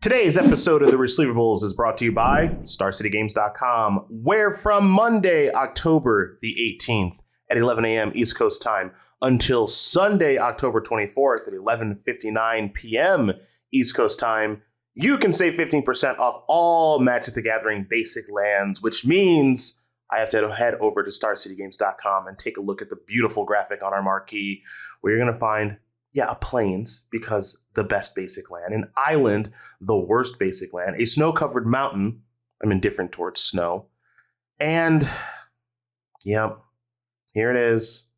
Today's episode of the Resleevables is brought to you by StarCityGames.com, where from Monday, October the 18th at 11 a.m. East Coast time until Sunday, October 24th at 11:59 p.m. East Coast time, you can save 15% off all Magic the Gathering basic lands, which means I have to head over to StarCityGames.com and take a look at the beautiful graphic on our marquee where you're going to find a plains, because the best basic land. An island, the worst basic land. A snow-covered mountain. I'm indifferent towards snow. And, here it is.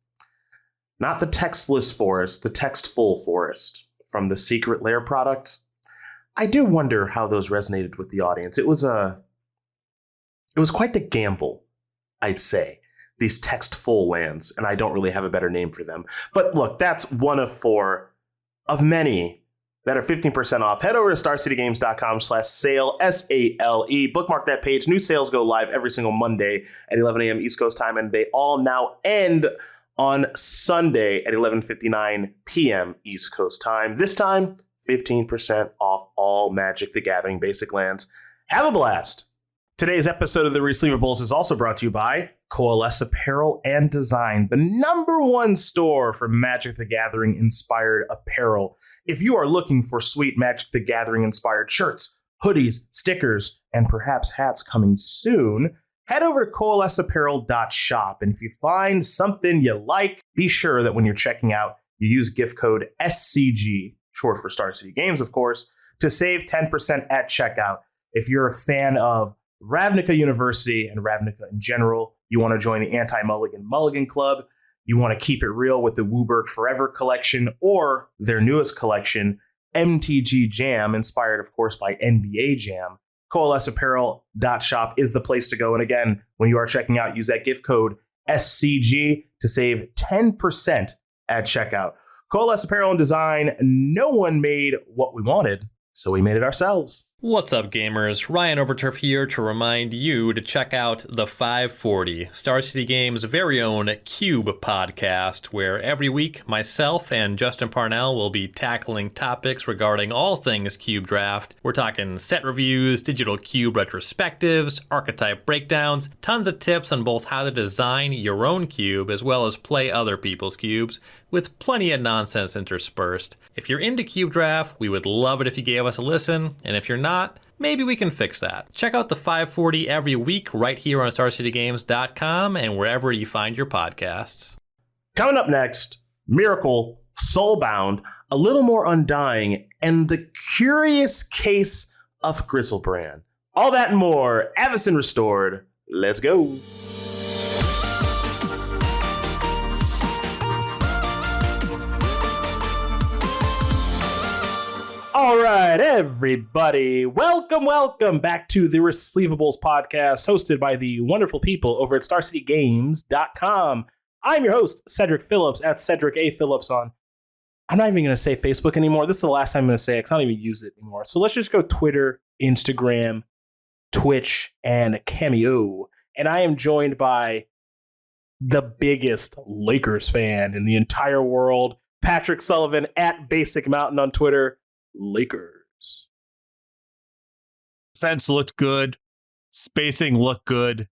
Not the textless forest, the textful forest from the Secret Lair product. I do wonder how those resonated with the audience. It was quite the gamble, I'd say. These text-full lands, and I don't really have a better name for them. But look, that's one of four of many that are 15% off. Head over to StarCityGames.com/sale, S-A-L-E. Bookmark that page. New sales go live every single Monday at 11 a.m. East Coast time, and they all now end on Sunday at 11:59 p.m. East Coast time. This time, 15% off all Magic the Gathering basic lands. Have a blast! Today's episode of the Resleevables is also brought to you by Coalesce Apparel and Design, the #1 store for Magic the Gathering inspired apparel. If you are looking for sweet Magic the Gathering inspired shirts, hoodies, stickers, and perhaps hats coming soon, head over to coalesceapparel.shop. And if you find something you like, be sure that when you're checking out, you use gift code SCG, short for Star City Games, of course, to save 10% at checkout. If you're a fan of Ravnica University and Ravnica in general, you want to join the Anti-Mulligan Club, you want to keep it real with the Wooburg Forever collection or their newest collection, MTG Jam, inspired, of course, by NBA Jam, coalesceapparel.shop is the place to go. And again, when you are checking out, use that gift code SCG to save 10% at checkout. Coalesce Apparel and Design, no one made what we wanted, so we made it ourselves. What's up, gamers? Ryan Overturf here to remind you to check out the 540, Star City Games' very own Cube podcast, where every week myself and Justin Parnell will be tackling topics regarding all things Cube Draft. We're talking set reviews, digital Cube retrospectives, archetype breakdowns, tons of tips on both how to design your own cube as well as play other people's cubes, with plenty of nonsense interspersed. If you're into Cube Draft, we would love it if you gave us a listen, and if you're not, maybe we can fix that. Check out the 540 every week right here on StarCityGames.com and wherever you find your podcasts. Coming up next, Miracle, Soulbound, a little more Undying, and the curious case of Griselbrand. All that and more, Avacyn Restored. Let's go. All right, everybody. Welcome back to the Resleevables podcast, hosted by the wonderful people over at StarCityGames.com. I'm your host, Cedric Phillips, at Cedric A. Phillips on. I'm not even going to say Facebook anymore. This is the last time I'm going to say it, because I don't even use it anymore. So let's just go Twitter, Instagram, Twitch, and Cameo. And I am joined by the biggest Lakers fan in the entire world, Patrick Sullivan, at Basic Mountain on Twitter. Lakers. Fence looked good. Spacing looked good.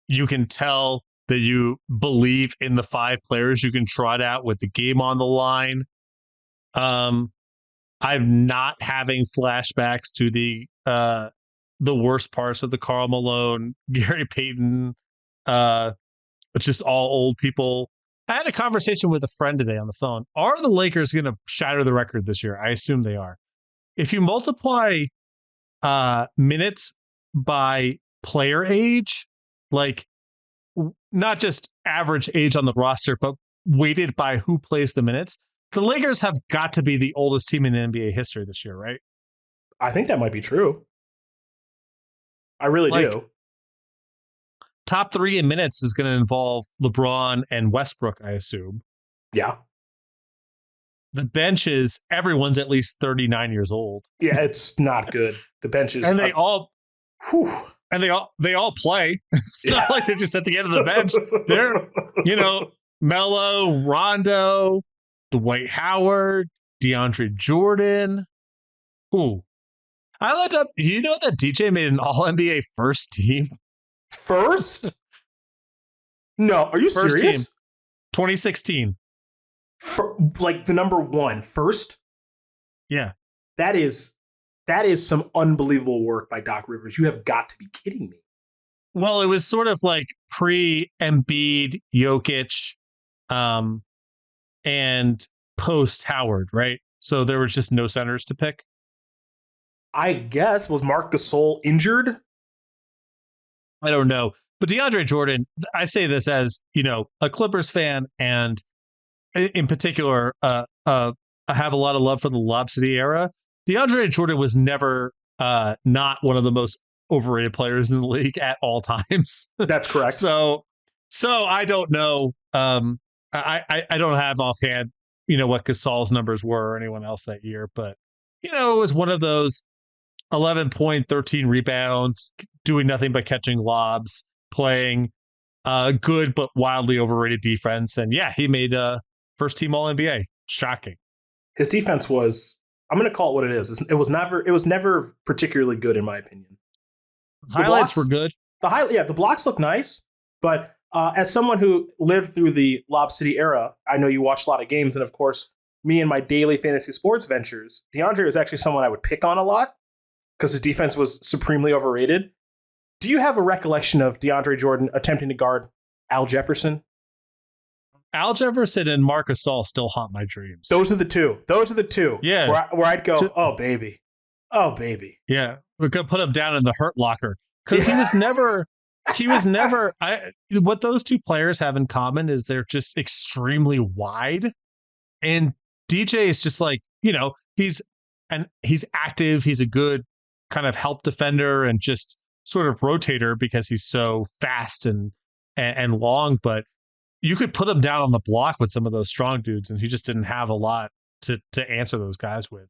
You can tell that you believe in the 5 players you can trot out with the game on the line. I'm not having flashbacks to the worst parts of the Karl Malone, Gary Payton, just all old people. I had a conversation with a friend today on the phone. Are the Lakers going to shatter the record this year? I assume they are. If you multiply minutes by player age, like not just average age on the roster, but weighted by who plays the minutes, the Lakers have got to be the oldest team in NBA history this year, right? I think that might be true. I really do. Top 3 in minutes is going to involve LeBron and Westbrook, I assume. Yeah. The bench is everyone's at least 39 years old. Yeah, it's not good. The bench is, and they all play. It's not like they're just at the end of the bench. They're, Melo, Rondo, Dwight Howard, DeAndre Jordan. Ooh. I looked up. You know that DJ made an All NBA first team. First? No, are you First serious? team, 2016. Like the number one first? Yeah. That is some unbelievable work by Doc Rivers. You have got to be kidding me. Well, it was sort of like pre-Embiid, Jokic, and post-Howard, right? So there was just no centers to pick. I guess. Was Marc Gasol injured? I don't know. But DeAndre Jordan, I say this as, a Clippers fan, and in particular, I have a lot of love for the Lob City era. DeAndre Jordan was never not one of the most overrated players in the league at all times. That's correct. So I don't know. I don't have offhand, what Gasol's numbers were or anyone else that year, but it was one of those 11 point, 13 rebounds, doing nothing but catching lobs, playing good but wildly overrated defense, and yeah, he made first team All NBA. Shocking. His defense was, I'm going to call it what it is. It was never particularly good in my opinion. Highlights were good. The blocks look nice, but as someone who lived through the Lob City era, I know you watched a lot of games, and of course, me and my daily fantasy sports ventures, DeAndre is actually someone I would pick on a lot because his defense was supremely overrated. Do you have a recollection of DeAndre Jordan attempting to guard Al Jefferson? Al Jefferson and Marc Gasol still haunt my dreams. Those are the two. Yeah. Where I'd go, oh, baby. Yeah. We're going to put him down in the hurt locker. Because he was never, what those two players have in common is they're just extremely wide. And DJ is just like, he's active. He's a good kind of help defender and just sort of rotator because he's so fast and long, but you could put him down on the block with some of those strong dudes, and he just didn't have a lot to answer those guys with.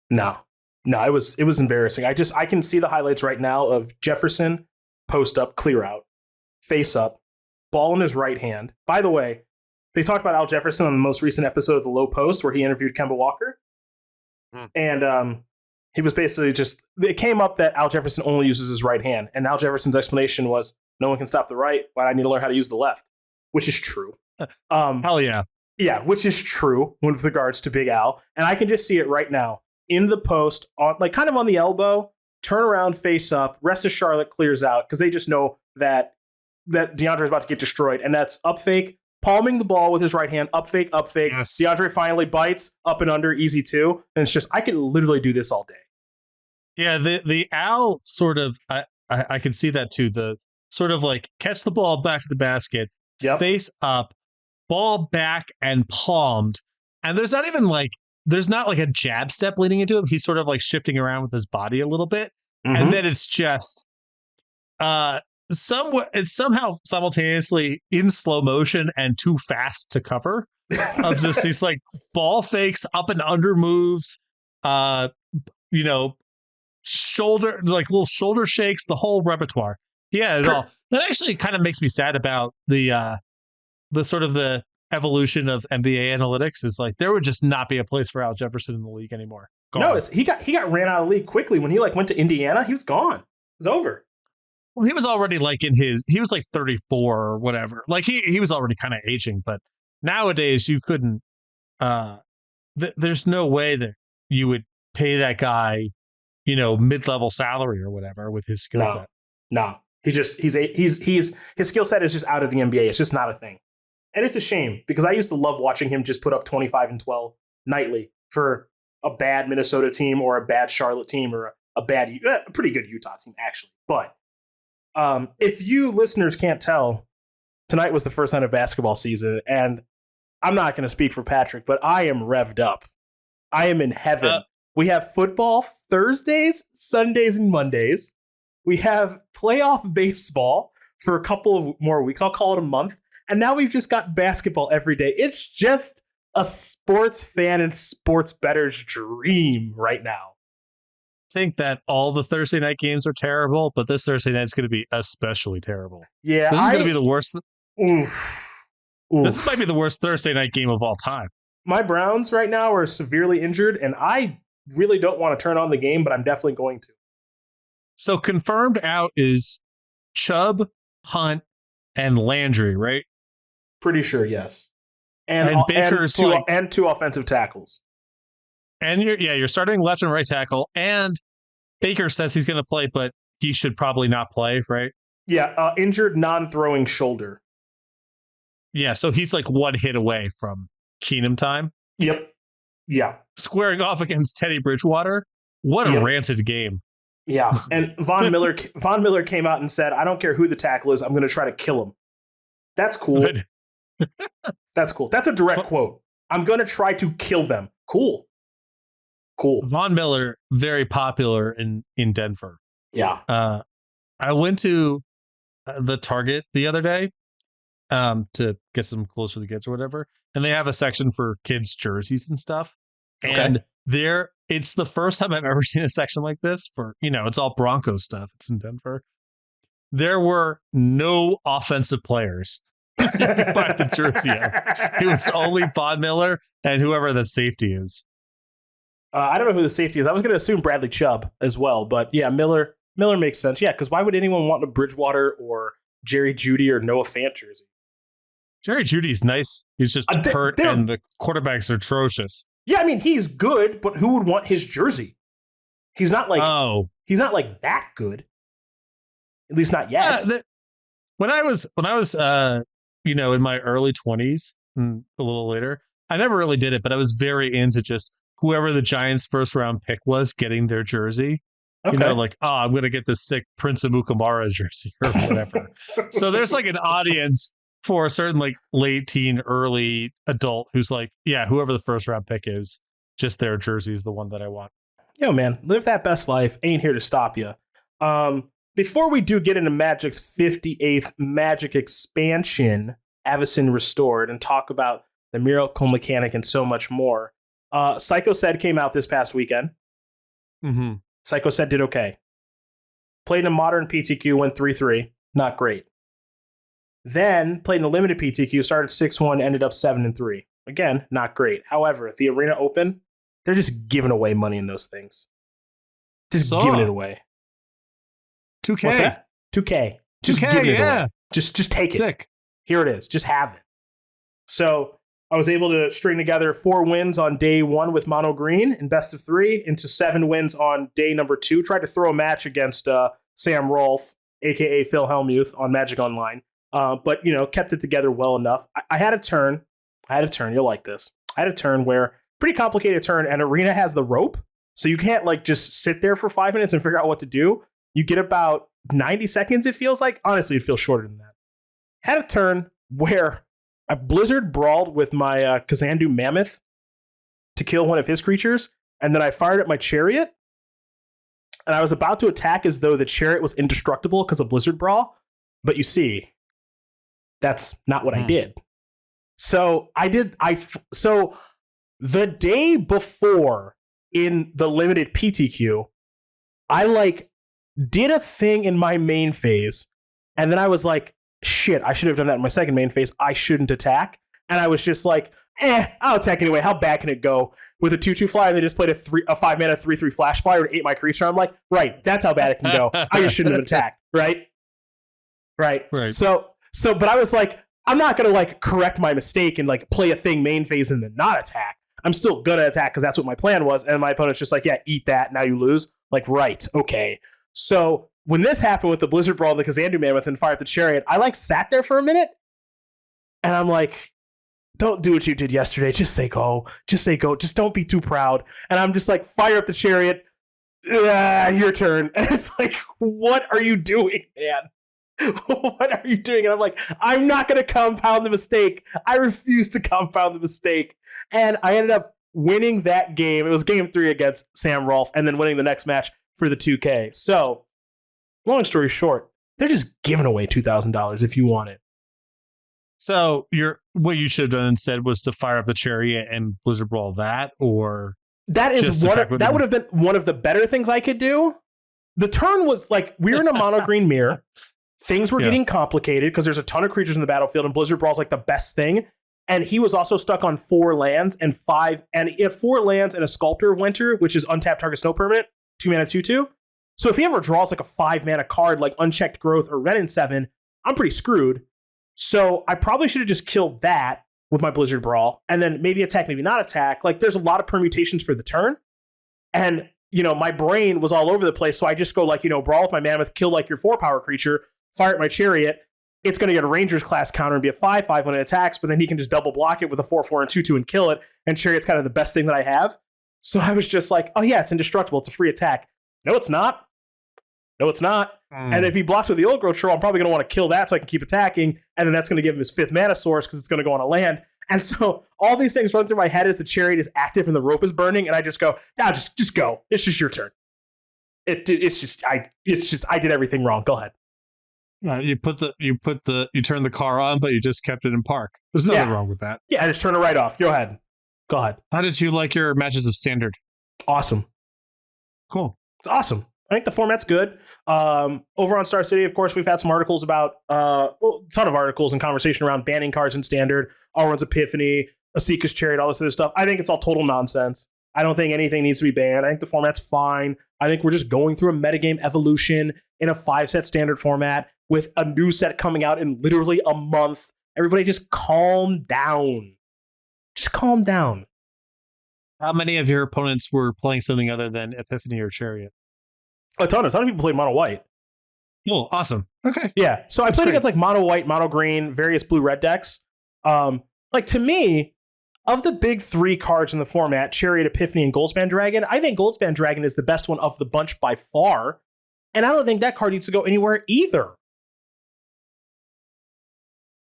No, it was embarrassing. I can see the highlights right now of Jefferson, post up, clear out, face up, ball in his right hand. By the way, they talked about Al Jefferson on the most recent episode of The Low Post where he interviewed Kemba Walker. And he was basically it came up that Al Jefferson only uses his right hand. And Al Jefferson's explanation was, no one can stop the right, but I need to learn how to use the left. Which is true. Hell yeah. Yeah, which is true with regards to Big Al. And I can just see it right now in the post, kind of on the elbow, turn around, face up, rest of Charlotte clears out because they just know that DeAndre is about to get destroyed. And that's up fake, palming the ball with his right hand, up fake. Yes. DeAndre finally bites, up and under, easy two. And it's just, I could literally do this all day. Yeah, the Al sort of, I can see that too. The sort of like catch the ball back to the basket, face up, ball back and palmed. And there's not like a jab step leading into him. He's sort of like shifting around with his body a little bit. Mm-hmm. And then it's just it's somehow simultaneously in slow motion and too fast to cover. Of just these like ball fakes, up and under moves, shoulder, like little shoulder shakes, the whole repertoire. Yeah, it all. That actually kind of makes me sad about the sort of the evolution of NBA analytics. Is like there would just not be a place for Al Jefferson in the league anymore. No, he got ran out of the league quickly when he went to Indiana. He was gone. It was over. Well, he was already he was like 34 or whatever. Like he was already kind of aging. But nowadays you couldn't. There's no way that you would pay that guy, mid-level salary or whatever with his skill set. No. His skill set is just out of the NBA. It's just not a thing. And it's a shame because I used to love watching him just put up 25 and 12 nightly for a bad Minnesota team or a bad Charlotte team or a pretty good Utah team, actually. But if you listeners can't tell, tonight was the first night of basketball season, and I'm not going to speak for Patrick, but I am revved up. I am in heaven. We have football Thursdays, Sundays, and Mondays. We have playoff baseball for a couple of more weeks. I'll call it a month. And now we've just got basketball every day. It's just a sports fan and sports bettor's dream right now. I think that all the Thursday night games are terrible, but this Thursday night is going to be especially terrible. Yeah, this is going to be the worst. Oof. This might be the worst Thursday night game of all time. My Browns right now are severely injured, and I really don't want to turn on the game, but I'm definitely going to. So confirmed out is Chubb, Hunt, and Landry, right? Pretty sure, yes. And Baker's two offensive tackles. And you're starting left and right tackle, and Baker says he's going to play, but he should probably not play, right? Yeah, injured non-throwing shoulder. Yeah, so he's like one hit away from Keenum time. Yep. Yeah. Squaring off against Teddy Bridgewater. What a rancid game. Yeah, and Von Miller came out and said, "I don't care who the tackle is, I'm going to try to kill him." That's cool. That's cool. That's a direct quote. I'm going to try to kill them. Cool. Von Miller, very popular in Denver. Yeah. I went to the Target the other day to get some clothes for the kids or whatever, and they have a section for kids' jerseys and stuff. Okay. And it's the first time I've ever seen a section like this for, it's all Broncos stuff. It's in Denver. There were no offensive players you could buy the jersey of. It was only Von Miller and whoever the safety is. I don't know who the safety is. I was going to assume Bradley Chubb as well, but yeah, Miller makes sense. Yeah, because why would anyone want a Bridgewater or Jerry Jeudy or Noah Fant jersey? Jerry Judy's nice. He's just hurt, and the quarterback's are atrocious. Yeah, I mean, he's good, but who would want his jersey? He's not like that good. At least not yet. When I was in my early 20s and a little later, I never really did it, but I was very into just whoever the Giants' first round pick was getting their jersey. Okay. I'm going to get this sick Prince Amukamara jersey or whatever. So there's like an audience for a certain like late teen, early adult who's like, yeah, whoever the first round pick is, just their jersey is the one that I want. Yo, man, live that best life. Ain't here to stop you. Before we do get into Magic's 58th Magic expansion, Avacyn Restored, and talk about the miracle mechanic and so much more, Psycho Said came out this past weekend. Mm-hmm. Psycho Said did okay. Played in a modern PTQ, went 3-3. Not great. Then played in a limited PTQ, started 6-1, ended up 7-3. Again, not great. However, the Arena Open, they're just giving away money in those things. Just giving it away. 2K. What's that? 2K. Just 2K, giving it yeah. away. Just take Sick. it. Here it is. Just have it. So I was able to string together 4 wins on day 1 with Mono Green in best of 3 into 7 wins on day number 2. Tried to throw a match against Sam Rolfe, a.k.a. Phil Hellmuth, on Magic Online. But, kept it together well enough. I had a turn. You'll like this. I had a turn where, pretty complicated turn, and Arena has the rope. So you can't just sit there for 5 minutes and figure out what to do. You get about 90 seconds, it feels like. Honestly, it feels shorter than that. Had a turn where I Blizzard brawled with my Kazandu Mammoth to kill one of his creatures, and then I fired at my Chariot, and I was about to attack as though the Chariot was indestructible because of Blizzard Brawl, but you see, that's not what I did. So so the day before in the limited PTQ, I did a thing in my main phase, and then I was like, shit, I should have done that in my second main phase. I shouldn't attack. And I was just like, I'll attack anyway. How bad can it go? With a 2/2 flyer, and they just played a 5-mana 3/3 flash flyer and ate my creature. I'm like, right, that's how bad it can go. I just shouldn't have attacked, right? So, but I was like, I'm not going to correct my mistake and play a thing main phase and then not attack. I'm still going to attack because that's what my plan was. And my opponent's just like, yeah, eat that. Now you lose. Right. Okay. So when this happened with the Blizzard Brawl and the Kazandu Mammoth and fired the Chariot, I sat there for a minute and I'm like, don't do what you did yesterday. Just say go. Just don't be too proud. And I'm just like, fire up the Chariot. Your turn. And it's like, what are you doing, man? What are you doing? And I'm like, I'm not going to compound the mistake. I refuse to compound the mistake. And I ended up winning that game. It was game 3 against Sam Rolfe, and then winning the next match for the 2K. So, long story short, they're just giving away $2,000 if you want it. So what you should have done instead was to fire up the Chariot and Blizzard Brawl that, or that would have been one of the better things I could do. The turn was we were in a mono green mirror. Things were getting complicated because there's a ton of creatures in the battlefield, and Blizzard Brawl is the best thing. And he was also stuck on 4 lands and 5, and he had 4 lands and a Sculptor of Winter, which is untap target snow permanent, 2 mana 2/2. So if he ever draws like a 5 mana card like Unchecked Growth or Ren and 7, I'm pretty screwed. So I probably should have just killed that with my Blizzard Brawl, and then maybe attack, maybe not attack. Like there's a lot of permutations for the turn. And, my brain was all over the place. So I just go like, Brawl with my Mammoth, kill like your 4-power creature, fire at my Chariot. It's going to get a Ranger's class counter and be a 5/5 when it attacks, but then he can just double block it with a 4/4 and 2/2 and kill it. And Chariot's kind of the best thing that I have. So I was just like, oh yeah, it's indestructible. It's a free attack. No, it's not. No, it's not. And if he blocks with the Old Growth Troll, I'm probably going to want to kill that so I can keep attacking. And then that's going to give him his 5th mana source because it's going to go on a land. And so all these things run through my head as the Chariot is active and the rope is burning. And I just go, nah, just go. It's just your turn. I did everything wrong. Go ahead. You turned the car on, but you just kept it in park. There's nothing wrong with that. Yeah, I just turn it right off. Go ahead. How did you like your matches of Standard? Awesome. Cool. It's awesome. I think the format's good. Over on Star City, of course, we've had some articles about, a ton of articles and conversation around banning cards in Standard, Alrund's Epiphany, Asika's Chariot, all this other stuff. I think it's all total nonsense. I don't think anything needs to be banned. I think the format's fine. I think we're just going through a metagame evolution in a 5-set Standard format with a new set coming out in literally a month. Everybody just calm down. Just calm down. How many of your opponents were playing something other than Epiphany or Chariot? A ton of people played mono white. Oh, awesome. Okay. Yeah. So I played against like mono white, mono green, various blue red decks. Like to me, of the big 3 cards in the format, Chariot, Epiphany, and Goldspan Dragon, I think Goldspan Dragon is the best one of the bunch by far. And I don't think that card needs to go anywhere either.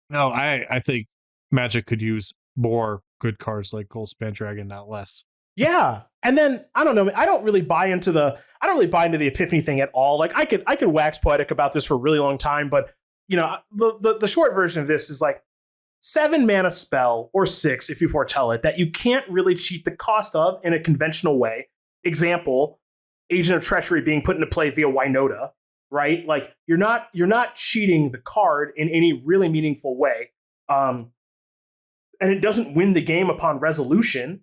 No, I think Magic could use more good cards like Goldspan Dragon, not less. Yeah. And then I don't know, I don't really buy into the Epiphany thing at all. Like I could wax poetic about this for a really long time, but the short version of this is like 7 mana spell or 6 if you foretell it that you can't really cheat the cost of in a conventional way. Example, Agent of Treachery being put into play via Wynota, right? Like you're not cheating the card in any really meaningful way. And it doesn't win the game upon resolution.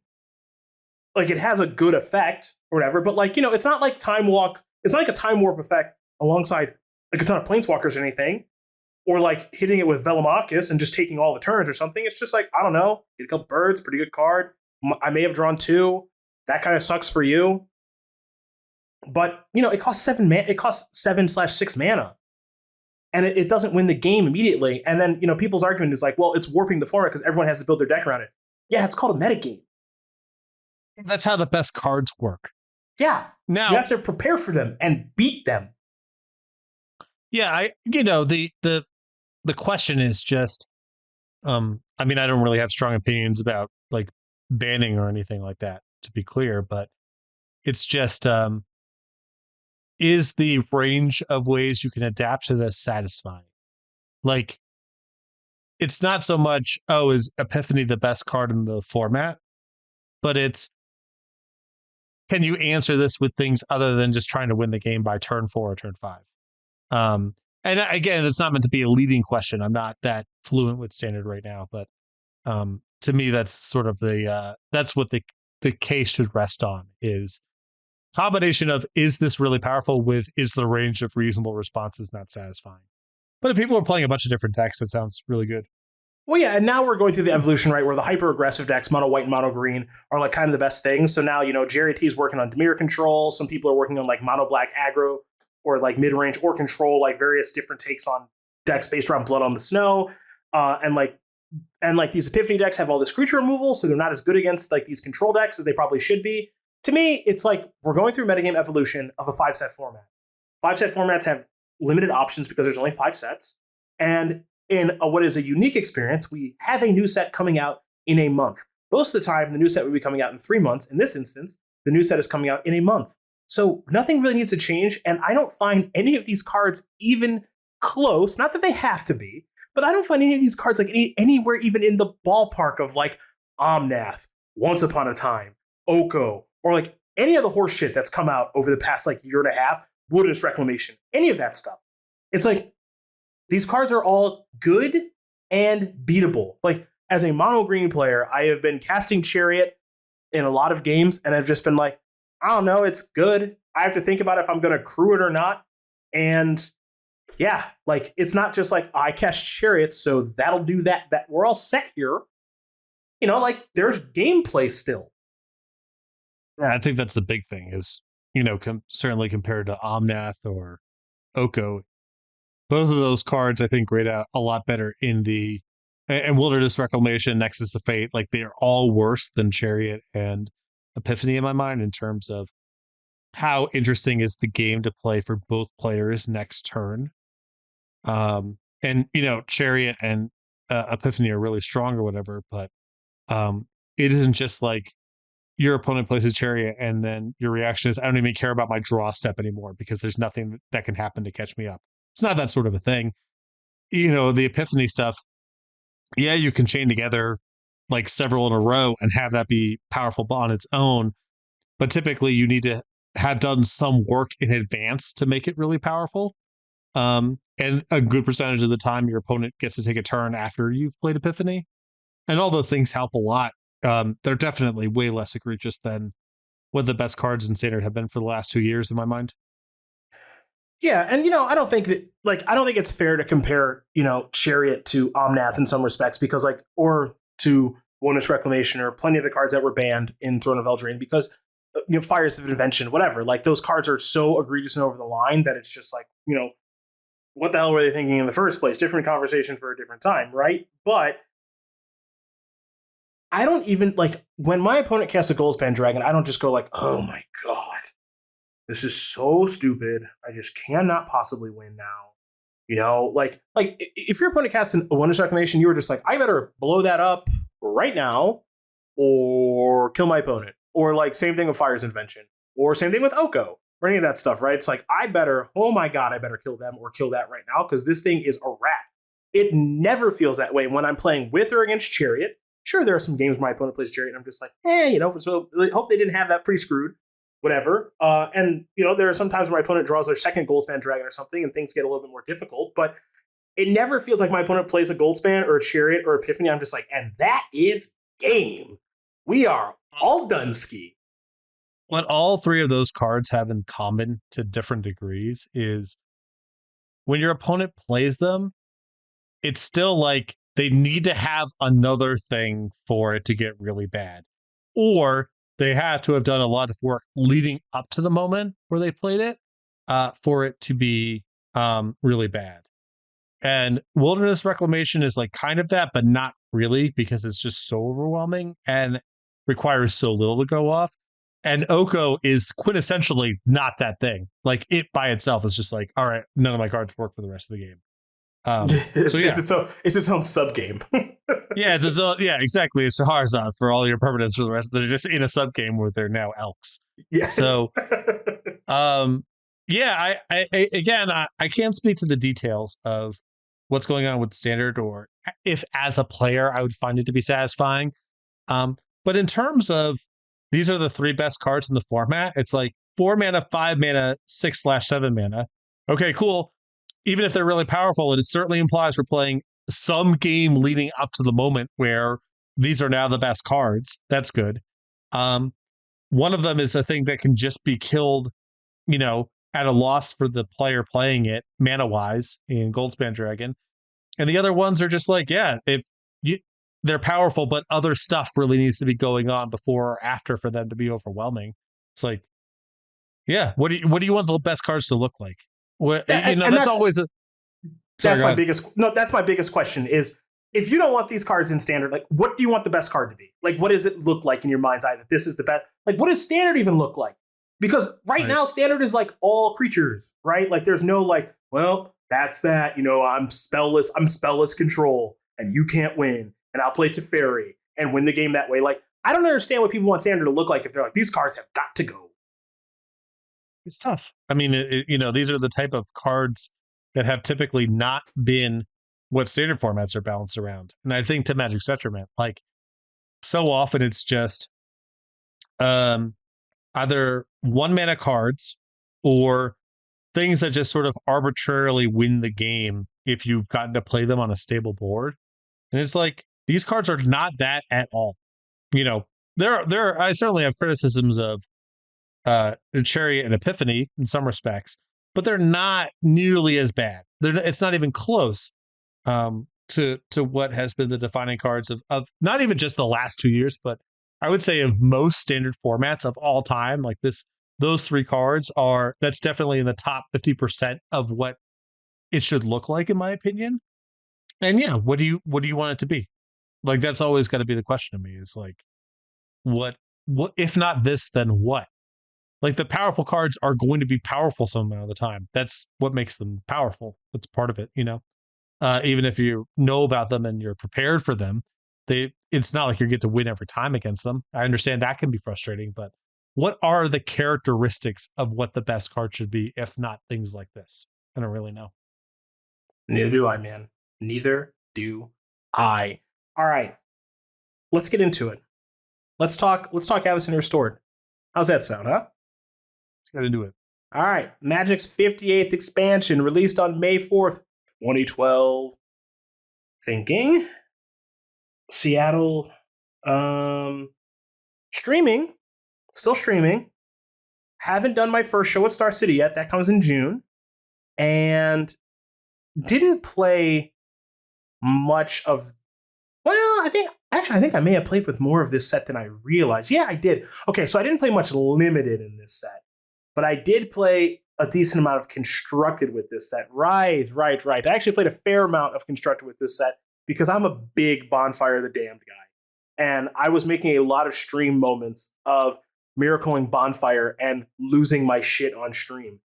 Like it has a good effect or whatever, but like, it's not like Time Walk. It's not like a Time Warp effect alongside like a ton of Planeswalkers or anything, or like hitting it with Velomachus and just taking all the turns or something. It's just like, I don't know, get a couple birds, pretty good card. I may have drawn 2. That kind of sucks for you. But, it costs 7 mana. It costs 7/6 mana. And it doesn't win the game immediately. And then, people's argument is like, well, it's warping the format because everyone has to build their deck around it. Yeah, it's called a metagame. That's how the best cards work. Yeah. Now you have to prepare for them and beat them. Yeah, the question is just I don't really have strong opinions about like banning or anything like that, to be clear, but it's just is the range of ways you can adapt to this satisfying? Like it's not so much, is Epiphany the best card in the format, but it's, can you answer this with things other than just trying to win the game by turn 4 or turn 5? And again, it's not meant to be a leading question. I'm not that fluent with Standard right now, but to me, that's sort of that's what the case should rest on, is combination of, is this really powerful, with is the range of reasonable responses not satisfying? But if people are playing a bunch of different decks, that sounds really good. Well, yeah, and now we're going through the evolution, right, where the hyper-aggressive decks, mono white and mono green, are like kind of the best things. So now, Jerry T is working on Dimir control. Some people are working on like mono black aggro or like mid-range or control, like various different takes on decks based around Blood on the Snow. And these Epiphany decks have all this creature removal, so they're not as good against like these control decks as they probably should be. To me, it's like we're going through metagame evolution of a 5-set format. 5-set formats have limited options because there's only 5 sets. And in what is a unique experience, we have a new set coming out in a month. Most of the time, the new set would be coming out in 3 months. In this instance, the new set is coming out in a month. So nothing really needs to change, and I don't find any of these cards even close. Not that they have to be, but I don't find any of these cards like anywhere even in the ballpark of like Omnath, Once Upon a Time, Oko, or like any of the horse shit that's come out over the past like year and a half, Wilderness Reclamation, any of that stuff. It's like these cards are all good and beatable. Like as a mono green player, I have been casting Chariot in a lot of games, and I've just been like, I don't know, it's good. I have to think about if I'm going to crew it or not. And yeah, like it's not just like I cast Chariot, so that'll do that. That we're all set here. You know, like there's gameplay still. Yeah, I think that's the big thing is, you know, certainly compared to Omnath or Oko, both of those cards I think grade out a lot better in the and Wilderness Reclamation, Nexus of Fate, like they are all worse than Chariot and Epiphany in my mind in terms of how interesting is the game to play for both players next turn. And you know, Chariot and Epiphany are really strong or whatever, but it isn't just like your opponent plays a Chariot and then your reaction is, I don't even care about my draw step anymore because there's nothing that can happen to catch me up. It's not that sort of a thing. You know, the Epiphany stuff, yeah, you can chain together like several in a row and have that be powerful on its own. But typically you need to have done some work in advance to make it really powerful. And a good percentage of the time your opponent gets to take a turn after you've played Epiphany. And all those things help a lot. They're definitely way less egregious than what the best cards in Standard have been for the last 2 years in my mind. Yeah, and you know, I don't think it's fair to compare, you know, Chariot to Omnath in some respects because or to Wilderness Reclamation or plenty of the cards that were banned in Throne of Eldraine because you know, Fires of Invention, whatever. Like those cards are so egregious and over the line that it's just like, you know, what the hell were they thinking in the first place? Different conversations for a different time, right? But I don't even like when my opponent casts a Goldspan Dragon, I don't just go like, oh my God, this is so stupid. I just cannot possibly win now. You know, like if your opponent casts a Wilderness Reclamation, you were just like, I better blow that up right now or kill my opponent. Or like same thing with Fire's Invention. Or same thing with Oko. Or any of that stuff, right? It's like, oh my God, I better kill them or kill that right now because this thing is a wrap. It never feels that way when I'm playing with or against Chariot. Sure, there are some games where my opponent plays Chariot and I'm just like, you know, so I hope they didn't have that pre-screwed, whatever. And, you know, there are some times where my opponent draws their second Goldspan Dragon or something and things get a little bit more difficult, but it never feels like my opponent plays a Goldspan or a Chariot or Epiphany. I'm just like, and that is game. We are all done ski. What all three of those cards have in common to different degrees is when your opponent plays them, it's still like they need to have another thing for it to get really bad. Or they have to have done a lot of work leading up to the moment where they played it for it to be really bad. And Wilderness Reclamation is like kind of that, but not really because it's just so overwhelming and requires so little to go off. And Oko is quintessentially not that thing. Like it by itself is just like, all right, none of my cards work for the rest of the game. It's its own sub game. Yeah, it's its own. Yeah, exactly. It's Harzad for all your permanents for the rest. They're just in a sub game where they're now Elks. Yeah. So, yeah. I can't speak to the details of what's going on with Standard or if as a player I would find it to be satisfying. But in terms of these are the three best cards in the format, it's like 4 mana, 5 mana, 6/7 mana. Okay, cool. Even if they're really powerful, it certainly implies we're playing some game leading up to the moment where these are now the best cards. That's good. One of them is a thing that can just be killed, you know, at a loss for the player playing it, mana-wise, in Goldspan Dragon. And the other ones are just like, yeah, they're powerful, but other stuff really needs to be going on before or after for them to be overwhelming. It's like, yeah, what do you want the best cards to look like? Well, you know, that's always a. Sorry, that's my biggest question is if you don't want these cards in Standard, like what do you want the best card to be? Like what does it look like in your mind's eye that this is the best? Like what does Standard even look like? Because right now Standard is like all creatures, right? Like there's no like, well, that's that, you know, I'm spellless control and you can't win and I'll play Teferi and win the game that way. Like I don't understand what people want Standard to look like if they're like these cards have got to go. It's tough. I mean, you know, these are the type of cards that have typically not been what Standard formats are balanced around. And I think to Magic's detriment, like so often it's just either 1 mana cards or things that just sort of arbitrarily win the game if you've gotten to play them on a stable board. And it's like, These cards are not that at all. You know, I certainly have criticisms of Chariot and Epiphany in some respects, but they're not nearly as bad. It's not even close to what has been the defining cards of not even just the last 2 years, but I would say of most standard formats of all time. Like those 3 cards that's definitely in the top 50% of what it should look like, in my opinion. And yeah, what do you want it to be? Like, that's always got to be the question to me, is like, what if not this, then what? Like, the powerful cards are going to be powerful some amount of the time. That's what makes them powerful. That's part of it, you know? Even if you know about them and you're prepared for them, it's not like you get to win every time against them. I understand that can be frustrating, but what are the characteristics of what the best card should be, if not things like this? I don't really know. Neither do I, man. Neither do I. All right, let's get into it. Let's talk Avacyn Restored. How's that sound, huh? Let's get into it. All right, Magic's 58th expansion, released on May 4th, 2012. Thinking Seattle, streaming, still streaming. Haven't done my first show at Star City yet. That comes in June. And didn't play much of, well, I think I may have played with more of this set than I realized. Yeah, I did. Okay, so I didn't play much limited in this set, but I did play a decent amount of constructed with this set. Right. I actually played a fair amount of constructed with this set because I'm a big Bonfire of the Damned guy. And I was making a lot of stream moments of miracling Bonfire and losing my shit on stream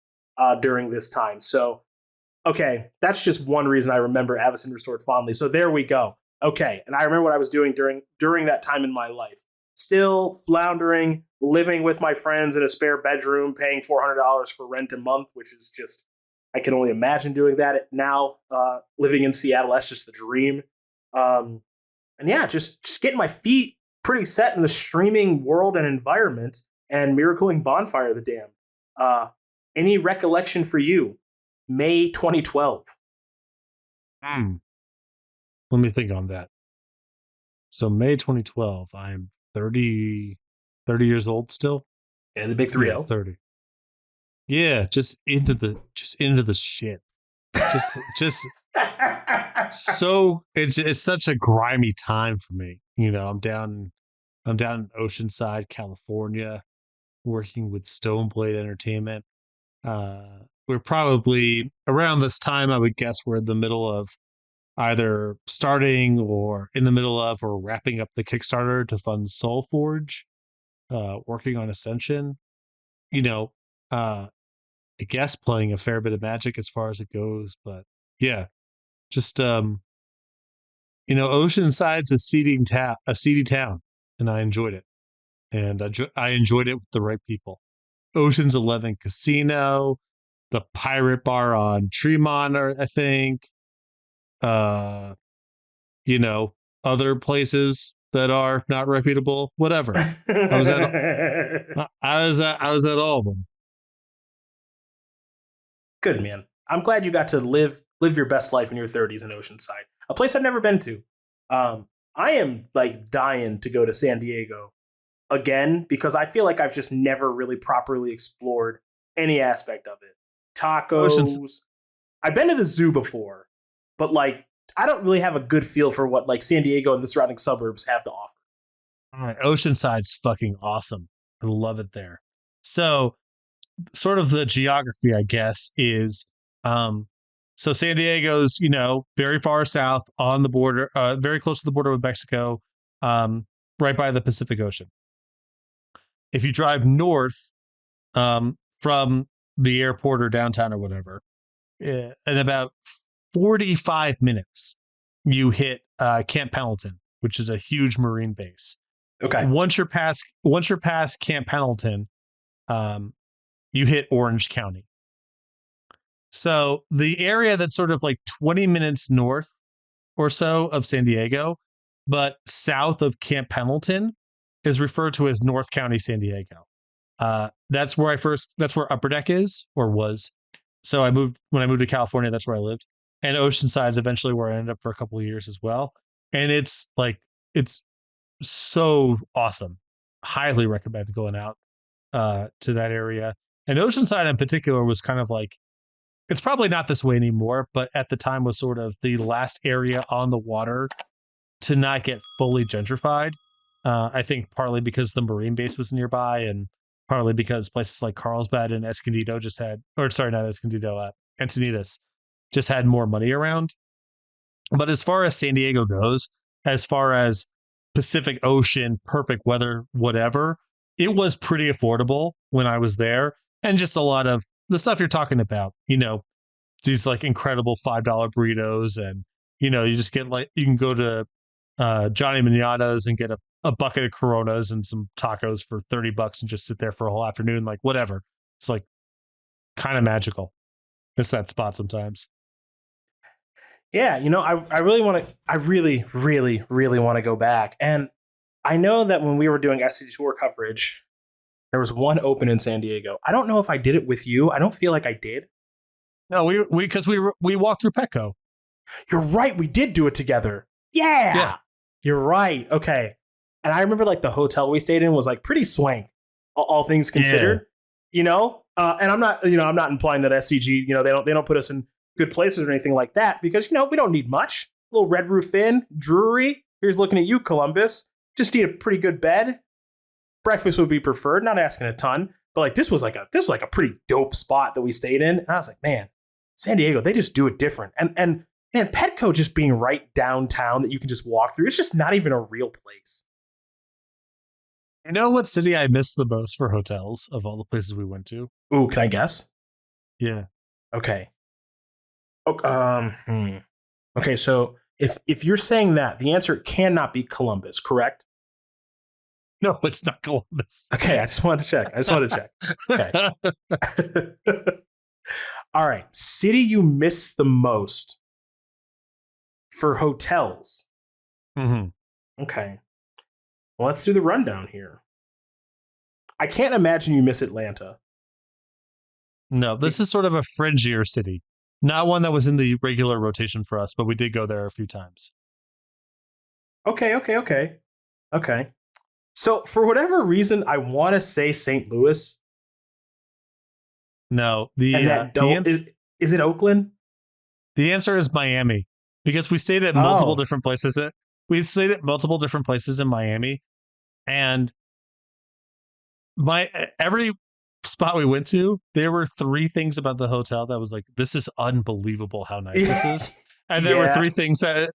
during this time. So, okay, that's just one reason I remember Avacyn Restored fondly. So there we go. Okay, and I remember what I was doing during that time in my life. Still floundering, living with my friends in a spare bedroom, paying $400 for rent a month, which is just, I can only imagine doing that now. Living in Seattle, that's just the dream. And yeah, just getting my feet pretty set in the streaming world and environment, and miracling Bonfire of the Damned. Any recollection for you? May 2012. Let me think on that. So May 2012, I'm 30 years old still. And the big 3-0. Yeah, 30. Yeah, just into the shit. Just so it's such a grimy time for me. You know, I'm down in Oceanside, California, working with Stoneblaze Entertainment. We're probably around this time, I would guess we're in the middle of either starting or in the middle of or wrapping up the Kickstarter to fund Soulforge, working on Ascension. You know, I guess playing a fair bit of Magic as far as it goes, but yeah, just Oceanside's a seedy town, and I enjoyed it, and I enjoyed it with the right people. Ocean's 11 Casino, the Pirate Bar on Tremont, I think. Other places that are not reputable, whatever. I was at all of them. Good, man. I'm glad you got to live your best life in your 30s in Oceanside, a place I've never been to. I am like dying to go to San Diego again because I feel like I've just never really properly explored any aspect of it. Tacos. I've been to the zoo before, but like I don't really have a good feel for what like San Diego and the surrounding suburbs have to offer. All right, Oceanside's fucking awesome. I love it there. So, sort of the geography, I guess, is so San Diego's, very far south on the border, very close to the border with Mexico, right by the Pacific Ocean. If you drive north from the airport or downtown or whatever, in about 45 minutes, you hit Camp Pendleton, which is a huge Marine base. Okay. Once you're past Camp Pendleton, you hit Orange County. So the area that's sort of like 20 minutes north or so of San Diego, but south of Camp Pendleton, is referred to as North County, San Diego. That's where Upper Deck is or was. So when I moved to California, that's where I lived. And Oceanside is eventually where I ended up for a couple of years as well. And it's so awesome. Highly recommend going out to that area. And Oceanside in particular was kind of like, it's probably not this way anymore, but at the time was sort of the last area on the water to not get fully gentrified. I think partly because the Marine base was nearby, and partly because places like Carlsbad and Escondido just had, or sorry, not Escondido, Encinitas just had more money around. But as far as San Diego goes, as far as Pacific Ocean, perfect weather, whatever, it was pretty affordable when I was there. And just a lot of the stuff you're talking about, these like incredible $5 burritos. And, you just get you can go to Johnny Manana's and get a bucket of Coronas and some tacos for $30 and just sit there for a whole afternoon, like whatever. It's like kind of magical. It's that spot sometimes. Yeah, I really want to. I really, really, really want to go back. And I know that when we were doing SC Tour coverage, there was one open in San Diego. I don't know if I did it with you. I don't feel like I did. No, we walked through Petco. You're right. We did do it together. Yeah. You're right. Okay. And I remember like the hotel we stayed in was like pretty swank, all things considered. And I'm not implying that SCG, they don't put us in good places or anything like that, because we don't need much. A little Red Roof Inn, Drury. Here's looking at you, Columbus. Just need a pretty good bed. Breakfast would be preferred. Not asking a ton, but like this was like a pretty dope spot that we stayed in. And I was like, man, San Diego, they just do it different. And man, Petco just being right downtown that you can just walk through. It's just not even a real place. You know what city I miss the most for hotels of all the places we went to? Ooh, can I guess? Yeah. Okay. Okay, so if you're saying that, the answer cannot be Columbus, correct? No, it's not Columbus. Okay, I just wanted to check. Okay. All right. City you miss the most for hotels. Mm-hmm. Okay. Well, let's do the rundown here. I can't imagine you miss Atlanta. No, this is sort of a fringier city. Not one that was in the regular rotation for us, but we did go there a few times. Okay. So for whatever reason, I want to say St. Louis. No, is it Oakland? The answer is Miami, because we stayed at multiple different places. We stayed at multiple different places in Miami, and every spot we went to, there were 3 things about the hotel that was like, this is unbelievable how nice this is. And there were 3 things that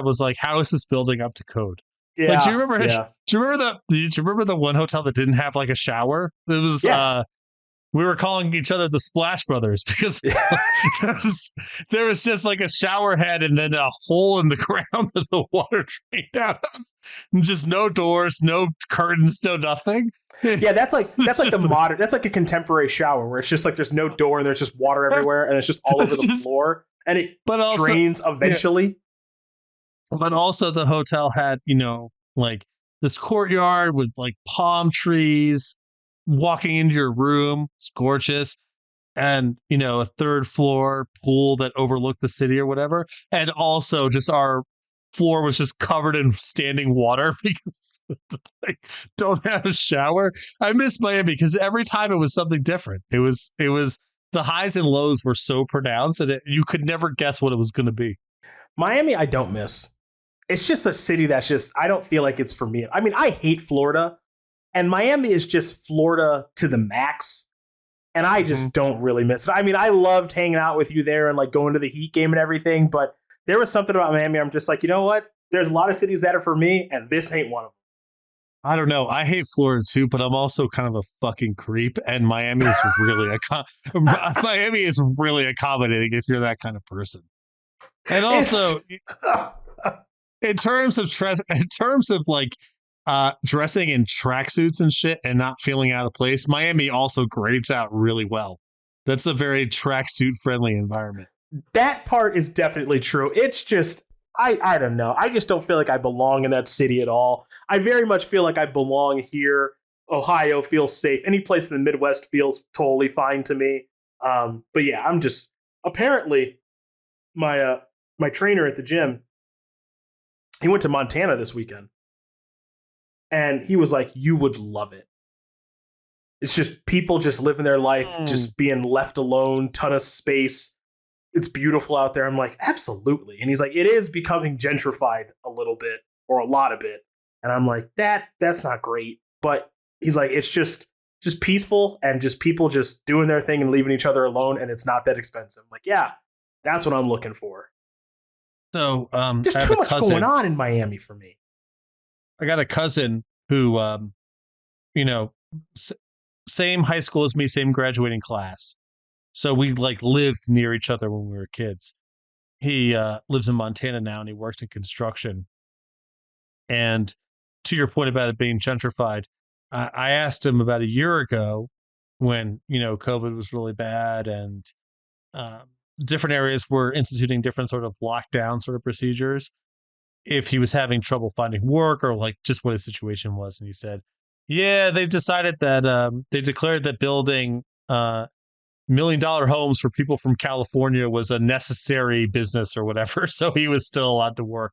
was like, how is this building up to code? Yeah. Like, do you remember the one hotel that didn't have like a shower? It was we were calling each other the Splash Brothers because there was just like a shower head and then a hole in the ground that the water drained out of. And just no doors, no curtains, no nothing. Yeah, that's like the modern. That's like a contemporary shower where it's just like there's no door and there's just water everywhere and it's just all over the floor and it drains eventually. Yeah. But also the hotel had, like this courtyard with like palm trees. Walking into your room, it's gorgeous. And, a 3rd floor pool that overlooked the city or whatever. And also just our floor was just covered in standing water because don't have a shower. I miss Miami because every time it was something different. It was the highs and lows were so pronounced that you could never guess what it was going to be. Miami, I don't miss. It's just a city that's just, I don't feel like it's for me. I mean, I hate Florida. And Miami is just Florida to the max. And I just don't really miss it. I mean, I loved hanging out with you there and like going to the Heat game and everything. But there was something about Miami. I'm just like, you know what? There's a lot of cities that are for me. And this ain't one of them. I don't know. I hate Florida too, but I'm also kind of a fucking creep. And Miami is Miami is really accommodating if you're that kind of person. And also, in terms of like, dressing in tracksuits and shit and not feeling out of place, Miami also grades out really well. That's a very tracksuit friendly environment. That part is definitely true. It's just, I don't know. I just don't feel like I belong in that city at all. I very much feel like I belong here. Ohio feels safe. Any place in the Midwest feels totally fine to me. But yeah, I'm just, apparently my trainer at the gym, He went to Montana this weekend. And he was like, you would love it. It's just people just living their life, just being left alone, ton of space. It's beautiful out there. I'm like, absolutely. And he's like, it is becoming gentrified a little bit or a lot of it. And I'm like, that's not great. But he's like, it's just peaceful and just people just doing their thing and leaving each other alone. And it's not that expensive. I'm like, yeah, that's what I'm looking for. So there's too much going on in Miami for me. I got a cousin who, same high school as me, same graduating class. So we like lived near each other when we were kids. He lives in Montana now and he works in construction. And to your point about it being gentrified, I asked him about a year ago when, COVID was really bad and different areas were instituting different sort of lockdown sort of procedures, if he was having trouble finding work or like just what his situation was. And he said, yeah, they decided that they declared that building $1 million homes for people from California was a necessary business or whatever. So he was still allowed to work.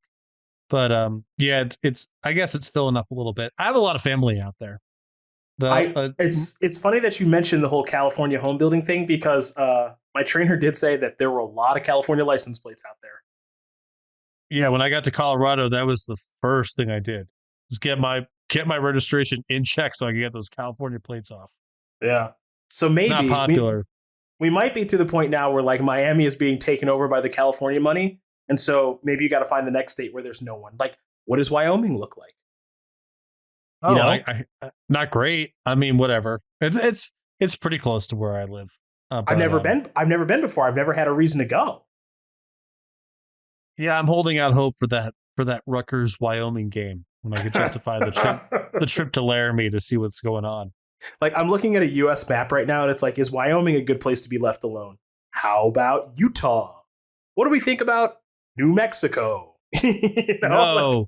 But yeah, it's I guess it's filling up a little bit. I have a lot of family out there. It's funny that you mentioned the whole California home building thing because my trainer did say that there were a lot of California license plates out there. Yeah, when I got to Colorado, that was the first thing I did. Was get my registration in check so I could get those California plates off. Yeah. So maybe it's not popular. We might be to the point now where like Miami is being taken over by the California money. And so maybe you got to find the next state where there's no one. Like, what does Wyoming look like? Oh, I not great. I mean, whatever. It's pretty close to where I live. I've never been. I've never been before. I've never had a reason to go. Yeah, I'm holding out hope for that Rutgers Wyoming game when I could justify the trip to Laramie to see what's going on. Like I'm looking at a U.S. map right now, and it's like, is Wyoming a good place to be left alone? How about Utah? What do we think about New Mexico? No,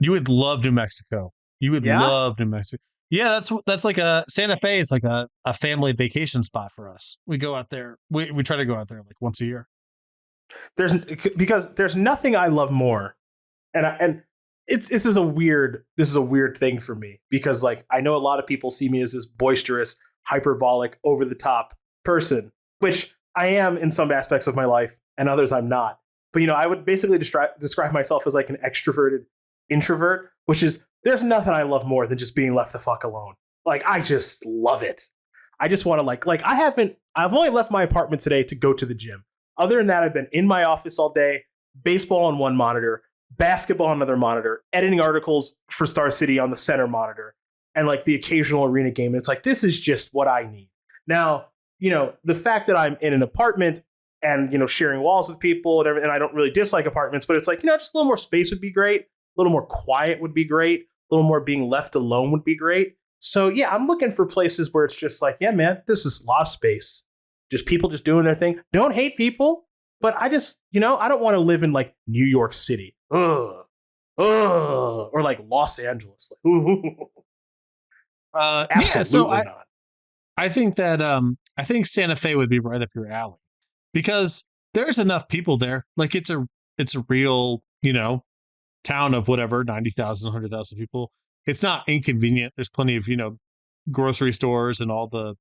you would love New Mexico. You would love New Mexico. Yeah, that's like Santa Fe is like a family vacation spot for us. We go out there. We try to go out there like once a year. Because there's nothing I love more, and this is a weird thing for me because like I know a lot of people see me as this boisterous, hyperbolic, over the top person, which I am in some aspects of my life, and others I'm not. But I would basically describe myself as like an extroverted introvert, which is there's nothing I love more than just being left the fuck alone. Like I just love it. I just want to like I've only left my apartment today to go to the gym. Other than that, I've been in my office all day, baseball on one monitor, basketball on another monitor, editing articles for Star City on the center monitor, and like the occasional arena game. And it's like, this is just what I need. Now, the fact that I'm in an apartment and, sharing walls with people and everything, and I don't really dislike apartments, but it's like, just a little more space would be great. A little more quiet would be great. A little more being left alone would be great. So yeah, I'm looking for places where it's just like, yeah, man, this is lost space. Just people just doing their thing. Don't hate people, but I just, I don't want to live in like New York City. Or like Los Angeles. Yeah, so not. I think that I think Santa Fe would be right up your alley because there's enough people there. Like it's a real, town of whatever, 90,000, 100,000 people. It's not inconvenient. There's plenty of, grocery stores and all the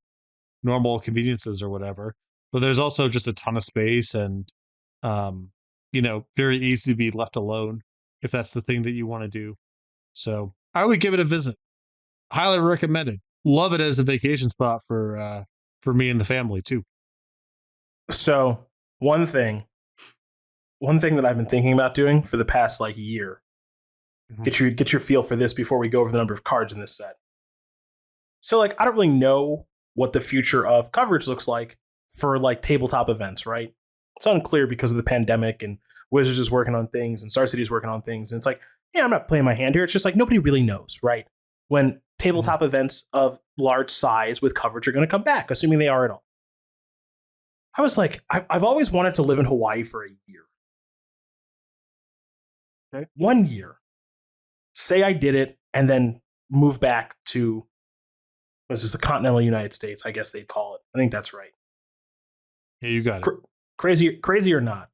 normal conveniences or whatever, but there's also just a ton of space and very easy to be left alone if that's the thing that you want to do. So I would give it a visit. Highly recommended. Love it as a vacation spot for me and the family too. So one thing that I've been thinking about doing for the past like year, get your feel for this before we go over the number of cards in this set. So like I don't really know what the future of coverage looks like for like tabletop events, right? It's unclear because of the pandemic and Wizards is working on things and Star City is working on things. And it's like, yeah, I'm not playing my hand here. It's just like nobody really knows, right? When tabletop events of large size with coverage are going to come back, assuming they are at all. I was like, I've always wanted to live in Hawaii for a year. Okay. 1 year. Say I did it and then move back to this is the continental United States, I guess they'd call it. I think that's right. Yeah, you got it. Crazy or not?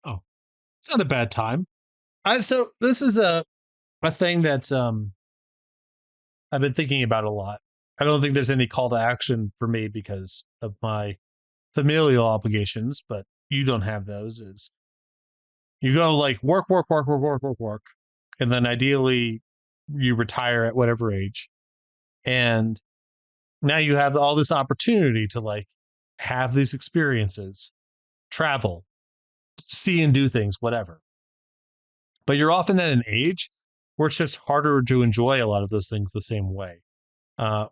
Oh, it's not a bad time. So this is a thing that's I've been thinking about a lot. I don't think there's any call to action for me because of my familial obligations, but you don't have those. Is you go like work, and then ideally you retire at whatever age, and now you have all this opportunity to like have these experiences, travel, see and do things, whatever. But you're often at an age where it's just harder to enjoy a lot of those things the same way.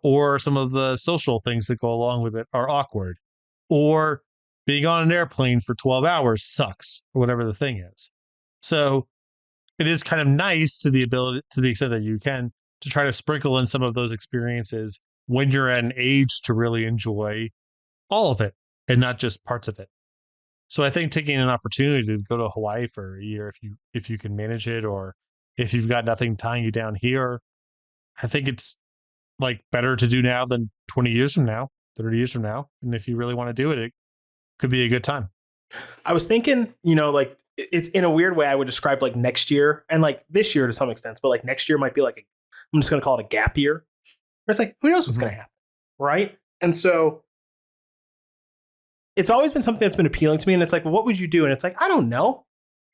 Or some of the social things that go along with it are awkward. Or being on an airplane for 12 hours sucks, or whatever the thing is. So it is kind of nice to the extent that you can, to try to sprinkle in some of those experiences when you're at an age to really enjoy all of it and not just parts of it. So I think taking an opportunity to go to Hawaii for a year, if you can manage it, or if you've got nothing tying you down here, I think it's like better to do now than 20 years from now, 30 years from now. And if you really want to do it, it could be a good time. I was thinking, like it's in a weird way I would describe like next year and like this year to some extent, but like next year might be like, I'm just going to call it a gap year. Where it's like, who knows what's going to happen, right? And so it's always been something that's been appealing to me. And it's like, well, what would you do? And it's like, I don't know.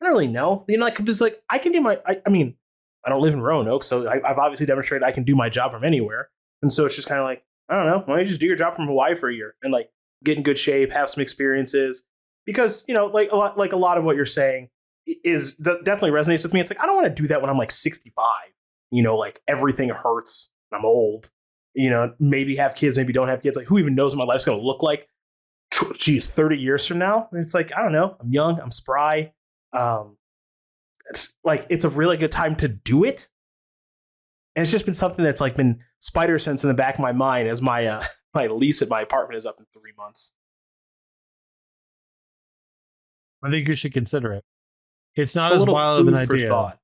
I don't really know. Like, it's like, I can do I mean, I don't live in Roanoke, so I've obviously demonstrated I can do my job from anywhere. And so it's just kind of like, I don't know, why don't you just do your job from Hawaii for a year and like get in good shape, have some experiences? Because, like a lot of what you're saying is definitely resonates with me. It's like, I don't want to do that when I'm like 65, like everything hurts and I'm old, maybe have kids, maybe don't have kids. Like, who even knows what my life's going to look like? Geez, 30 years from now? And it's like, I don't know. I'm young, I'm spry. It's like, it's a really good time to do it. And it's just been something that's like been spider sense in the back of my mind as my my lease at my apartment is up in 3 months. I think you should consider it. It's not as wild of an idea.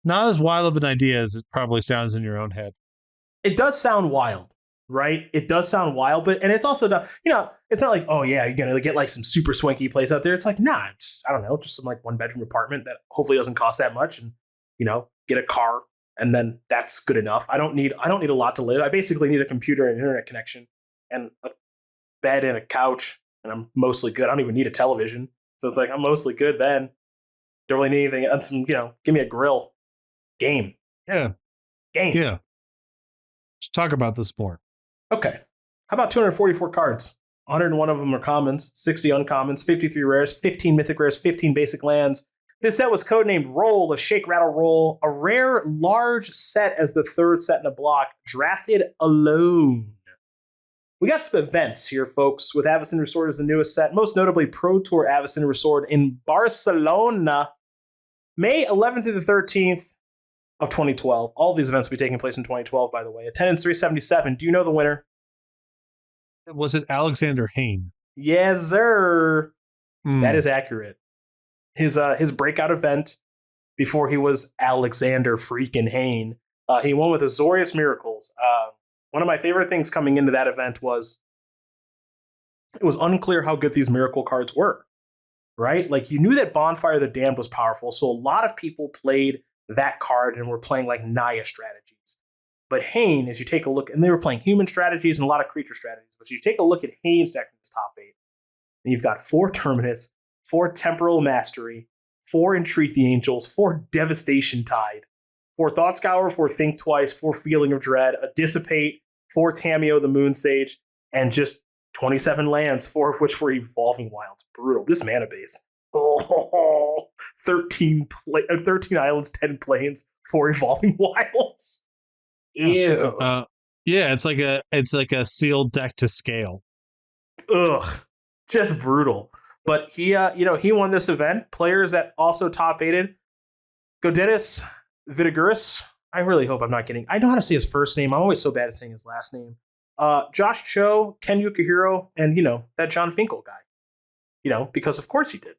Not as wild of an idea as it probably sounds in your own head. It does sound wild, right? It does sound wild, and it's also not, it's not like, oh yeah, you're gonna get like some super swanky place out there. It's like, nah, just, I don't know, just some like 1-bedroom apartment that hopefully doesn't cost that much, and get a car, and then that's good enough. I don't need a lot to live. I basically need a computer and internet connection and a bed and a couch, and I'm mostly good. I don't even need a television. So it's like, I'm mostly good then. Don't really need anything. And some, give me a grill. Game. Yeah. Game. Yeah. Let's talk about this more. Okay. How about 244 cards? 101 of them are commons, 60 uncommons, 53 rares, 15 mythic rares, 15 basic lands. This set was codenamed Roll, a Shake, Rattle, Roll, a rare, large set as the third set in a block, drafted alone. We got some events here, folks, with Avacyn Restored as the newest set, most notably Pro Tour Avacyn Restored in Barcelona, May 11th through the 13th of 2012. All of these events will be taking place in 2012, by the way. Attendance 377. Do you know the winner? Was it Alexander Hayne? Yes, sir. That is accurate. His breakout event before he was Alexander freaking Hayne, he won with Azorius Miracles. One of my favorite things coming into that event was it was unclear how good these miracle cards were, right? Like, you knew that Bonfire of the Damned was powerful, so a lot of people played that card and were playing like Naya strategies. But Hayne, as you take a look, and they were playing human strategies and a lot of creature strategies, but you take a look at Hayne's deck in his top 8, and you've got 4 Terminus, 4 Temporal Mastery, 4 Entreat the Angels, 4 Devastation Tide, 4 Thought Scour, 4 Think Twice, 4 Feeling of Dread, a Dissipate, 4 Tameo the Moon Sage, and just 27 lands, 4 of which were Evolving Wilds. Brutal. This mana base. 13 islands, 10 plains, 4 Evolving Wilds. Ew. Yeah, it's like a sealed deck to scale. Ugh. Just brutal. But he won this event. Players that also top 8'd Godetis Vitiguris. I really hope I'm not getting... I know how to say his first name. I'm always so bad at saying his last name. Josh Cho, Ken Yukihiro, and, that John Finkel guy. Because of course he did.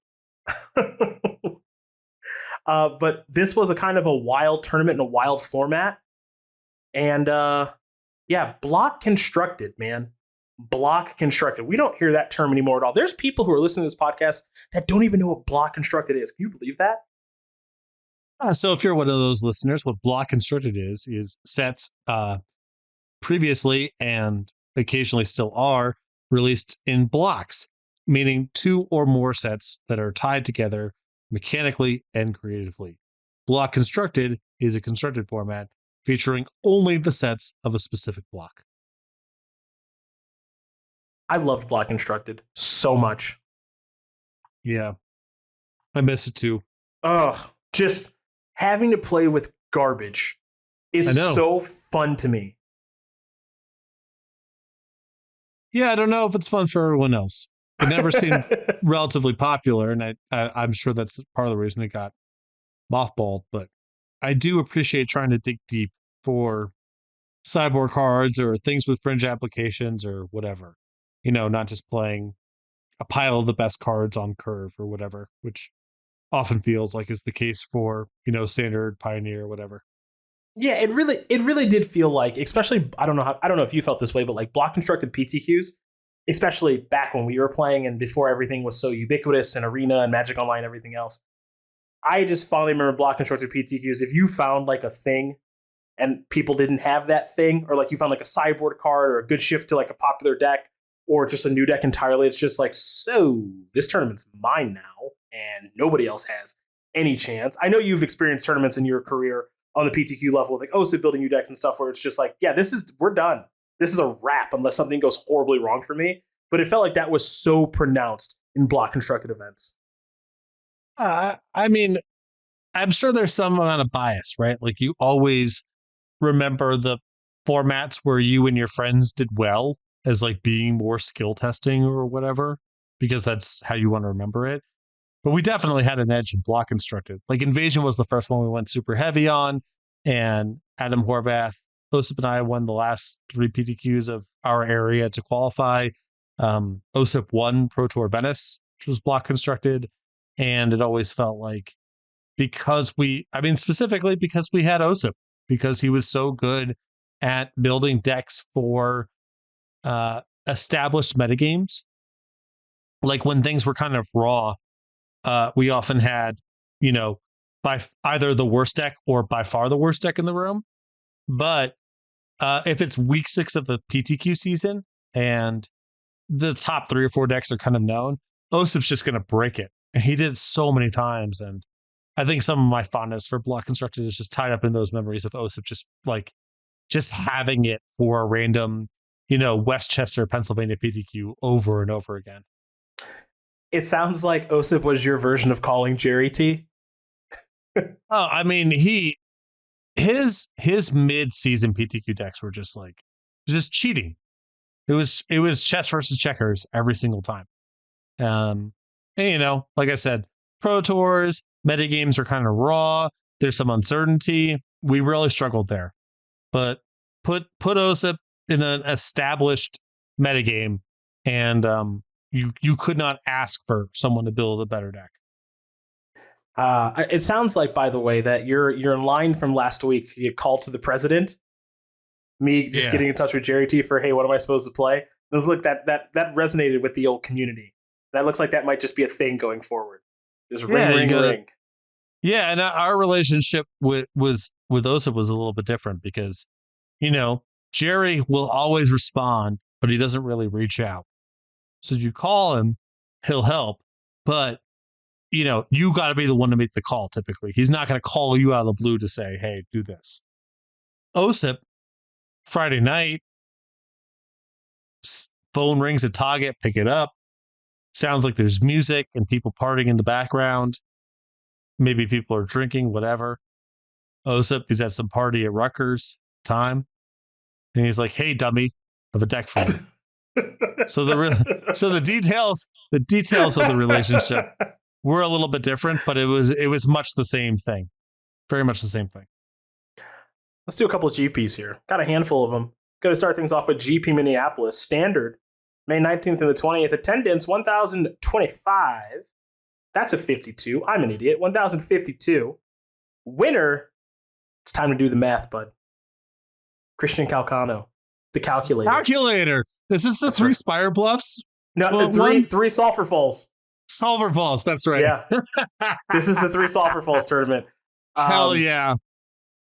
But this was a kind of a wild tournament in a wild format. And, block constructed, man. Block constructed. We don't hear that term anymore at all. There's people who are listening to this podcast that don't even know what block constructed is. Can you believe that? So if you're one of those listeners, what block constructed is sets previously and occasionally still are released in blocks, meaning 2 or more sets that are tied together mechanically and creatively. Block constructed is a constructed format featuring only the sets of a specific block. I loved Block Constructed so much. Yeah, I miss it too. Ugh, just having to play with garbage is so fun to me. Yeah, I don't know if it's fun for everyone else. It never seemed relatively popular, and I'm sure that's part of the reason it got mothballed. But I do appreciate trying to dig deep for cyborg cards or things with fringe applications or whatever. Not just playing a pile of the best cards on curve or whatever, which often feels like is the case for, standard, pioneer, whatever. Yeah, it really did feel like, especially I don't know if you felt this way, but like block constructed PTQs, especially back when we were playing and before everything was so ubiquitous and Arena and Magic Online and everything else. I just fondly remember block constructed PTQs. If you found like a thing and people didn't have that thing, or like you found like a sideboard card or a good shift to like a popular deck or just a new deck entirely, it's just like, so this tournament's mine now and nobody else has any chance. I know you've experienced tournaments in your career on the PTQ level, like building new decks and stuff, where it's just like, yeah, we're done. This is a wrap unless something goes horribly wrong for me. But it felt like that was so pronounced in block constructed events. I mean, I'm sure there's some amount of bias, right? Like you always remember the formats where you and your friends did well as like being more skill testing or whatever, because that's how you want to remember it. But we definitely had an edge in block constructed. Like Invasion was the first one we went super heavy on, and Adam Horvath, Osip, and I won the last 3 PTQs of our area to qualify. Osip won Pro Tour Venice, which was block constructed, and it always felt like specifically because we had Osip, because he was so good at building decks for established metagames. Like when things were kind of raw, we often had, by either the worst deck or by far the worst deck in the room. But if it's week 6 of the PTQ season and the top 3 or 4 decks are kind of known, Osip's just going to break it. And he did it so many times. And I think some of my fondness for block constructed is just tied up in those memories of Osip just having it for a random, Westchester, Pennsylvania PTQ over and over again. It sounds like Osip was your version of calling Jerry T. I mean, his mid-season PTQ decks were just cheating. It was chess versus checkers every single time. And like I said, Pro Tours, metagames are kind of raw. There's some uncertainty. We really struggled there. But put Osip in an established metagame, and you could not ask for someone to build a better deck. It sounds like, by the way, that you're in line from last week. You called to the president. Me just getting in touch with Jerry T for, hey, what am I supposed to play? Look, that resonated with the old community. That looks like that might just be a thing going forward. Just ring. Yeah, and our relationship with Osip was a little bit different because, Jerry will always respond, but he doesn't really reach out. So you call him, he'll help, but you got to be the one to make the call. Typically, he's not going to call you out of the blue to say, "Hey, do this." Osip, Friday night, phone rings at Target, pick it up. Sounds like there's music and people partying in the background. Maybe people are drinking, whatever. Osip, he's at some party at Rutgers time, and he's like, "Hey, dummy, I have a deck for you." So the details of the relationship were a little bit different, but it was much the same thing. Very much the same thing. Let's do a couple of GPs here. Got a handful of them. Going to start things off with GP Minneapolis. Standard, May 19th and the 20th. Attendance, 1,025. That's a 52. I'm an idiot. 1,052. Winner, it's time to do the math, bud. Christian Calcano, the calculator. Calculator. Is this the That's 3 right. Spire Bluffs? No, three Sulphur Falls. Sulphur Falls, that's right. Yeah. This is the 3 Sulphur Falls tournament. Hell yeah.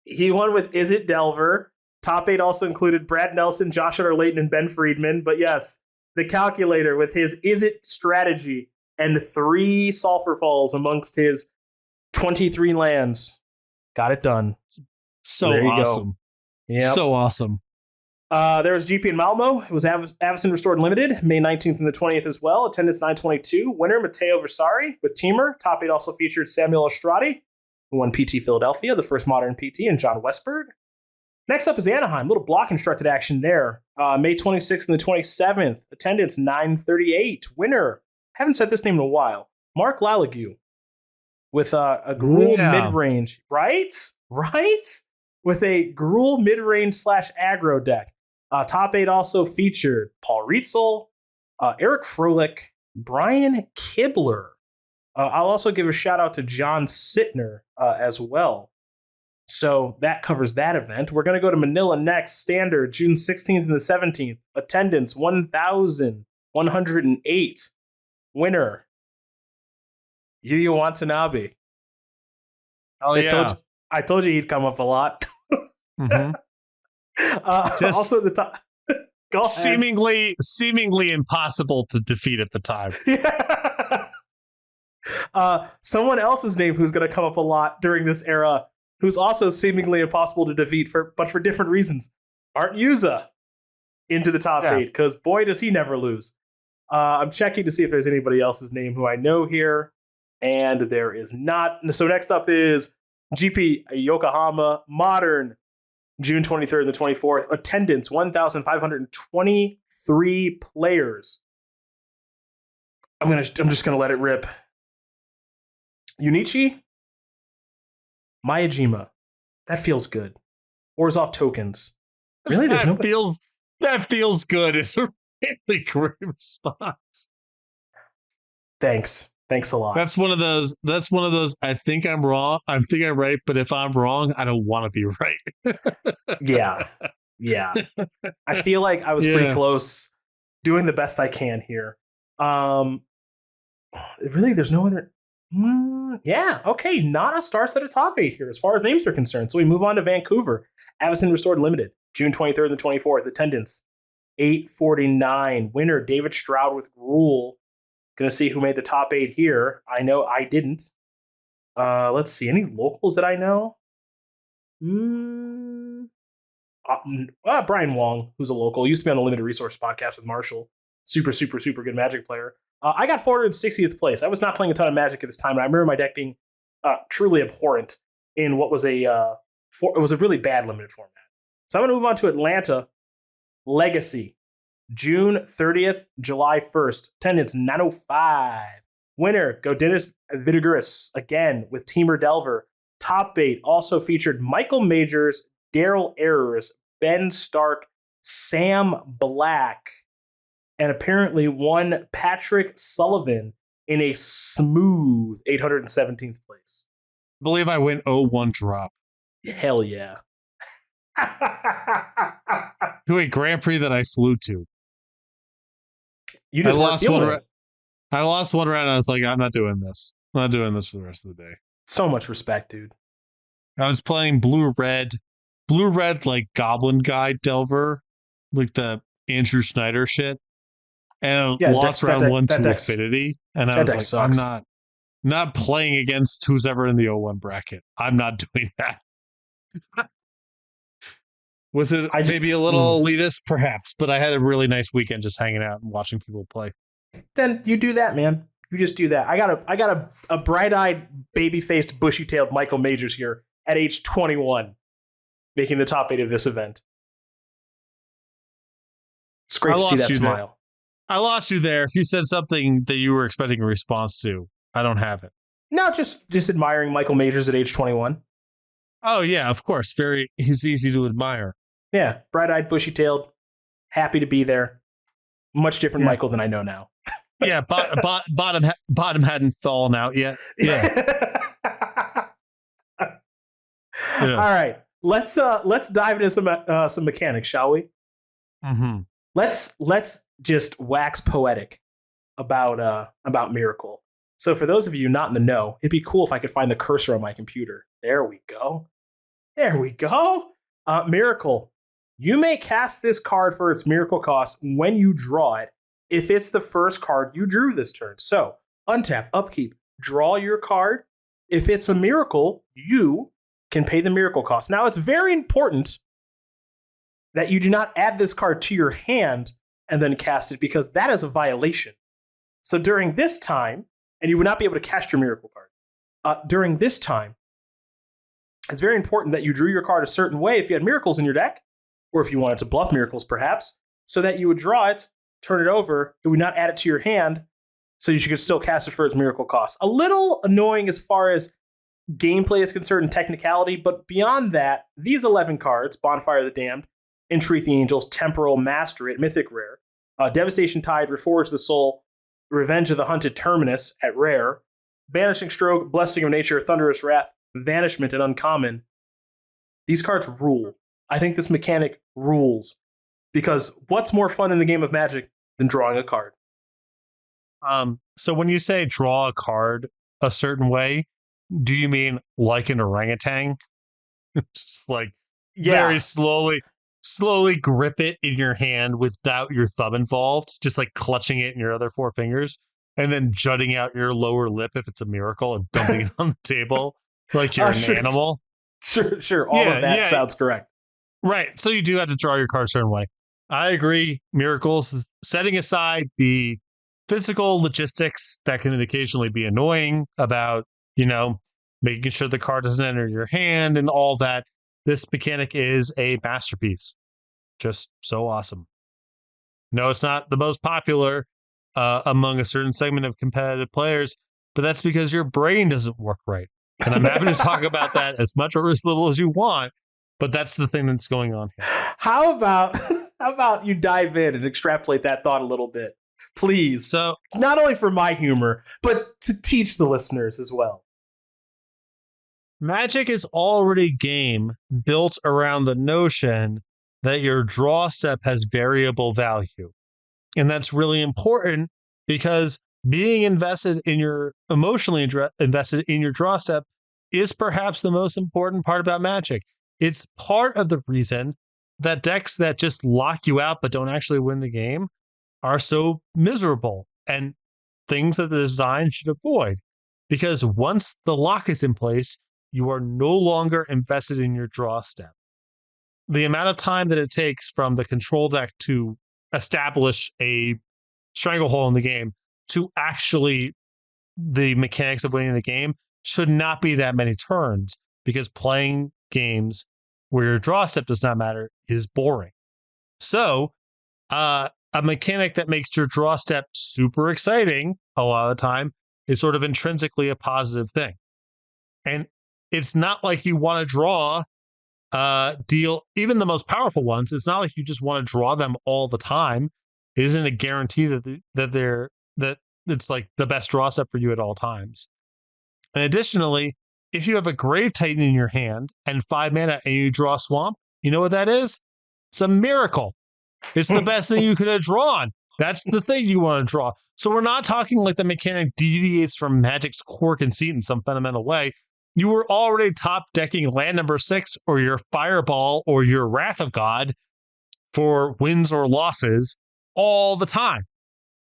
He won with Is It Delver. Top 8 also included Brad Nelson, Josh Utter-Layton, and Ben Friedman. But yes, the calculator with his Is It strategy and 3 Sulfur Falls amongst his 23 lands. Got it done. So There you awesome. Yep. So awesome. There was GP in Malmo. It was Avacyn Restored Limited, May 19th and the 20th as well. Attendance 922. Winner, Matteo Versari with Teamer. Top 8 also featured Samuel Estradi, who won PT Philadelphia, the first modern PT, and John Westberg. Next up is Anaheim. Little block constructed action there. May 26th and the 27th. Attendance 938. Winner, haven't said this name in a while, Mark Lalague with a Gruul mid-range. Right? With a Gruul mid-range / aggro deck. Top 8 also featured Paul Rietzel, Eric Froelich, Brian Kibler. I'll also give a shout out to John Sittner as well. So that covers that event. We're going to go to Manila next. Standard, June 16th and the 17th. Attendance, 1,108. Winner, Yuya Watanabe. Oh, yeah. I told you he'd come up a lot. Mm-hmm. Also at the top. Go ahead. Seemingly impossible to defeat at the time. Yeah. Someone else's name who's going to come up a lot during this era, who's also seemingly impossible to defeat, but for different reasons. Art Yuza into the top 8, because boy, does he never lose. I'm checking to see if there's anybody else's name who I know here, and there is not. So next up is GP Yokohama Modern, June 23rd and the 24th. Attendance, 1,523 players. I'm just gonna let it rip. Unichi, Miyajima. That feels good. Orzhov tokens. Really? There's that feels good. It's a really great response. Thanks a lot. That's one of those. I think I'm wrong. I think I'm right, but if I'm wrong, I don't want to be right. Yeah. I feel like I was pretty close, doing the best I can here. Really, there's no other. Yeah, okay. Not a stars at a top 8 here as far as names are concerned. So we move on to Vancouver. Avacyn Restored Limited, June 23rd and the 24th. Attendance, 849. Winner, David Stroud with Gruul. Gonna see who made the top 8 here. I know I didn't. Let's see. Any locals that I know? Brian Wong, who's a local, used to be on the Limited Resource podcast with Marshall. Super good Magic player. I got 460th place. I was not playing a ton of Magic at this time, and I remember my deck being truly abhorrent in what was it was a really bad limited format. So I'm going to move on to Atlanta. Legacy, June 30th, July 1st. Attendance 905. Winner, Godinez Vidaguris, again with Teamer Delver. Top 8 also featured Michael Majors, Daryl Ayers, Ben Stark, Sam Black, and apparently one Patrick Sullivan in a smooth 817th place. I believe I went 0-1 drop. Hell yeah. To a Grand Prix that I flew to. You just I lost one round and I was like, I'm not doing this. I'm not doing this for the rest of the day. So much respect, dude. I was playing blue-red like Goblin Guy Delver, like the Andrew Schneider shit. And lost round 1 to Affinity. And I was like, sucks. I'm not playing against who's ever in the 0-1 bracket. I'm not doing that. Was it maybe a little elitist? Perhaps. But I had a really nice weekend just hanging out and watching people play. Then you do that, man. You just do that. I got a bright-eyed, baby-faced, bushy-tailed Michael Majors here at age 21, making the top 8 of this event. It's great to see that smile. I lost you there. If you said something that you were expecting a response to, I don't have it. No, just admiring Michael Majors at age 21. Oh, yeah, of course. He's easy to admire. Yeah, bright-eyed, bushy-tailed, happy to be there. Much different Michael than I know now. Yeah, bottom hadn't fallen out yet. Yeah. All right, let's dive into some mechanics, shall we? Mm-hmm. Let's just wax poetic about Miracle. So for those of you not in the know, it'd be cool if I could find the cursor on my computer There we go. There we go. Miracle. You may cast this card for its miracle cost when you draw it if it's the first card you drew this turn. So, untap, upkeep, draw your card. If it's a miracle, you can pay the miracle cost. Now, it's very important that you do not add this card to your hand and then cast it, because that is a violation. So during this time, and you would not be able to cast your miracle card. During this time, it's very important that you drew your card a certain way if you had miracles in your deck, or if you wanted to bluff miracles perhaps, so that you would draw it, turn it over, it would not add it to your hand, so you could still cast it for its miracle cost. A little annoying as far as gameplay is concerned and technicality, but beyond that, these 11 cards, Bonfire of the Damned, Entreat the Angels, Temporal, Master It, Mythic Rare, Devastation Tide, Reforge the Soul, Revenge of the Hunted Terminus at Rare, Banishing Stroke, Blessing of Nature, Thunderous Wrath, Vanishment, and Uncommon. These cards rule. I think this mechanic rules, because what's more fun in the game of Magic than drawing a card? So when you say draw a card a certain way, do you mean like an orangutan? Just like very slowly grip it in your hand without your thumb involved, just like clutching it in your other four fingers, and then jutting out your lower lip if it's a miracle and dumping it on the table like you're an animal. Sure. All of that sounds correct. Right. So you do have to draw your card a certain way. I agree. Miracles, setting aside the physical logistics that can occasionally be annoying about, making sure the card doesn't enter your hand and all that. This mechanic is a masterpiece. Just so awesome. No, it's not the most popular among a certain segment of competitive players, but that's because your brain doesn't work right. And I'm happy to talk about that as much or as little as you want, but that's the thing that's going on here. How about you dive in and extrapolate that thought a little bit, please? So, not only for my humor, but to teach the listeners as well. Magic is already a game built around the notion that your draw step has variable value. And that's really important because being emotionally invested in your draw step is perhaps the most important part about Magic. It's part of the reason that decks that just lock you out but don't actually win the game are so miserable and things that the design should avoid. Because once the lock is in place, you are no longer invested in your draw step. The amount of time that it takes from the control deck to establish a stranglehold in the game to actually the mechanics of winning the game should not be that many turns, because playing games where your draw step does not matter is boring. So, a mechanic that makes your draw step super exciting a lot of the time is sort of intrinsically a positive thing. And it's not like you want to draw deal, even the most powerful ones. It's not like you just want to draw them all the time. It isn't a guarantee that it's like the best draw step for you at all times. And additionally, if you have a Grave Titan in your hand and 5 mana and you draw Swamp, you know what that is? It's a miracle. It's the best thing you could have drawn. That's the thing you want to draw. So we're not talking like the mechanic deviates from Magic's core conceit in some fundamental way. You were already top decking land number 6 or your Fireball or your Wrath of God for wins or losses all the time.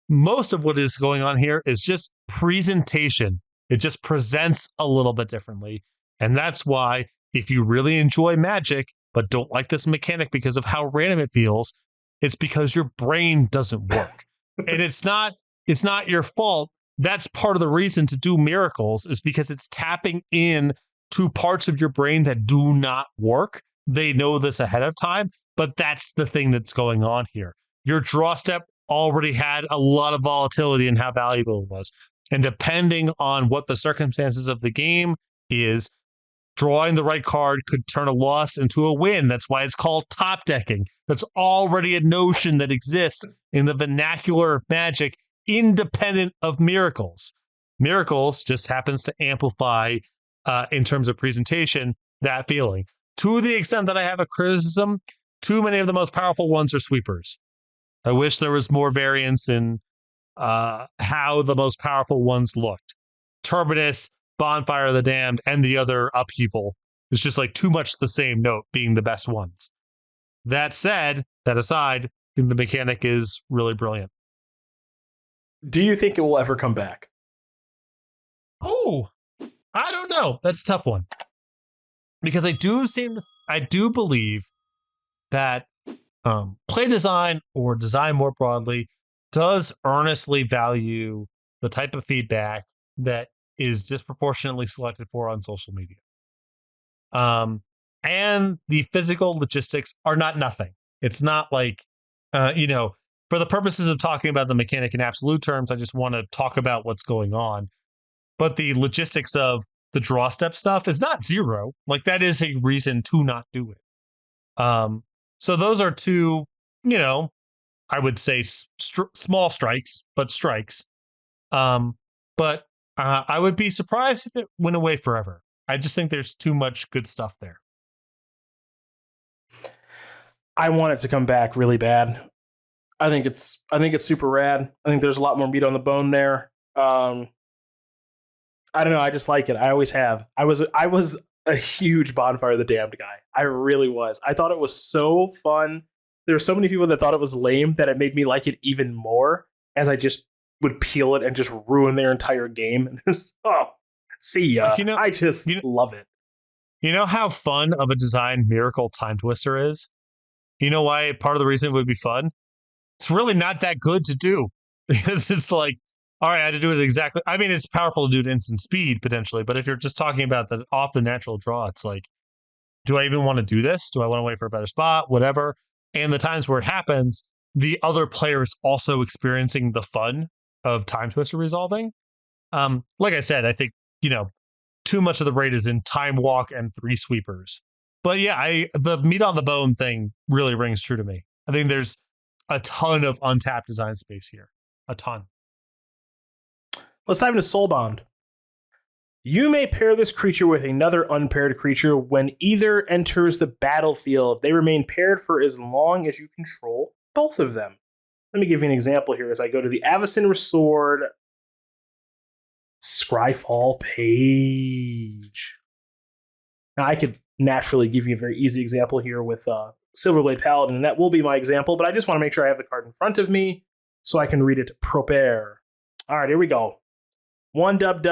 Most of what is going on here is just presentation. It just presents a little bit differently. And that's why if you really enjoy Magic, but don't like this mechanic because of how random it feels, it's because your brain doesn't work. And it's not your fault. That's part of the reason to do miracles, is because it's tapping in to parts of your brain that do not work. They know this ahead of time, but that's the thing that's going on here. Your draw step already had a lot of volatility in how valuable it was. And depending on what the circumstances of the game is, drawing the right card could turn a loss into a win. That's why it's called top decking. That's already a notion that exists in the vernacular of Magic, independent of miracles. Miracles just happens to amplify, in terms of presentation, that feeling. To the extent that I have a criticism, too many of the most powerful ones are sweepers. I wish there was more variance in how the most powerful ones looked. Terminus Bonfire of the Damned and the other Upheaval. It's just like too much the same note being the best ones. That aside, I think the mechanic is really brilliant. Do you think it will ever come back? Oh, I don't know. That's a tough one. Because I do believe that play design or design more broadly does earnestly value the type of feedback that is disproportionately selected for on social media. And the physical logistics are not nothing. It's not like, for the purposes of talking about the mechanic in absolute terms, I just want to talk about what's going on. But the logistics of the draw step stuff is not zero. Like, that is a reason to not do it. So those are two, I would say small strikes, but strikes. But I would be surprised if it went away forever. I just think there's too much good stuff there. I want it to come back really bad. I think it's super rad. I think there's a lot more meat on the bone there. I don't know. I just like it. I always have. I was a huge Bonfire of the Damned guy. I really was. I thought it was so fun. There were so many people that thought it was lame that it made me like it even more as I just would peel it and just ruin their entire game. And just, see ya. I just love it. You know how fun of a design Miracle Time Twister is? You know why part of the reason it would be fun? It's really not that good to do. Because it's like, all right, I had to do it exactly. I mean, it's powerful to do it instant speed, potentially. But if you're just talking about the off the natural draw, it's like, do I even want to do this? Do I want to wait for a better spot? Whatever. And the times where it happens, the other player is also experiencing the fun of Time Twister resolving. Like I said, I think, too much of the rate is in Time Walk and 3 sweepers. But yeah, the meat on the bone thing really rings true to me. I think there's a ton of untapped design space here. A ton. Let's dive into Soulbound. You may pair this creature with another unpaired creature. When either enters the battlefield, they remain paired for as long as you control both of them. Let me give you an example here as I go to the Avacyn Restored Scryfall page. Now, I could naturally give you a very easy example here with Silverblade Paladin, and that will be my example, but I just want to make sure I have the card in front of me so I can read it proper. All right, here we go. 1 dub,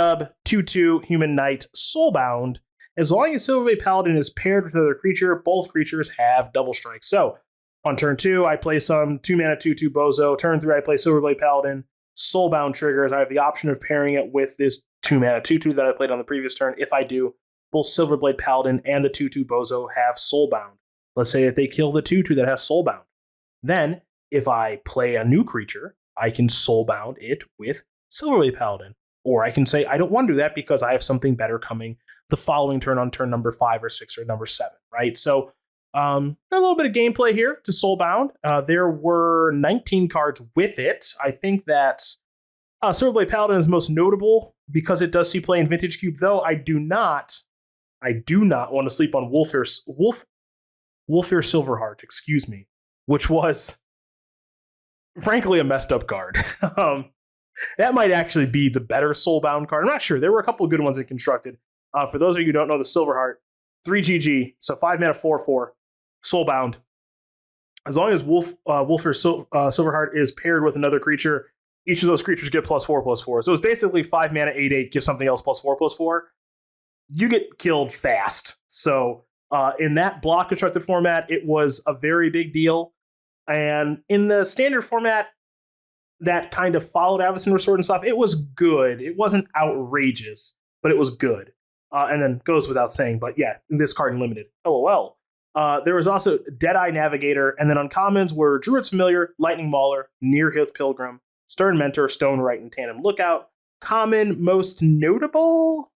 2/2, Human Knight, Soulbound. As long as Silverblade Paladin is paired with another creature, both creatures have double strike. So, on turn 2, I play some 2-mana 2/2 Bozo. Turn 3, I play Silverblade Paladin. Soulbound triggers. I have the option of pairing it with this 2-mana 2/2 that I played on the previous turn. If I do, both Silverblade Paladin and the 2/2 Bozo have Soulbound. Let's say that they kill the 2/2 that has Soulbound. Then, if I play a new creature, I can Soulbound it with Silverblade Paladin. Or I can say, I don't want to do that because I have something better coming the following turn on turn number 5 or 6 or number 7, right? So, a little bit of gameplay here to Soulbound. There were 19 cards with it. I think that Silverblade Paladin is most notable because it does see play in Vintage Cube, though I do not want to sleep on Wolfir Silverheart, which was frankly a messed up card. That might actually be the better Soulbound card. I'm not sure. There were a couple of good ones in Constructed. For those of you who don't know, the Silverheart, 3 GG, so 5 mana 4/4, Soulbound. As long as Wolfir Silverheart is paired with another creature, each of those creatures get +4/+4. So it's basically 5 mana 8/8, give something else +4/+4. You get killed fast. So in that block constructed format, it was a very big deal. And in the standard format, that kind of followed Avacyn Restored and stuff, it was good. It wasn't outrageous, but it was good. And then goes without saying, but yeah, this card in limited. LOL. There was also Deadeye Navigator, and then uncommons were Druid's Familiar, Lightning Mauler, Nearhith Pilgrim, Stern Mentor, Stone Right, and Tandem Lookout. Common, most notable,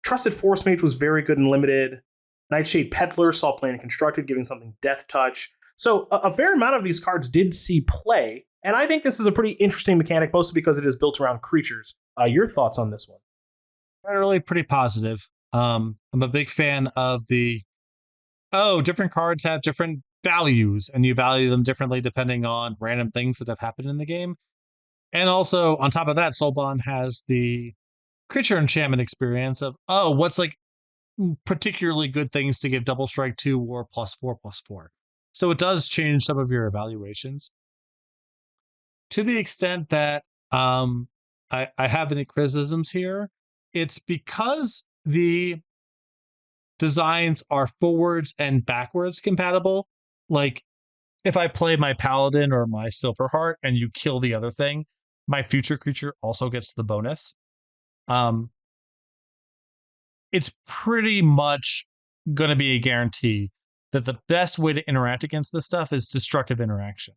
Trusted Force Mage was very good in limited. Nightshade Peddler saw play and constructed, giving something Death Touch. So a fair amount of these cards did see play. And I think this is a pretty interesting mechanic, mostly because it is built around creatures. Your thoughts on this one? Generally pretty positive. I'm a big fan of different cards have different values, and you value them differently depending on random things that have happened in the game. And also, on top of that, Soulbound has the creature enchantment experience of, what's like particularly good things to give double strike to or +4/+4. So it does change some of your evaluations to the extent that I have any criticisms here. It's because the designs are forwards and backwards compatible. Like if I play my paladin or my Silverheart and you kill the other thing, my future creature also gets the bonus. It's pretty much going to be a guarantee that the best way to interact against this stuff is destructive interaction.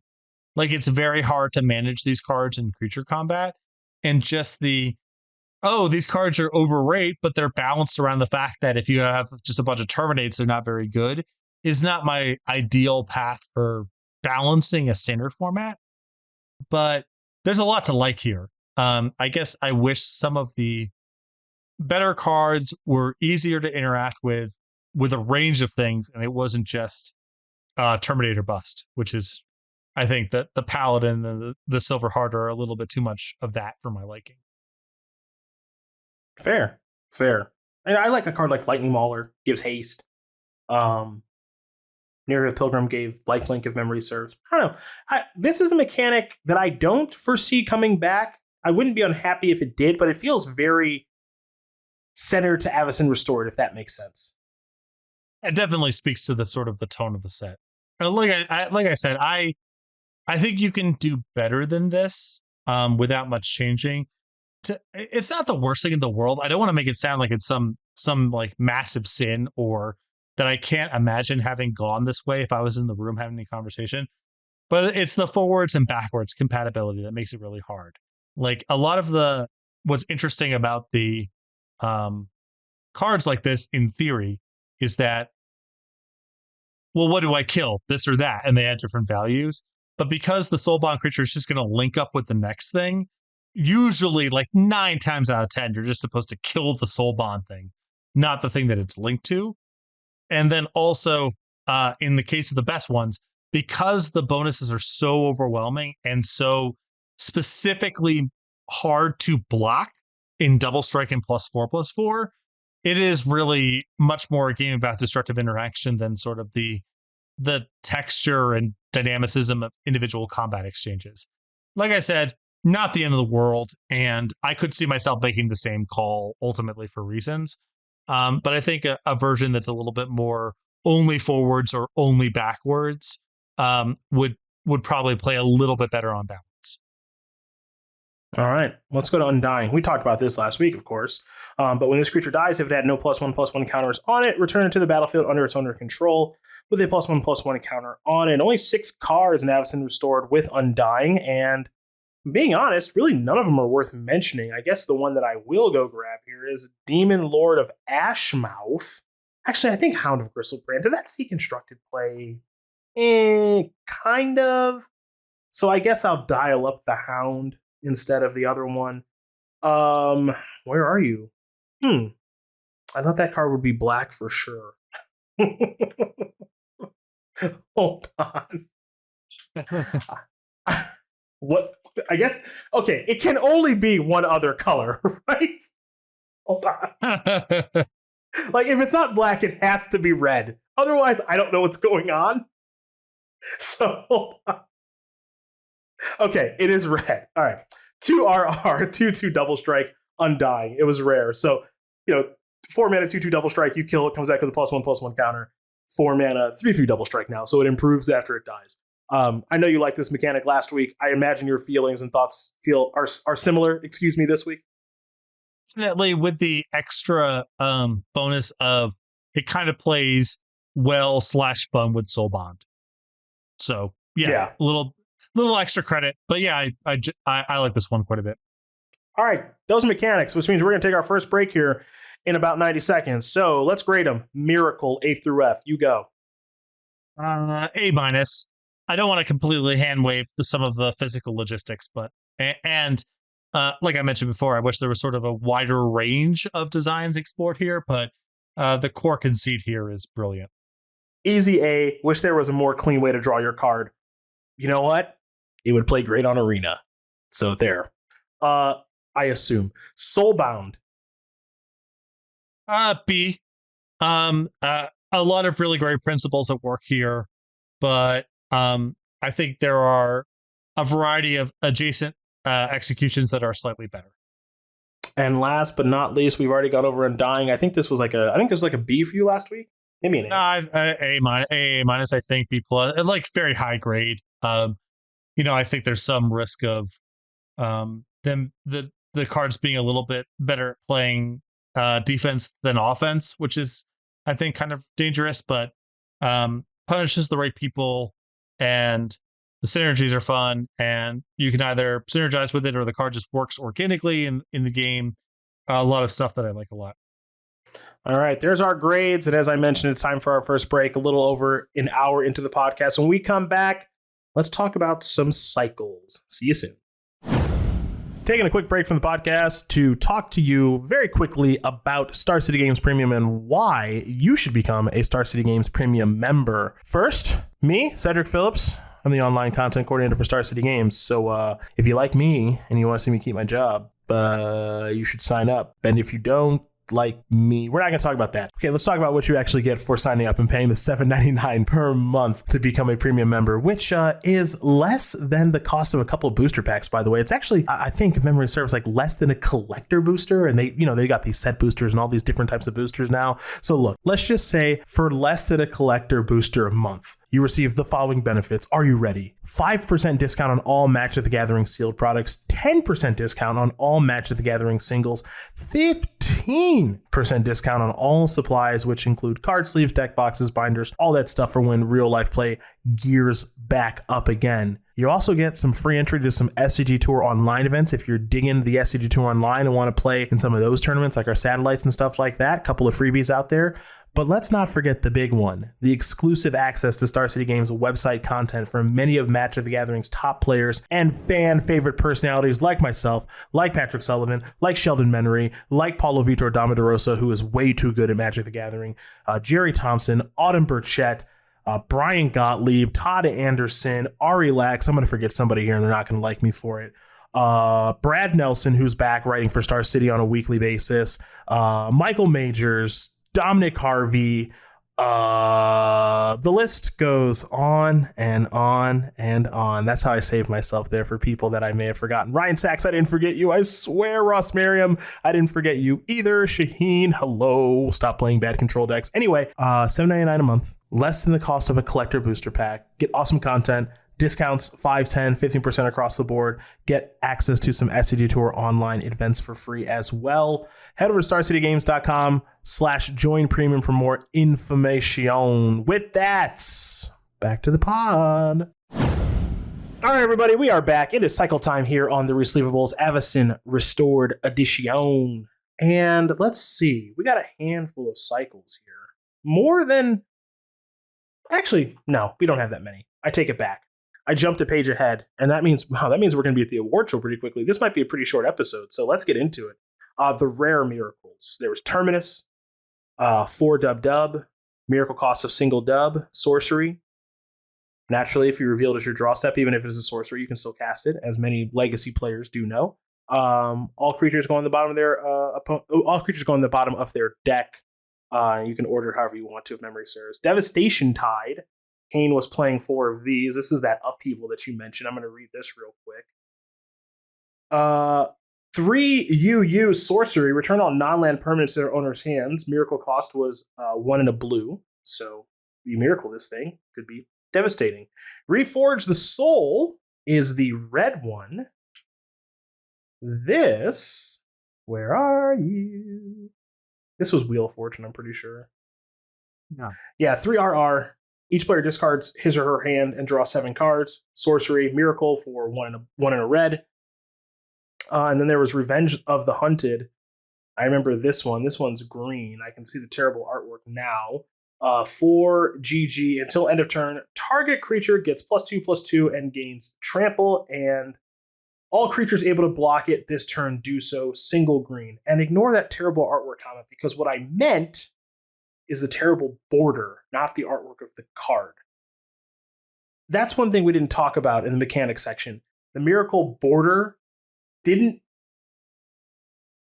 Like it's very hard to manage these cards in creature combat, and just these cards are overrate, but they're balanced around the fact that if you have just a bunch of terminates, they're not very good, is not my ideal path for balancing a standard format. But there's a lot to like here. I guess I wish some of the better cards were easier to interact with a range of things, and it wasn't just Terminator bust, which is, I think that the Paladin and the Silverheart are a little bit too much of that for my liking. Fair. And I like a card like Lightning Mauler, gives haste. Near the Pilgrim gave lifelink if memory serves. I don't know. This is a mechanic that I don't foresee coming back. I wouldn't be unhappy if it did, but it feels very centered to Avacyn Restored, if that makes sense. It definitely speaks to the sort of the tone of the set. Like I said, I think you can do better than this without much changing. It's not the worst thing in the world. I don't want to make it sound like it's some like massive sin or that I can't imagine having gone this way if I was in the room having the conversation. But it's the forwards and backwards compatibility that makes it really hard. Like a lot of what's interesting about the cards like this in theory is that, well, what do I kill? This or that? And they add different values. But because the Soulbound creature is just going to link up with the next thing, usually like 9 times out of 10, you're just supposed to kill the Soulbound thing, not the thing that it's linked to. And then also, in the case of the best ones, because the bonuses are so overwhelming and so specifically hard to block in double strike and +4/+4, it is really much more a game about destructive interaction than sort of the texture and dynamicism of individual combat exchanges. Like I said, not the end of the world, and I could see myself making the same call ultimately for reasons. But I think a version that's a little bit more only forwards or only backwards would probably play a little bit better on balance. All right, let's go to Undying. We talked about this last week, of course. But when this creature dies, if it had no +1/+1 counters on it, return it to the battlefield under its owner control with a +1/+1 counter on it. Only 6 cards in Avacyn Restored with Undying, and being honest, really none of them are worth mentioning. I guess the one that I will go grab here is Demon Lord of Ashmouth. Actually, I think Hound of Griselbrand. Did that see constructed play? Kind of. So I guess I'll dial up the Hound instead of the other one. Where are you? I thought that card would be black for sure. Hold on. What? I guess, okay, it can only be one other color, right? Hold on. Like, if it's not black, it has to be red. Otherwise, I don't know what's going on. So, hold on. Okay, it is red. All right. 2 RR, 2/2 double strike, Undying. It was rare. So, 4 mana, 2/2 double strike, you kill it, comes back with a +1/+1 counter. 4 mana, 3/3 double strike now. So it improves after it dies. I know you liked this mechanic last week. I imagine your feelings and thoughts are similar, this week. Definitely, with the extra bonus of it kind of plays well / fun with Soulbound. So yeah. A little extra credit, but yeah, I like this one quite a bit. All right, those mechanics, which means we're going to take our first break here in about 90 seconds. So let's grade them. Miracle, A through F. You go. A-. I don't want to completely hand wave some of the physical logistics, but like I mentioned before, I wish there was sort of a wider range of designs explored here, but the core conceit here is brilliant. Easy A. Wish there was a more clean way to draw your card. You know what? It would play great on Arena. So there. I assume. Soulbound. B. A lot of really great principles at work here, but I think there are a variety of adjacent executions that are slightly better. And last but not least, we've already gone over Undying. I think this was like a B for you last week. Give me an A. A minus, I think B plus, like very high grade. I think there's some risk of them the cards being a little bit better at playing defense than offense, which is I think kind of dangerous, but punishes the right people, and the synergies are fun, and you can either synergize with it or the card just works organically in the game. A lot of stuff that I like a lot. All right, there's our grades. And as I mentioned, it's time for our first break, a little over an hour into the podcast. When we come back, let's talk about some cycles. See you soon. Taking a quick break from the podcast to talk to you very quickly about Star City Games Premium and why you should become a Star City Games Premium member. First, me, Cedric Phillips. I'm the online content coordinator for Star City Games. So if you like me and you want to see me keep my job, you should sign up. And if you don't like me, we're not going to talk about that. Okay, let's talk about what you actually get for signing up and paying the $7.99 per month to become a premium member, which is less than the cost of a couple of booster packs, by the way. It's actually, I think, if memory serves, like less than a collector booster. And they got these set boosters and all these different types of boosters now. So look, let's just say for less than a collector booster a month, you receive the following benefits. Are you ready? 5% discount on all Magic the Gathering sealed products, 10% discount on all Magic the Gathering singles, 15% discount on all supplies, which include card sleeves, deck boxes, binders, all that stuff for when real life play gears back up again. You also get some free entry to some SCG Tour online events if you're digging the SCG Tour online and want to play in some of those tournaments like our satellites and stuff like that. A couple of freebies out there. But let's not forget the big one, the exclusive access to Star City Games website content from many of Magic the Gathering's top players and fan favorite personalities like myself, like Patrick Sullivan, like Sheldon Menery, like Paulo Vitor Damaderosa, who is way too good at Magic the Gathering, Jerry Thompson, Autumn Burchett, Brian Gottlieb, Todd Anderson, Ari Lax. I'm going to forget somebody here and they're not going to like me for it. Brad Nelson, who's back writing for Star City on a weekly basis. Michael Majors, Dominic Harvey. The list goes on and on and on. That's how I saved myself there for people that I may have forgotten. Ryan Sachs, I didn't forget you. I swear, Ross Merriam, I didn't forget you either. Shaheen, hello. Stop playing bad control decks. Anyway, $7.99 a month, less than the cost of a collector booster pack. Get awesome content. Discounts 5, 10, 15% across the board. Get access to some SCG Tour online events for free as well. Head over to starcitygames.com/join premium for more information. With that, back to the pod. All right, everybody, we are back. It is cycle time here on the Resleevables Avacyn Restored edition. And let's see, we got a handful of cycles here. More than... Actually, no, we don't have that many. I take it back. I jumped a page ahead, and that means we're going to be at the award show pretty quickly. This might be a pretty short episode, so let's get into it. The rare miracles. There was Terminus, 4 dub, miracle cost of single dub, sorcery. Naturally, if you reveal it as your draw step, even if it is a sorcery, you can still cast it, as many legacy players do know. All creatures go on the bottom of their of their deck. You can order it however you want to, if memory serves. Devastation Tide. Kane was playing 4 of these. This is that upheaval that you mentioned. I'm going to read this real quick. 3 UU sorcery. Return all non-land permanents to their owner's hands. Miracle cost was 1 and a blue. So you miracle this thing. Could be devastating. Reforge the Soul is the red one. This, where are you? This was Wheel of Fortune, I'm pretty sure. No. Yeah, 3 RR. Each player discards his or her hand and draws 7 cards. Sorcery, miracle for 1 and a red. And then there was Revenge of the Hunted. I remember this one. This one's green. I can see the terrible artwork now. 4 GG until end of turn. Target creature gets +2/+2 and gains trample, and all creatures able to block it this turn do so. Single green. And ignore that terrible artwork comment, because what I meant is the terrible border, not the artwork of the card. That's one thing we didn't talk about in the mechanics section. The miracle border didn't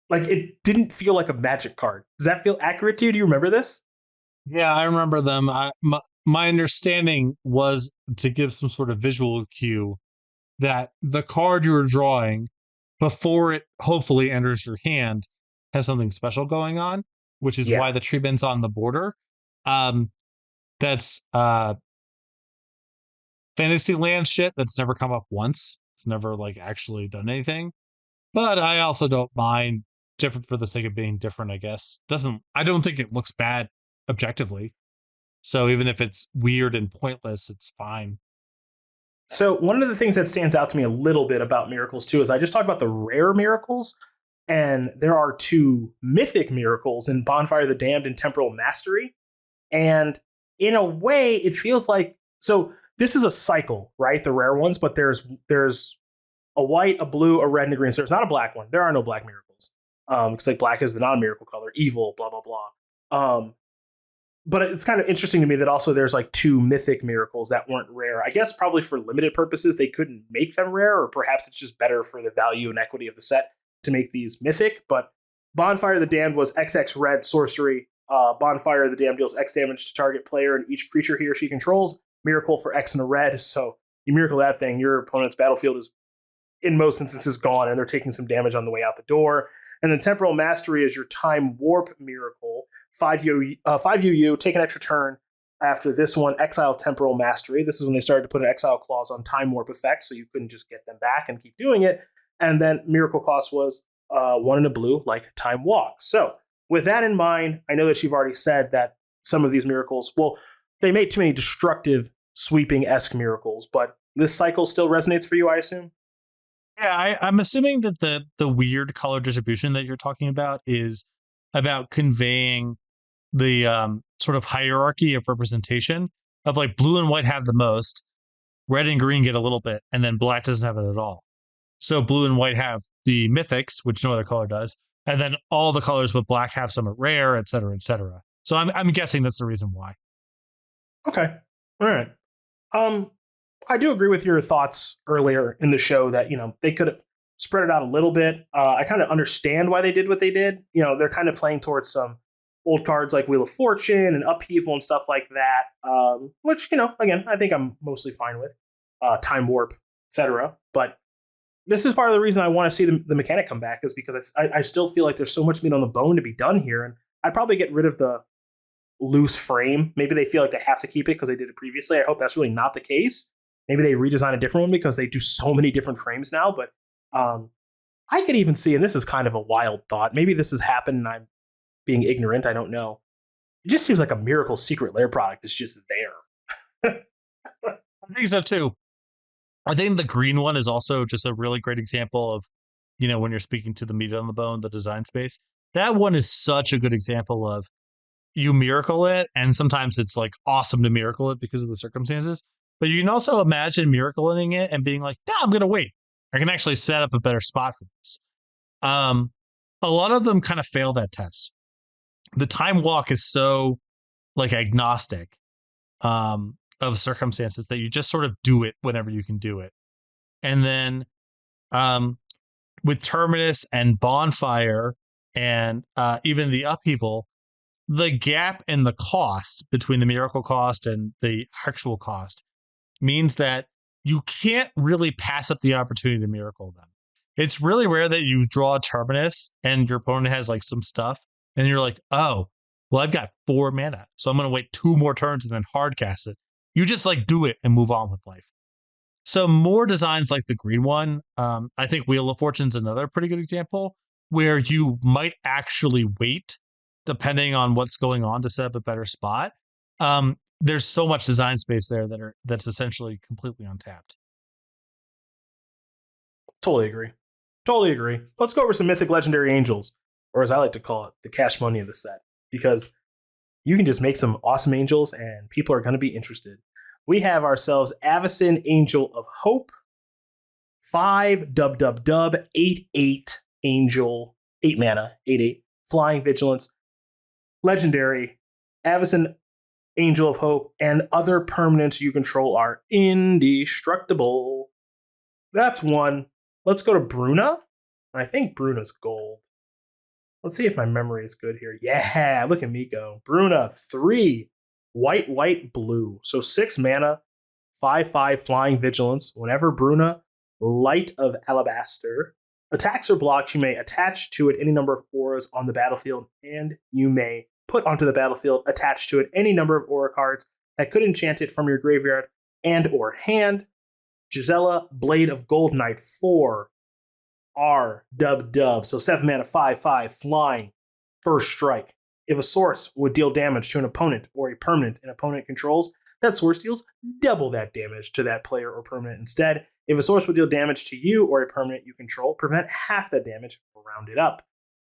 Like, it didn't feel like a Magic card. Does that feel accurate to you? Do you remember this? Yeah, I remember them. My understanding was to give some sort of visual cue that the card you were drawing before it hopefully enters your hand has something special going on, which is why the treatment's on the border. That's Fantasyland shit that's never come up once. It's never like actually done anything. But I also don't mind different for the sake of being different, I guess. I don't think it looks bad objectively. So even if it's weird and pointless, it's fine. So one of the things that stands out to me a little bit about miracles too is I just talked about the rare miracles, and there are 2 mythic miracles in Bonfire of the Damned and Temporal Mastery. And in a way, it feels like, so this is a cycle, right? The rare ones, but there's a white, a blue, a red, and a green. So there's not a black one. There are no black miracles. Because like black is the non-miracle color, evil, blah, blah, blah. But it's kind of interesting to me that also there's like 2 mythic miracles that weren't rare. I guess probably for limited purposes, they couldn't make them rare, or perhaps it's just better for the value and equity of the set to make these mythic. But Bonfire of the Damned was XX red sorcery. Bonfire of the Damned deals X damage to target player and each creature he or she controls. Miracle for X and a red. So you miracle that thing, your opponent's battlefield is in most instances gone, and they're taking some damage on the way out the door. And then Temporal Mastery is your Time Warp miracle. 5 UU, take an extra turn. After this one, exile Temporal Mastery. This is when they started to put an exile clause on Time Warp effects, so you couldn't just get them back and keep doing it. And then miracle cost was 1 in a blue, like Time Walk. So with that in mind, I know that you've already said that some of these miracles, well, they made too many destructive, sweeping-esque miracles, but this cycle still resonates for you, I assume? Yeah, I'm assuming that the weird color distribution that you're talking about is about conveying the sort of hierarchy of representation of like blue and white have the most, red and green get a little bit, and then black doesn't have it at all. So blue and white have the mythics, which no other color does, and then all the colors but black have some at rare, et cetera, et cetera. So I'm guessing that's the reason why. Okay. All right. I do agree with your thoughts earlier in the show that, they could have spread it out a little bit. I kind of understand why they did what they did. They're kind of playing towards some old cards like Wheel of Fortune and Upheaval and stuff like that, which, again, I think I'm mostly fine with. Time Warp, etc. But this is part of the reason I want to see the mechanic come back, is because I still feel like there's so much meat on the bone to be done here. And I'd probably get rid of the loose frame. Maybe they feel like they have to keep it because they did it previously. I hope that's really not the case. Maybe they redesign a different one because they do so many different frames now. But I could even see, and this is kind of a wild thought, maybe this has happened and I'm being ignorant, I don't know. It just seems like a Miracle Secret Lair product is just there. I think so too. I think the green one is also just a really great example of, when you're speaking to the meat on the bone, the design space. That one is such a good example of you miracle it, and sometimes it's like awesome to miracle it because of the circumstances. But you can also imagine miracling it and being like, I'm going to wait. I can actually set up a better spot for this. A lot of them kind of fail that test. The Time Walk is so like agnostic of circumstances that you just sort of do it whenever you can do it. And then with Terminus and Bonfire and even the Upheaval, the gap in the cost between the miracle cost and the actual cost means that you can't really pass up the opportunity to miracle them. It's really rare that you draw a Terminus and your opponent has like some stuff and you're like, oh, well, I've got 4 mana, so I'm going to wait 2 more turns and then hard cast it. You just like do it and move on with life. So more designs like the green one. I think Wheel of Fortune's another pretty good example where you might actually wait depending on what's going on to set up a better spot. There's so much design space there that's essentially completely untapped. Totally agree. Let's go over some Mythic Legendary Angels, or as I like to call it, the cash money of the set, because you can just make some awesome angels and people are going to be interested. We have ourselves Avacyn Angel of Hope, 5 dub 8/8 angel, 8 mana, 8/8 flying vigilance, legendary. Avacyn Angel of Hope and other permanents you control are indestructible. That's one. Let's go to Bruna. I think Bruna's gold. Let's see if my memory is good here. Yeah, look at me go. Bruna, 3, white, white, blue. So 6 mana, 5/5 flying vigilance. Whenever Bruna, Light of Alabaster, attacks or blocks, you may attach to it any number of auras on the battlefield, and you may put onto the battlefield attached to it any number of aura cards that could enchant it from your graveyard and or hand. Gisela, Blade of Gold Knight, 4, R, dub dub. So 7 mana, 5/5 flying, first strike. If a source would deal damage to an opponent or a permanent an opponent controls, that source deals double that damage to that player or permanent instead. If a source would deal damage to you or a permanent you control, prevent half that damage, round it up.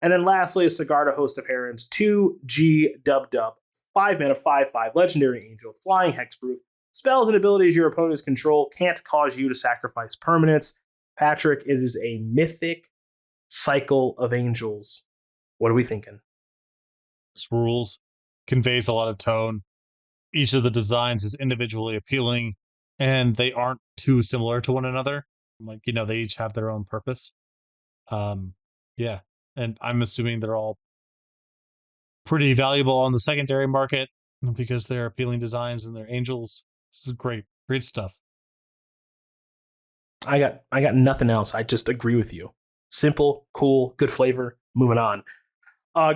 And then lastly, Sigarda, Host of Herons, 2G dub dub, 5 mana, 5/5 legendary angel, flying hexproof. Spells and abilities your opponents control can't cause you to sacrifice permanents. Patrick, it is a mythic cycle of angels. What are we thinking? This rules, conveys a lot of tone. Each of the designs is individually appealing, and they aren't too similar to one another. Like, they each have their own purpose. Yeah, and I'm assuming they're all pretty valuable on the secondary market because they're appealing designs and they're angels. This is great stuff. I got nothing else. I just agree with you. Simple, cool, good flavor. Moving on.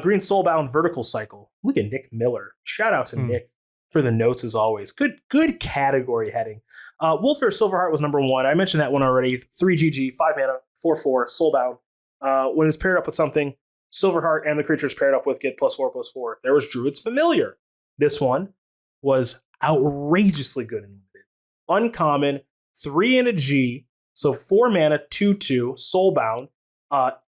Green Soulbound Vertical Cycle. Look at Nick Miller. Shout out to Nick for the notes as always. Good category heading. Wolfir Silverheart was number 1. I mentioned that one already. 3 GG, 5 mana, 4/4, Soulbound. When it's paired up with something, Silverheart and the creatures paired up with get +4/+4. There was Druid's Familiar. This one was outrageously good and limited. Uncommon, 3 and a G, so 4 mana, 2/2, Soulbound.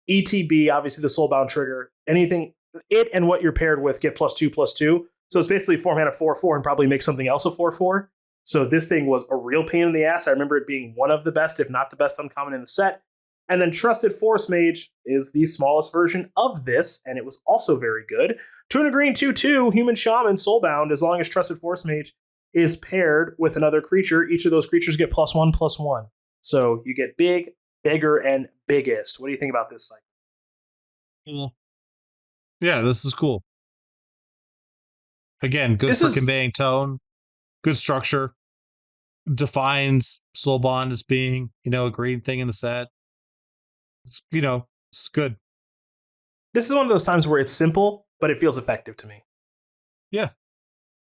ETB, obviously the Soulbound trigger. Anything, it and what you're paired with get +2/+2. So it's basically 4 mana, 4/4, and probably make something else a 4/4. So this thing was a real pain in the ass. I remember it being one of the best, if not the best uncommon in the set. And then Trusted Forest Mage is the smallest version of this, and it was also very good. 2 and a green, 2/2, Human Shaman, Soulbound. As long as Trusted Forest Mage is paired with another creature, each of those creatures get +1/+1. So you get big, bigger, and biggest. What do you think about this cycle? Yeah, this is cool. Again, good for conveying tone, good structure, defines Soulbound as being, a green thing in the set. It's, it's good. This is one of those times where it's simple, but it feels effective to me. Yeah.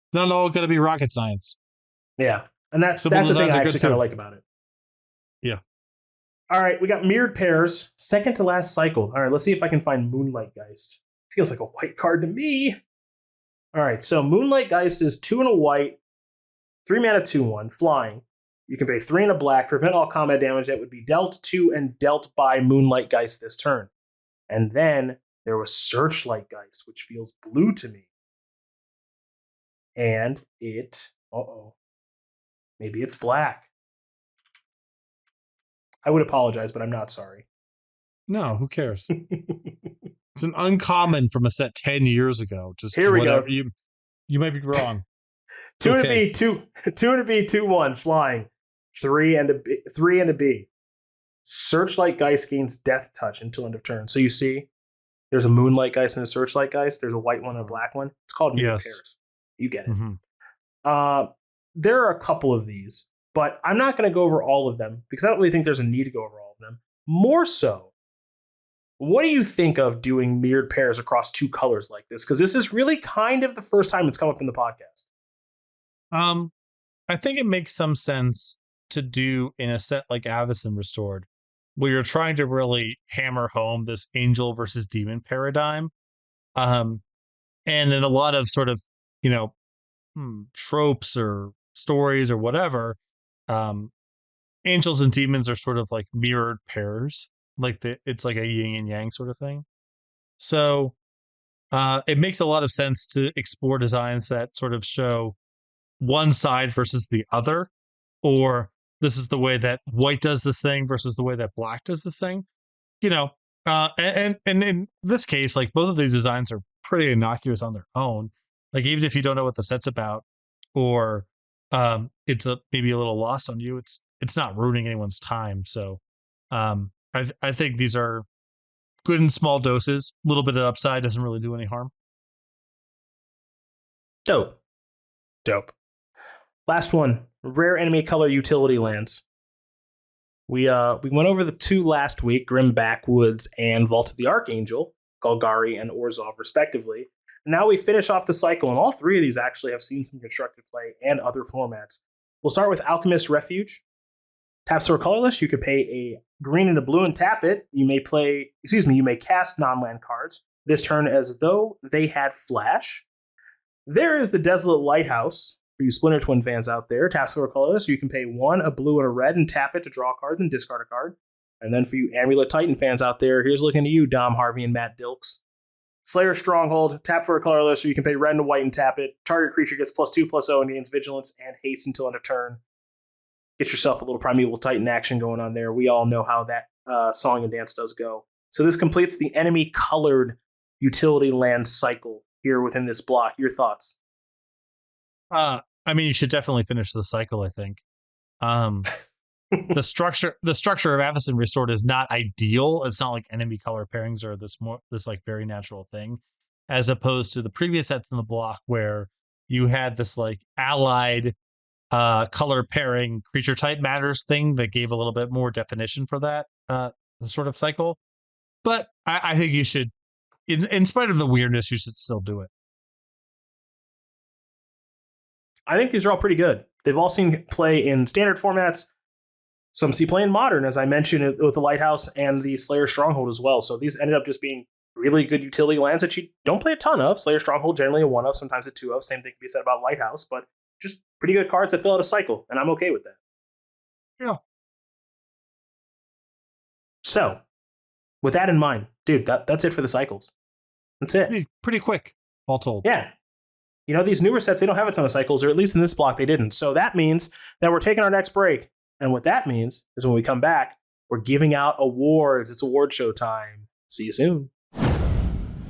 It's not all going to be rocket science. Yeah. And that's the thing I actually kind of like about it. Yeah. All right, we got mirrored pairs, second to last cycle. All right, let's see if I can find Moonlight Geist. Feels like a white card to me. All right, so Moonlight Geist is 2 and a white, 3 mana, 2/1, flying. You can pay 3 and a black, prevent all combat damage that would be dealt to and dealt by Moonlight Geist this turn. And then there was Searchlight Geist, which feels blue to me. And it, maybe it's black. I would apologize, but I'm not sorry. No, who cares? It's an uncommon from a set 10 years ago. Just here we go. You might be wrong. 2 and a B, 2 and a B, 2/1, flying. 3 and a B. Searchlight Geist gains Death Touch until end of turn. So you see, there's a Moonlight Geist and a Searchlight Geist. There's a white one and a black one. It's called Mirror Pairs. You get it. Mm-hmm. There are a couple of these, but I'm not going to go over all of them because I don't really think there's a need to go over all of them. More so, what do you think of doing mirrored pairs across 2 colors like this? Because this is really kind of the first time it's come up in the podcast. I think it makes some sense to do in a set like Avacyn Restored, where you're trying to really hammer home this angel versus demon paradigm. And in a lot of sort of, tropes or stories or whatever, angels and demons are sort of like mirrored pairs. Like it's like a yin and yang sort of thing. So it makes a lot of sense to explore designs that sort of show one side versus the other, or this is the way that white does this thing versus the way that black does this thing. And in this case, like both of these designs are pretty innocuous on their own. Like even if you don't know what the set's about, or it's maybe a little lost on you, it's not ruining anyone's time. So I think these are good in small doses. A little bit of upside doesn't really do any harm. Dope. Last one, rare enemy color utility lands. We went over the 2 last week, Grim Backwoods and Vault of the Archangel, Golgari and Orzhov respectively. Now we finish off the cycle, and all 3 of these actually have seen some constructive play and other formats. We'll start with Alchemist Refuge. Taps are colorless. You could pay a green and a blue and tap it. You may cast non-land cards this turn as though they had flash. There is the Desolate Lighthouse. For you Splinter Twin fans out there, taps for colorless. You can pay 1, a blue and a red, and tap it to draw a card and discard a card. And then for you Amulet Titan fans out there, here's looking to you, Dom Harvey and Matt Dilks. Slayer Stronghold, tap for a colorless, so you can pay red and white and tap it. Target creature gets +2/+0 and gains vigilance and haste until end of turn. Get yourself a little Primeval Titan action going on there. We all know how that song and dance does go. So this completes the enemy colored utility land cycle here within this block. Your thoughts? I mean, you should definitely finish the cycle, I think. The structure of Avacyn Restored is not ideal. It's not like enemy color pairings are this like very natural thing, as opposed to the previous sets in the block where you had this like allied color pairing creature type matters thing that gave a little bit more definition for that sort of cycle. But I think you should, in spite of the weirdness, you should still do it. I think these are all pretty good. They've all seen play in standard formats. Some see play in modern, as I mentioned, with the Lighthouse and the Slayer Stronghold as well. So these ended up just being really good utility lands that you don't play a ton of. Slayer Stronghold generally a 1-of, sometimes a 2-of. Same thing can be said about Lighthouse, but just pretty good cards that fill out a cycle, and I'm okay with that. Yeah. So, with that in mind, dude, that's it for the cycles. That's it. Pretty quick, all told. Yeah. You know, these newer sets, they don't have a ton of cycles, or at least in this block, they didn't. So that means that we're taking our next break. And what that means is when we come back, we're giving out awards. It's award show time. See you soon.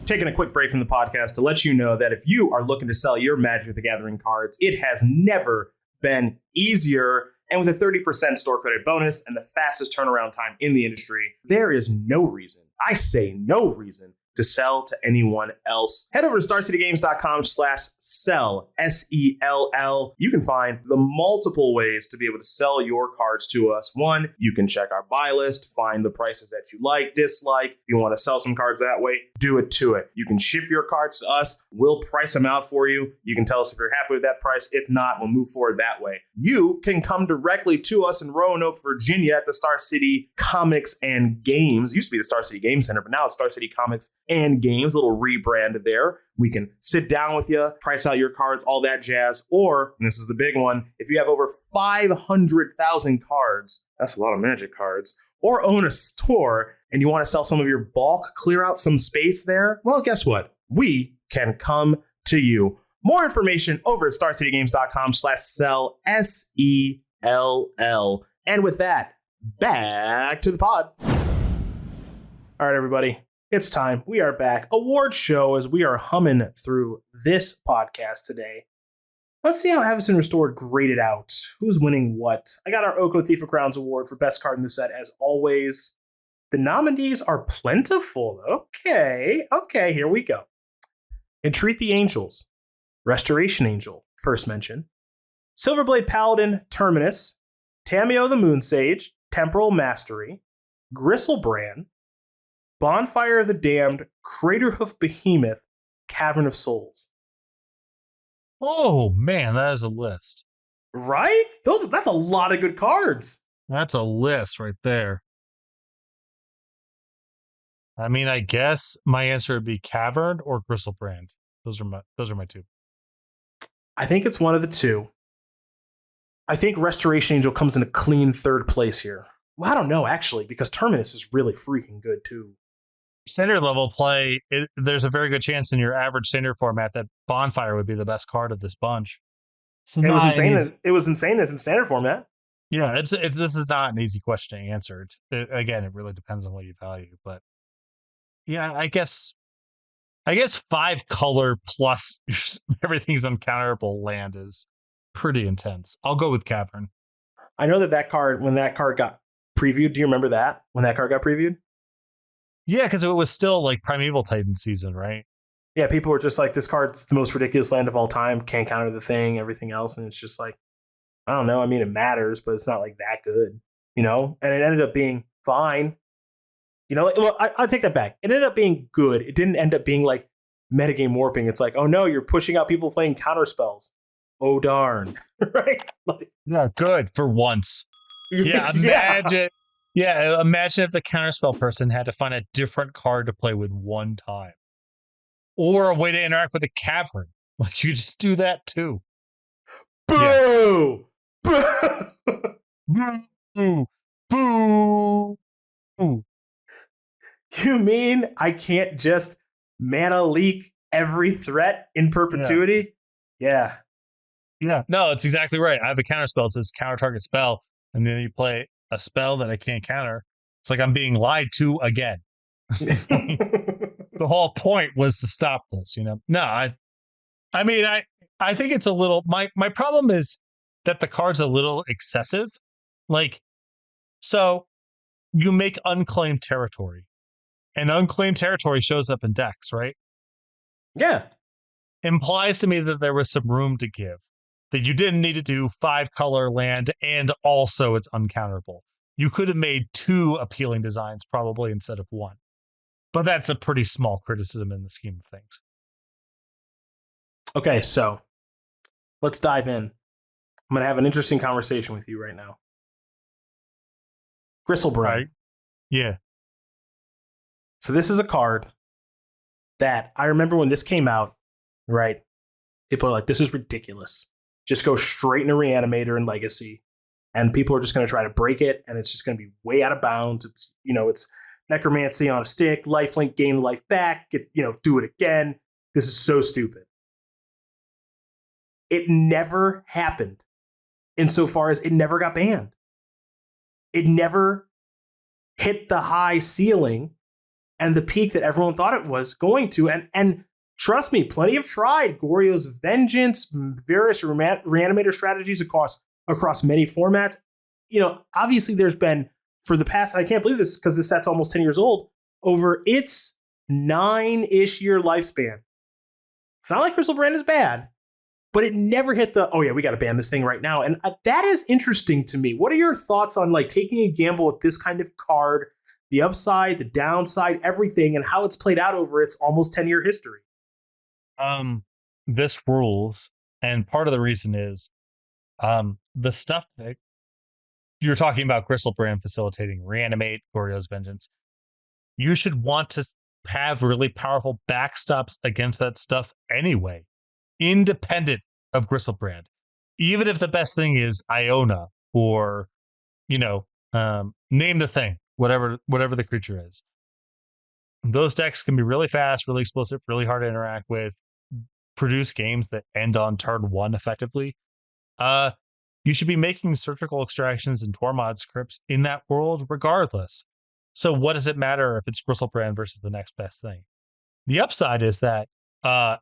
Taking a quick break from the podcast to let you know that if you are looking to sell your Magic the Gathering cards, it has never been easier. And with a 30% store credit bonus and the fastest turnaround time in the industry, there is no reason, I say no reason, to sell to anyone else. Head over to StarCityGames.com/sell, SELL. You can find the multiple ways to be able to sell your cards to us. One, you can check our buy list, find the prices that you like, dislike. If you want to sell some cards that way, do it to it. You can ship your cards to us. We'll price them out for you. You can tell us if you're happy with that price. If not, we'll move forward that way. You can come directly to us in Roanoke, Virginia at the Star City Comics and Games. It used to be the Star City Game Center, but now it's Star City Comics and Games, a little rebrand there. We can sit down with you, price out your cards, all that jazz. Or, and this is the big one, if you have over 500,000 cards, that's a lot of Magic cards, or own a store and you want to sell some of your bulk, clear out some space there, well, guess what? We can come to you. More information over at StarCityGames.com/sell, SELL. And with that, back to the pod. All right, everybody. It's time. We are back. Award show as we are humming through this podcast today. Let's see how Avacyn Restored graded out. Who's winning what? I got our Oko Thief of Crowns award for best card in the set as always. The nominees are plentiful. Okay, here we go. Entreat the Angels. Restoration Angel, first mention. Silverblade Paladin, Terminus. Tameo the Moon Sage, Temporal Mastery. Griselbrand. Bonfire of the Damned, Craterhoof Behemoth, Cavern of Souls. Oh, man, that is a list. Right? That's a lot of good cards. That's a list right there. I mean, I guess my answer would be Cavern or Griselbrand. Those are my two. I think it's one of the two. I think Restoration Angel comes in a clean third place here. Well, I don't know, actually, because Terminus is really freaking good, too. Standard level play, there's a very good chance in your average standard format that Bonfire would be the best card of this bunch. It was insane as in standard format. Yeah, this is not an easy question to answer. Again, it really depends on what you value. But yeah, I guess 5 color plus everything's uncounterable land is pretty intense. I'll go with Cavern. I know that card, when that card got previewed, do you remember that? When that card got previewed? Yeah, because it was still like Primeval Titan season, right? Yeah, people were just like, this card's the most ridiculous land of all time, can't counter the thing, everything else. And it's just like, I don't know. I mean, it matters, but it's not like that good, you know? And it ended up being fine. You know, well, I'll take that back. It ended up being good. It didn't end up being like metagame warping. It's like, oh no, you're pushing out people playing counter spells. Oh darn. Right? Like, Yeah, good for once. Yeah, imagine. Yeah, imagine if the counterspell person had to find a different card to play with one time, or a way to interact with a cavern. Like you just do that too. Boo! Yeah. Boo! Boo! Boo! You mean I can't just mana leak every threat in perpetuity? Yeah. Yeah. No, it's exactly right. I have a counterspell. It says counter target spell, and then you play a spell that I can't counter. It's like I'm being lied to again. The whole point was to stop this, you know. No, I mean, I think it's a little. My problem is that the card's a little excessive. Like, so you make unclaimed territory, and unclaimed territory shows up in decks, right? Yeah. Implies to me that there was some room to give. That you didn't need to do 5-color land and also it's uncounterable. You could have made 2 appealing designs probably instead of 1. But that's a pretty small criticism in the scheme of things. Okay, so let's dive in. I'm going to have an interesting conversation with you right now. Griselbrand. Right? Yeah. So this is a card that I remember when this came out, right? People are like, this is ridiculous. Just go straight into Reanimator and Legacy. And people are just going to try to break it. And it's just going to be way out of bounds. It's, you know, it's necromancy on a stick, lifelink, gain life back, get, you know, do it again. This is so stupid. It never happened insofar as it never got banned. It never hit the high ceiling and the peak that everyone thought it was going to. And trust me, plenty have tried Goryo's Vengeance, various Reanimator strategies across many formats. You know, obviously there's been, for the past, I can't believe this because this set's almost 10 years old, over its 9-ish year lifespan. It's not like Griselbrand is bad, but it never hit the, oh yeah, we got to ban this thing right now. And that is interesting to me. What are your thoughts on like taking a gamble with this kind of card, the upside, the downside, everything, and how it's played out over its almost 10-year history? This rules, and part of the reason is the stuff that you're talking about, Griselbrand facilitating, Reanimate, Goryo's Vengeance. You should want to have really powerful backstops against that stuff anyway, independent of Griselbrand. Even if the best thing is Iona or, you know, name the thing, whatever the creature is. Those decks can be really fast, really explosive, really hard to interact with, produce games that end on turn 1 effectively. You should be making surgical extractions and Tormod scripts in that world regardless. So what does it matter if it's Griselbrand versus the next best thing? The upside is that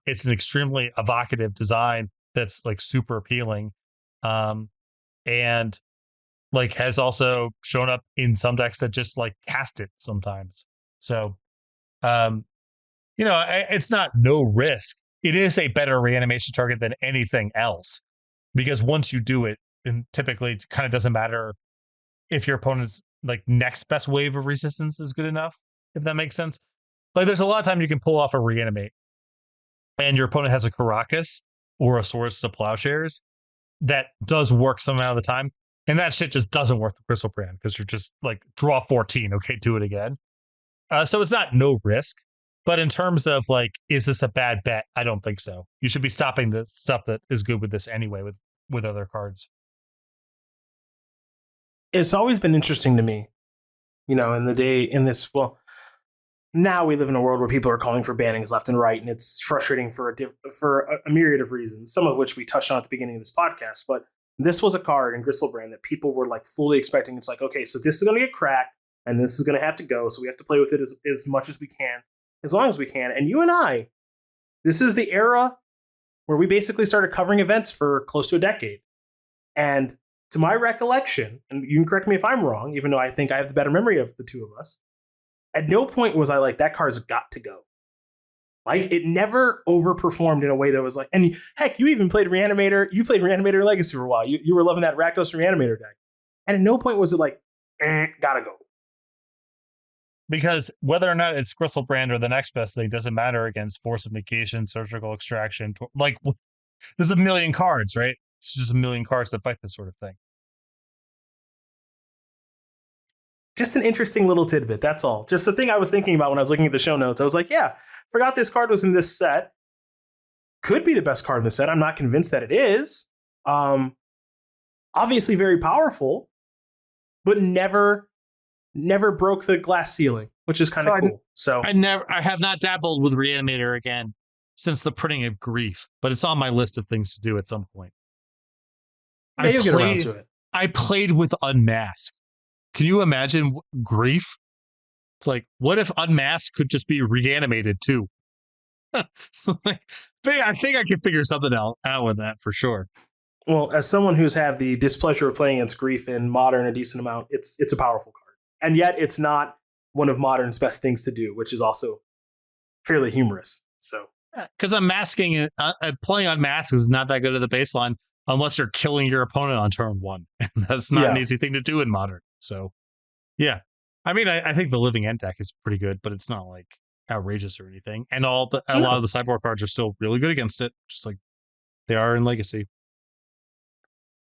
it's an extremely evocative design that's like super appealing, and like has also shown up in some decks that just like cast it sometimes. So, you know, it's not no risk. It is a better reanimation target than anything else, because once you do it, and typically it kind of doesn't matter if your opponent's like next best wave of resistance is good enough, if that makes sense. Like there's a lot of time you can pull off a reanimate and your opponent has a Caracas or a Swords to Plowshares that does work some amount of the time. And that shit just doesn't work with Griselbrand because you're just like, draw 14, okay, do it again. So it's not no risk. But in terms of like, is this a bad bet? I don't think so. You should be stopping the stuff that is good with this anyway, with other cards. It's always been interesting to me, you know, now we live in a world where people are calling for bannings left and right, and it's frustrating for a myriad of reasons, some of which we touched on at the beginning of this podcast. But this was a card in Griselbrand that people were like fully expecting. It's like, okay, so this is going to get cracked, and this is going to have to go, so we have to play with it as much as we can, as long as we can. And you and I, this is the era where we basically started covering events for close to a decade. And to my recollection, and you can correct me if I'm wrong, even though I think I have the better memory of the two of us, At no point was I like, that card's got to go. Like, it never overperformed in a way that was like, and heck, you even played Reanimator. You played Reanimator Legacy for a while. You were loving that Rakdos Reanimator deck. And at no point was it like, gotta go. Because whether or not it's Griselbrand or the next best thing doesn't matter against Force of Negation, Surgical Extraction. Like, there's a million cards, right? It's just a million cards that fight this sort of thing. Just an interesting little tidbit, that's all. Just the thing I was thinking about when I was looking at the show notes. I was like, yeah, forgot this card was in this set. Could be the best card in the set. I'm not convinced that it is. Obviously very powerful, but never broke the glass ceiling, which is kind of cool. So I have not dabbled with Reanimator again since the printing of Grief, but it's on my list of things to do at some point. Yeah, you'll get around to it. I played with Unmask. Can you imagine Grief? It's like, what if Unmask could just be reanimated too? So I think I can figure something out with that for sure. Well, as someone who's had the displeasure of playing against Grief in Modern a decent amount, it's a powerful card. And yet it's not one of Modern's best things to do, which is also fairly humorous. So, because Unmasking, playing Unmask is not that good at the baseline unless you're killing your opponent on turn one. And that's not an easy thing to do in Modern. So, yeah. I mean, I think the Living End deck is pretty good, but it's not like outrageous or anything. And a lot of the sideboard cards are still really good against it, just like they are in Legacy.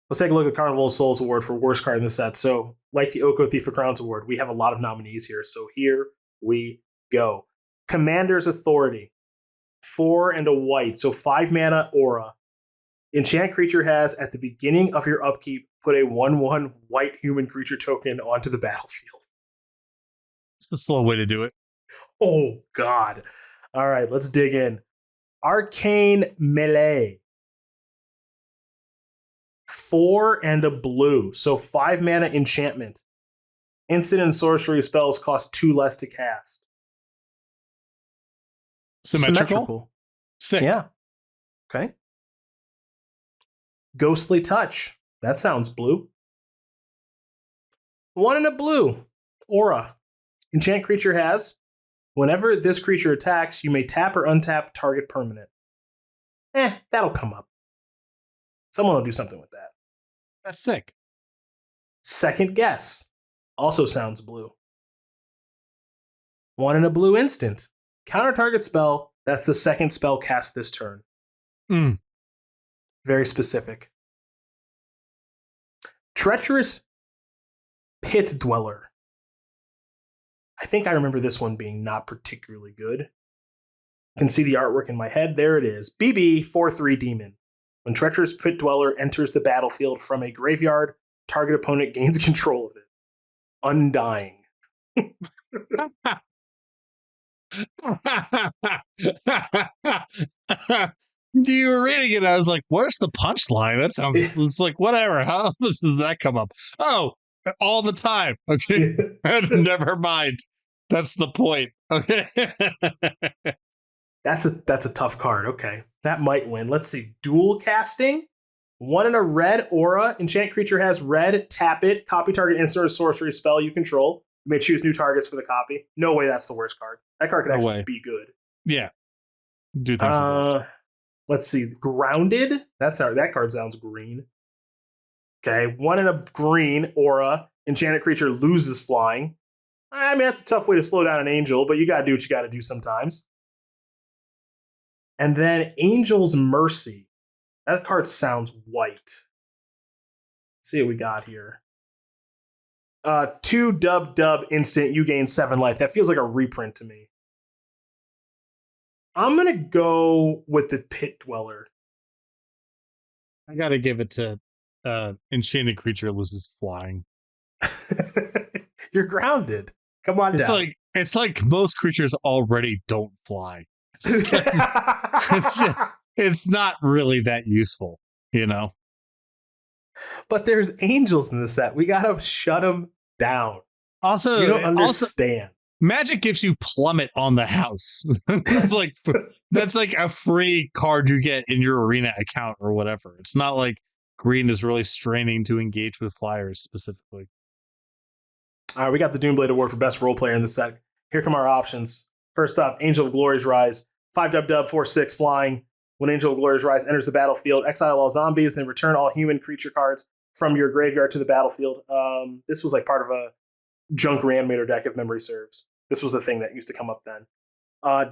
Let's take a look at Carnival of Souls Award for worst card in the set. So, like the Oko Thief of Crowns Award, we have a lot of nominees here. So here we go. Commander's Authority. 4 and a white. So 5 mana aura. Enchant creature has, at the beginning of your upkeep, put a 1/1 white human creature token onto the battlefield. It's a slow way to do it. Oh, God. All right, let's dig in. Arcane Melee. 4 and a blue. So 5 mana enchantment. Instant and sorcery spells cost 2 less to cast. Symmetrical? Sick. Yeah. Okay. Ghostly Touch. That sounds blue. 1 and a blue. Aura. Enchant creature has, whenever this creature attacks, you may tap or untap target permanent. That'll come up. Someone will do something with that. That's sick. Second Guess. Also sounds blue. 1 and a blue instant. Counter target spell. That's the second spell cast this turn. Very specific. Treacherous Pit Dweller. I think I remember this one being not particularly good. You can see the artwork in my head. There it is. BB 4/3 Demon. When Treacherous Pit Dweller enters the battlefield from a graveyard, target opponent gains control of it. Undying. You were reading it, I was like, where's the punchline? That sounds, it's like, whatever. How does that come up? Oh, all the time. Okay. Never mind. That's the point. Okay. That's a tough card. Okay. That might win. Let's see. Dual Casting. 1 and a red aura. Enchant creature has red. Tap it. Copy target instant or sorcery spell you control. You may choose new targets for the copy. No way that's the worst card. That card could actually be good. Yeah. Do things. Let's see. Grounded. That card sounds green. Okay. 1 and a green aura. Enchanted creature loses flying. I mean, that's a tough way to slow down an angel, but you got to do what you got to do sometimes. And then Angel's Mercy. That card sounds white. Let's see what we got here. 2 dub instant, you gain 7 life. That feels like a reprint to me. I'm going to go with the Pit Dweller. I got to give it to Enchanted Creature Loses Flying. You're grounded. Come on down. It's like most creatures already don't fly. It's not really that useful, you know? But there's angels in the set. We got to shut them down. Also, you don't understand. Magic gives you Plummet on the house. That's like a free card you get in your arena account or whatever. It's not like green is really straining to engage with flyers specifically. All right, we got the Doomblade Award for best role player in the set. Here come our options. First up, Angel of Glory's Rise. 5 dub, 4/6 flying. When Angel of Glory's Rise enters the battlefield, exile all zombies, then return all human creature cards from your graveyard to the battlefield. This was like part of a junk Reanimator deck, if memory serves. This was the thing that used to come up then.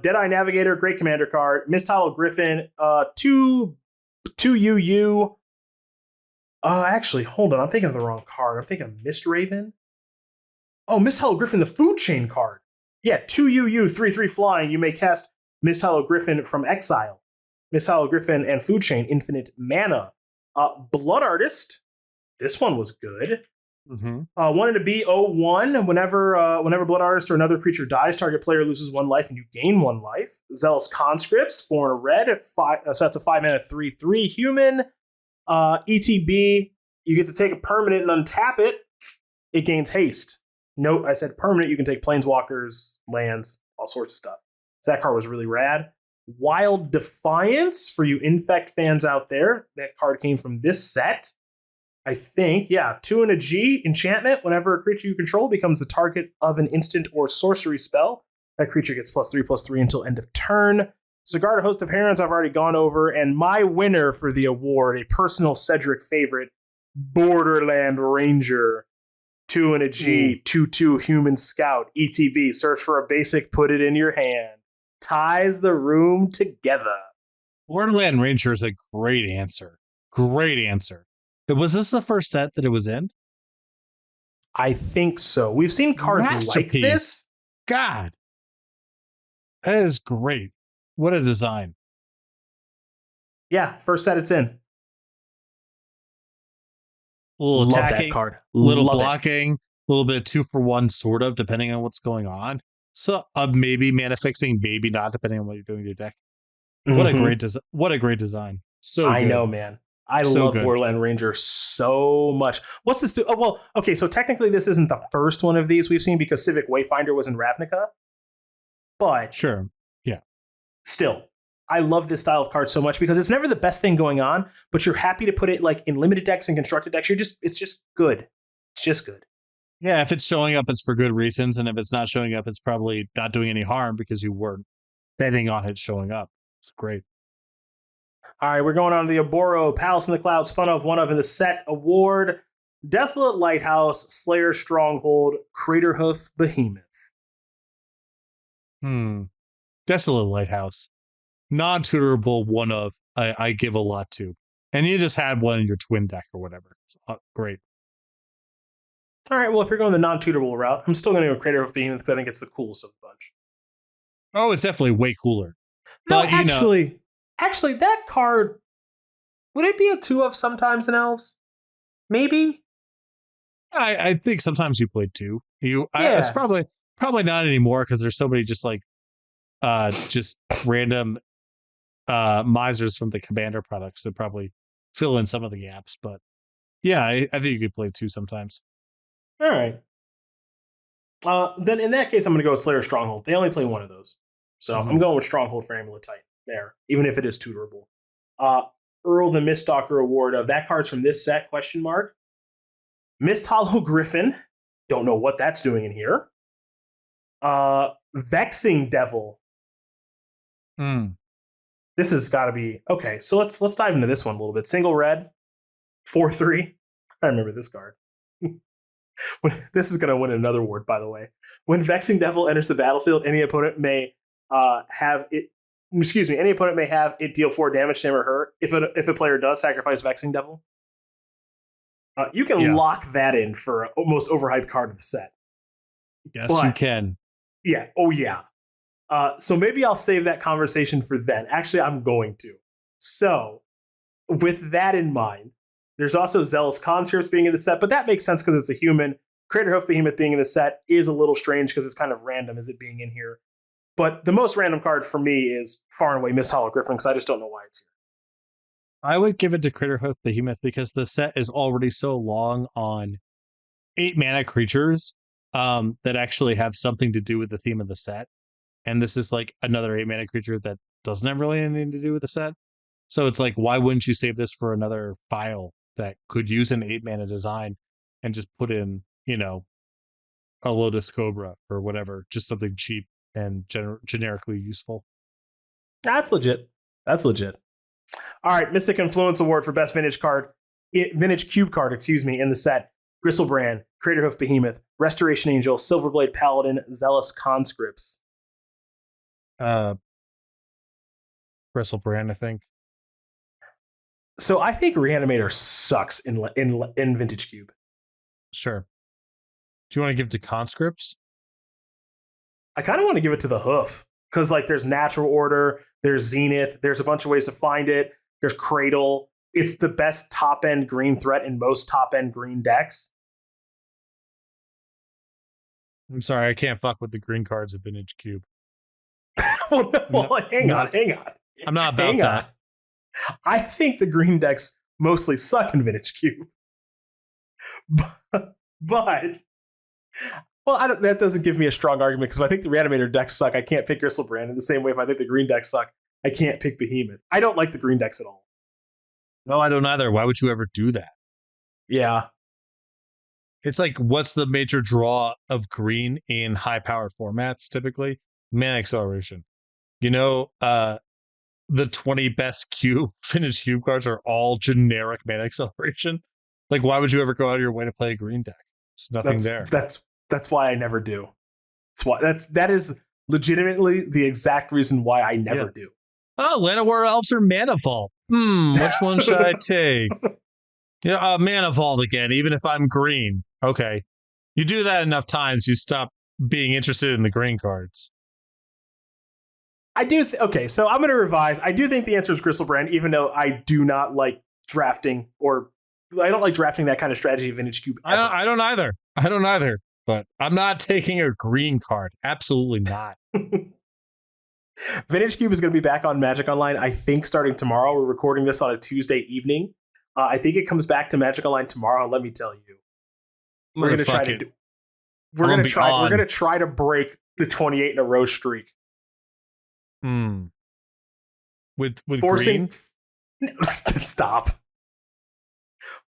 Deadeye Navigator, great commander card. Mistile Griffin, 2 UU. Actually, hold on. I'm thinking of the wrong card. I'm thinking of Mist Raven. Oh, Mistile Griffin, the food chain card. Yeah, 2 UU, 3/3 flying. You may cast Mistile Griffin from exile. Mistile Griffin and food chain, infinite mana. Blood Artist. This one was good. Mm-hmm. Wanted to be 0/1. Whenever Blood Artist or another creature dies, target player loses 1 life and you gain 1 life. Zealous Conscripts, 4 and a red. So that's a 5 mana 3/3 human. ETB, you get to take a permanent and untap it. It gains haste. Note, I said permanent. You can take planeswalkers, lands, all sorts of stuff. So that card was really rad. Wild Defiance, for you Infect fans out there. That card came from this set. I think, yeah, 2 and a G, enchantment. Whenever a creature you control becomes the target of an instant or sorcery spell, that creature gets +3/+3 until end of turn. Cigar to Host of Herons, I've already gone over. And my winner for the award, a personal Cedric favorite, Borderland Ranger. 2 and a G, 2/2 human scout. ETB, search for a basic, put it in your hand. Ties the room together. Borderland Ranger is a great answer. Great answer. Was this the first set that it was in? I think so. We've seen cards like this. God. That is great. What a design. Yeah, first set it's in. Little Love attacking, that card. little Love blocking, a little bit 2-for-1 sort of, depending on what's going on. So maybe mana fixing, maybe not, depending on what you're doing with your deck. Mm-hmm. What a great design. So I good. know, man. I So love good. Borderland Ranger so much. What's this do? Oh, well, okay, so technically this isn't the first one of these we've seen because Civic Wayfinder was in Ravnica. But Sure. Yeah. still, I love this style of card so much because it's never the best thing going on, but you're happy to put it like in limited decks and constructed decks. It's just good. It's just good. Yeah, if it's showing up, it's for good reasons. And if it's not showing up, it's probably not doing any harm because you weren't betting on it showing up. It's great. All right, we're going on to the Oboro Palace in the Clouds Fun of One of in the Set Award. Desolate Lighthouse, Slayer Stronghold, Craterhoof Behemoth. Desolate Lighthouse. Non-tutorable one of, I give a lot to. And you just had one in your twin deck or whatever. So, great. All right, well, if you're going the non-tutorable route, I'm still going to go Craterhoof Behemoth because I think it's the coolest of the bunch. Oh, it's definitely way cooler. No, But, actually, that card, would it be a 2 of sometimes in Elves? Maybe? I think sometimes you played 2. Yeah. It's probably not anymore because there's so many just random misers from the Commander products that probably fill in some of the gaps. But yeah, I think you could play 2 sometimes. All right. Then in that case, I'm going to go with Slayer Stronghold. They only play one of those. So I'm going with Stronghold for Amulet Titan there, even if it is tutorable. Earl the Miststalker Award of that card's from this set, ? Mist Hollow Griffin. Don't know what that's doing in here. Vexing Devil. This has got to be okay. So let's dive into this one a little bit. Single red, 4/3. I remember this card. This is going to win another award, by the way. When Vexing Devil enters the battlefield, any opponent may have it deal 4 damage to him or her. If a player does sacrifice Vexing Devil, you can lock that in for a most overhyped card of the set. Yes, you can. Yeah. Oh, yeah. So maybe I'll save that conversation for then. Actually, I'm going to. So with that in mind, there's also Zealous Conscripts being in the set, but that makes sense because it's a human. Craterhoof Behemoth being in the set is a little strange because it's kind of random as it being in here. But the most random card for me is far and away Mist Hollow Griffin because I just don't know why it's here. I would give it to Craterhoof Behemoth because the set is already so long on 8 mana creatures that actually have something to do with the theme of the set. And this is like another 8 mana creature that doesn't have really anything to do with the set. So it's like, why wouldn't you save this for another file that could use an 8 mana design and just put in, a Lotus Cobra or whatever, just something cheap and generically useful. That's legit. That's legit. All right, Mystic Influence Award for best vintage cube card, in the set. Griselbrand, Craterhoof Behemoth, Restoration Angel, Silverblade Paladin, Zealous Conscripts. Griselbrand, I think. So I think Reanimator sucks in vintage cube. Sure. Do you want to give to Conscripts? I kind of want to give it to the Hoof because like there's Natural Order, there's Zenith, there's a bunch of ways to find it. There's Cradle. It's the best top end green threat in most top end green decks. I'm sorry, I can't fuck with the green cards at Vintage Cube. Hang on. I'm not about that. I think the green decks mostly suck in Vintage Cube. But that doesn't give me a strong argument because if I think the Reanimator decks suck, I can't pick Griselbrand. In the same way, if I think the green decks suck, I can't pick Behemoth. I don't like the green decks at all. No, I don't either. Why would you ever do that? Yeah. It's like, what's the major draw of green in high-powered formats, typically? Mana acceleration. The 20 best vintage cube cards are all generic mana acceleration. Like, why would you ever go out of your way to play a green deck? There's nothing there. That's why I never do. That is legitimately the exact reason why I never do. Oh, Llanowar Elves are Mana Vault. Which one should I take? Mana Vault again, even if I'm green. Okay. You do that enough times, you stop being interested in the green cards. I do. Okay, so I'm going to revise. I do think the answer is Griselbrand, even though I do not like drafting, or I don't like drafting that kind of strategy of Vintage Cube. I don't either. But I'm not taking a green card. Absolutely not. Vintage Cube is going to be back on Magic Online, I think, starting tomorrow. We're recording this on a Tuesday evening. I think it comes back to Magic Online tomorrow. And let me tell you, we're going to try to. We're going to try to break the 28 in a row streak. With forcing green? Stop.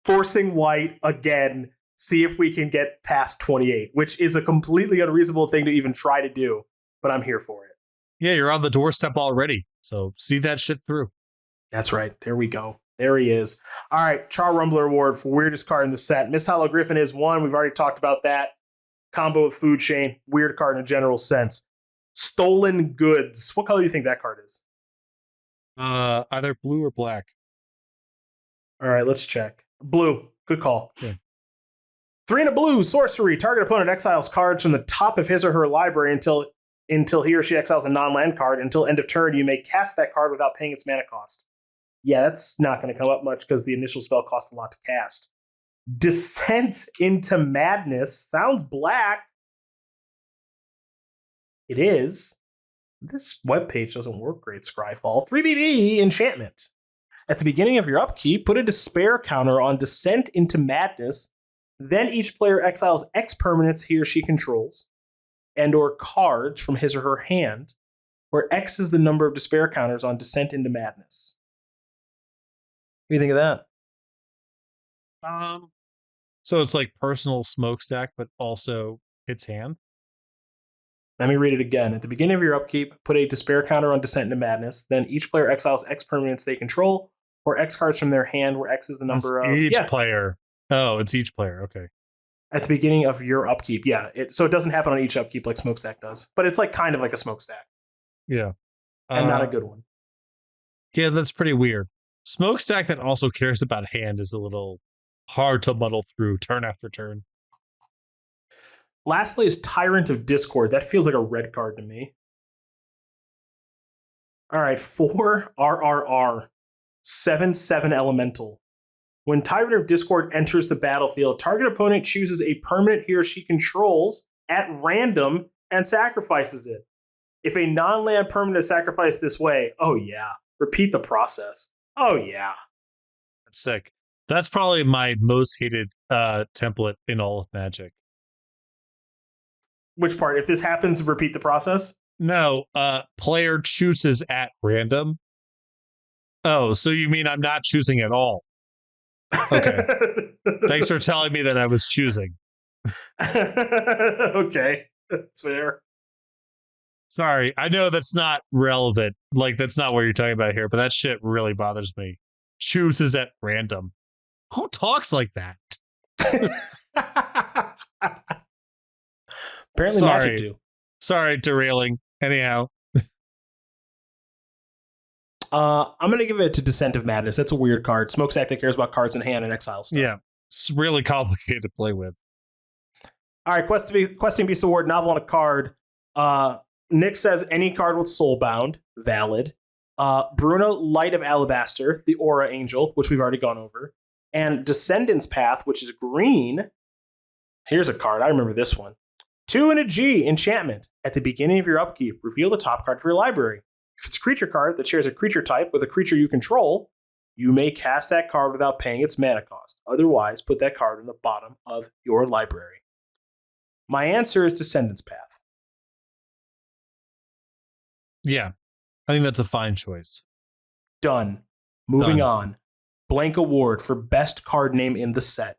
Forcing white again. See if we can get past 28, which is a completely unreasonable thing to even try to do, but I'm here for it. Yeah, you're on the doorstep already, so see that shit through. That's right. There we go. There he is. All right, Char Rumbler Award for weirdest card in the set. Mist Hollow Griffin is one. We've already talked about that. Combo with Food Chain. Weird card in a general sense. Stolen Goods. What color do you think that card is? Either blue or black. All right, let's check. Blue. Good call. Yeah. 3 and a blue, sorcery. Target opponent exiles cards from the top of his or her library until he or she exiles a non-land card. Until end of turn, you may cast that card without paying its mana cost. Yeah, that's not going to come up much because the initial spell costs a lot to cast. Descent into Madness. Sounds black. It is. This webpage doesn't work great, Scryfall. 3BB enchantment. At the beginning of your upkeep, put a despair counter on Descent into Madness. Then each player exiles X permanents he or she controls and or cards from his or her hand, where X is the number of despair counters on Descent into Madness. What do you think of that? So it's like personal smokestack, but also its hand? Let me read it again. At the beginning of your upkeep, put a despair counter on Descent into Madness. Then each player exiles X permanents they control, or X cards from their hand, where X is the number of each player. Oh, it's each player. Okay. At the beginning of your upkeep, yeah. So it doesn't happen on each upkeep like Smokestack does, but it's like kind of like a Smokestack. Yeah. And not a good one. Yeah, that's pretty weird. Smokestack that also cares about hand is a little hard to muddle through turn after turn. Lastly is Tyrant of Discord. That feels like a red card to me. All right, 4 RRR, 7/7 Elemental. When Tyrant of Discord enters the battlefield, target opponent chooses a permanent he or she controls at random and sacrifices it. If a non-land permanent is sacrificed this way, oh yeah, repeat the process. Oh yeah. That's sick. That's probably my most hated template in all of Magic. Which part? If this happens, repeat the process? No, player chooses at random. Oh, so you mean I'm not choosing at all? Okay. Thanks for telling me that I was choosing. Okay, that's fair. Sorry, I know that's not relevant. Like, that's not what you're talking about here, but that shit really bothers me. Chooses at random. Who talks like that? Apparently, Sorry. Magic do. Sorry, derailing. Anyhow. I'm going to give it to Descent of Madness. That's a weird card. Smoke Sack that cares about cards in hand and exile stuff. Yeah, it's really complicated to play with. All right, Questing Beast Award, novel on a card. Nick says any card with Soulbound, valid. Bruno, Light of Alabaster, the Aura Angel, which we've already gone over. And Descendant's Path, which is green. Here's a card. I remember this one. 2 and a G, enchantment. At the beginning of your upkeep, reveal the top card of your library. If it's a creature card that shares a creature type with a creature you control, you may cast that card without paying its mana cost. Otherwise, put that card in the bottom of your library. My answer is Descendant's Path. Yeah, I think that's a fine choice. Done. Moving Done. on. Blank award for best card name in the set.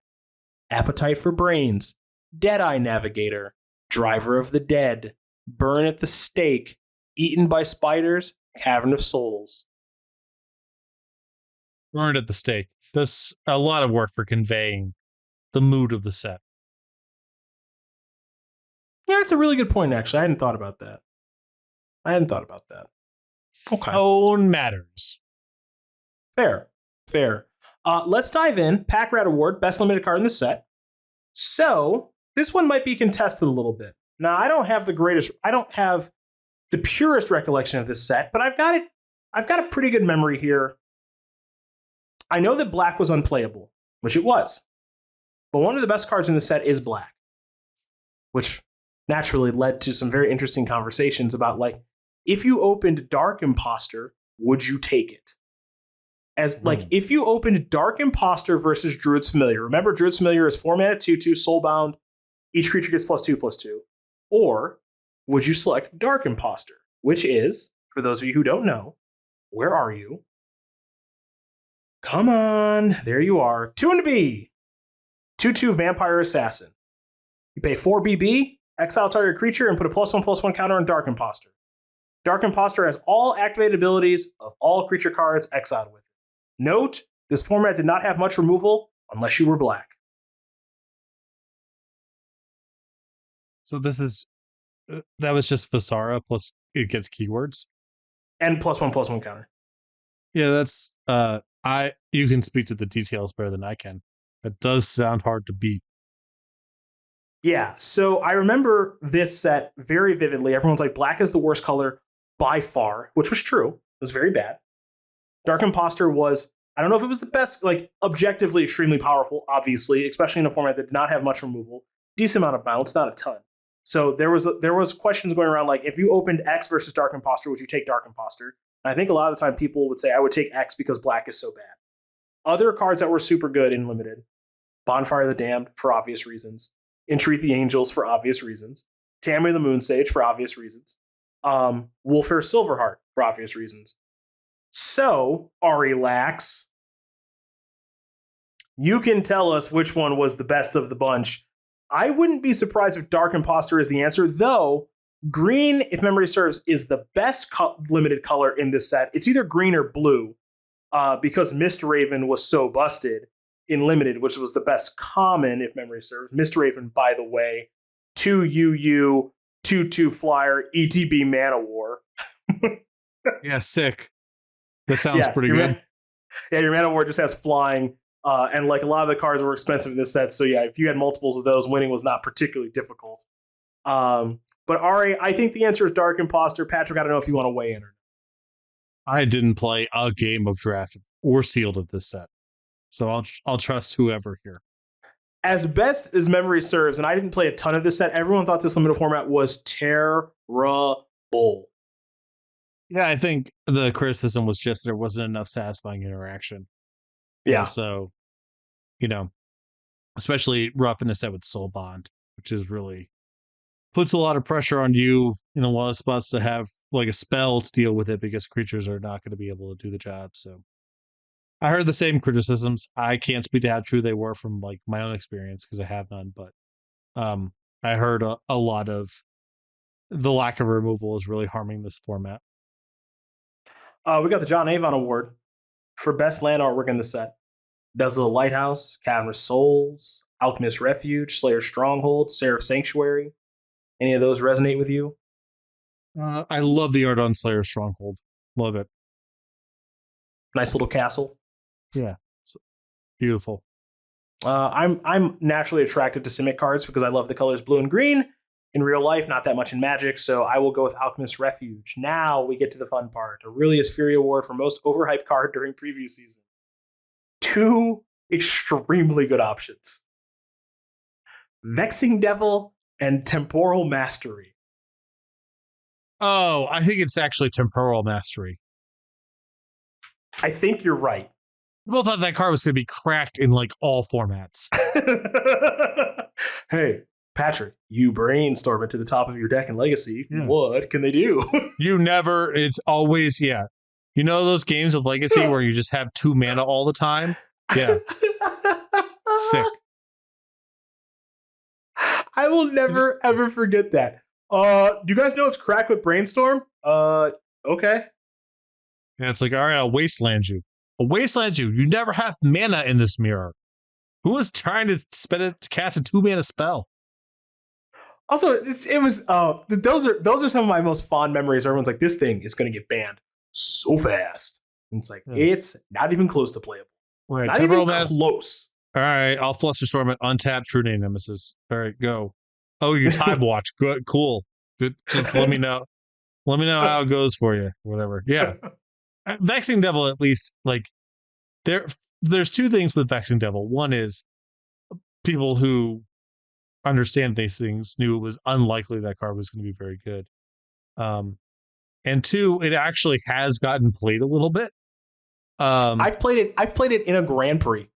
Appetite for Brains, Deadeye Navigator, Driver of the Dead, Burn at the Stake, Eaten by Spiders, Cavern of Souls. Burned at the stake. Does a lot of work for conveying the mood of the set. Yeah, that's a really good point, actually. I hadn't thought about that. Okay. Tone matters. Fair. Let's dive in. Pack Rat Award, best limited card in the set. So, this one might be contested a little bit. Now, I don't have the purest recollection of this set, but I've got a pretty good memory here. I know that black was unplayable, which it was. But one of the best cards in the set is black, which naturally led to some very interesting conversations about, like, if you opened Dark Imposter, would you take it? If you opened Dark Imposter versus Druid's Familiar, remember Druid's Familiar is 4 mana, 2/2, Soulbound, each creature gets +2/+2. Or would you select Dark Imposter, which is, for those of you who don't know, where are you? Come on, there you are. 2 and a B. 2/2 Vampire Assassin. You pay 4 BB, exile target creature, and put a +1/+1 counter on Dark Imposter. Dark Imposter has all activated abilities of all creature cards exiled with it. Note, this format did not have much removal unless you were black. So this is that was just Visara plus it gets keywords. And +1/+1 counter. Yeah, that's you can speak to the details better than I can. That does sound hard to beat. Yeah, so I remember this set very vividly. Everyone's like, black is the worst color by far, which was true. It was very bad. Dark Imposter was, I don't know if it was the best, like, objectively extremely powerful, obviously, especially in a format that did not have much removal. Decent amount of bounce, not a ton. So there was questions going around, like, if you opened X versus Dark Imposter, would you take Dark Imposter? And I think a lot of the time people would say, I would take X because black is so bad. Other cards that were super good in Limited, Bonfire of the Damned, for obvious reasons. Entreat the Angels, for obvious reasons. Tammy the Moonsage, for obvious reasons. Wolfare Silverheart, for obvious reasons. So, Ari Lax, you can tell us which one was the best of the bunch. I wouldn't be surprised if Dark Imposter is the answer, though green, if memory serves, is the best limited color in this set. It's either green or blue, because Mist Raven was so busted in Limited, which was the best common, if memory serves. Mist Raven, by the way, 2 UU, 2/2 flyer, ETB Mana War. Yeah, sick. That sounds pretty good. Your Mana War just has flying, and like a lot of the cards were expensive in this set, so yeah, if you had multiples of those, winning was not particularly difficult. But Ari, I think the answer is Dark Imposter. Patrick, I don't know if you want to weigh in or not. I didn't play a game of Draft or Sealed of this set, so I'll trust whoever here. As best as memory serves, and I didn't play a ton of this set, everyone thought this limited format was terrible. Yeah, I think the criticism was just there wasn't enough satisfying interaction. Yeah. So, especially rough in a set with Soulbound, which is really puts a lot of pressure on you in a lot of spots to have like a spell to deal with it because creatures are not going to be able to do the job. So I heard the same criticisms. I can't speak to how true they were from like my own experience because I have none, but I heard a lot of the lack of removal is really harming this format. We got the John Avon Award for best land artwork in the set. Desolate Lighthouse, Cavernous Souls, Alchemist Refuge, Slayer Stronghold, Seraph Sanctuary. Any of those resonate with you? I love the art on Slayer Stronghold. Love it. Nice little castle. Yeah, it's beautiful. I'm naturally attracted to Simic cards because I love the colors blue and green. In real life, not that much in Magic, so I will go with Alchemist Refuge. Now we get to the fun part. Aurelia's Fury Award for most overhyped card during preview season. 2 extremely good options. Vexing Devil and Temporal Mastery. Oh, I think it's actually Temporal Mastery. I think you're right. People thought that card was going to be cracked in like all formats. Hey, Patrick, you brainstorm it to the top of your deck in Legacy. Yeah. What can they do? It's always, yeah. You know those games of Legacy where you just have 2 mana all the time? Yeah. Sick. I will never, ever forget that. Do you guys know it's cracked with Brainstorm? Okay. Yeah, it's like, all right, I'll wasteland you. I'll wasteland you. You never have mana in this mirror. Who was trying to spend it to cast a 2 mana spell? Also, it was those are some of my most fond memories. Everyone's like, this thing is going to get banned so fast. And it's like, It's not even close to playable. Right, not even close. All right, I'll Fluster Storm it, untap True Name Nemesis. All right, go. Oh, you Time Watch. Good, cool. Good. Just let me know. Let me know how it goes for you. Whatever. Yeah. Vexing Devil, at least, like, there's 2 things with Vexing Devil. One is people who understand these things knew it was unlikely that card was going to be very good. And 2, it actually has gotten played a little bit. I've played it in a Grand Prix.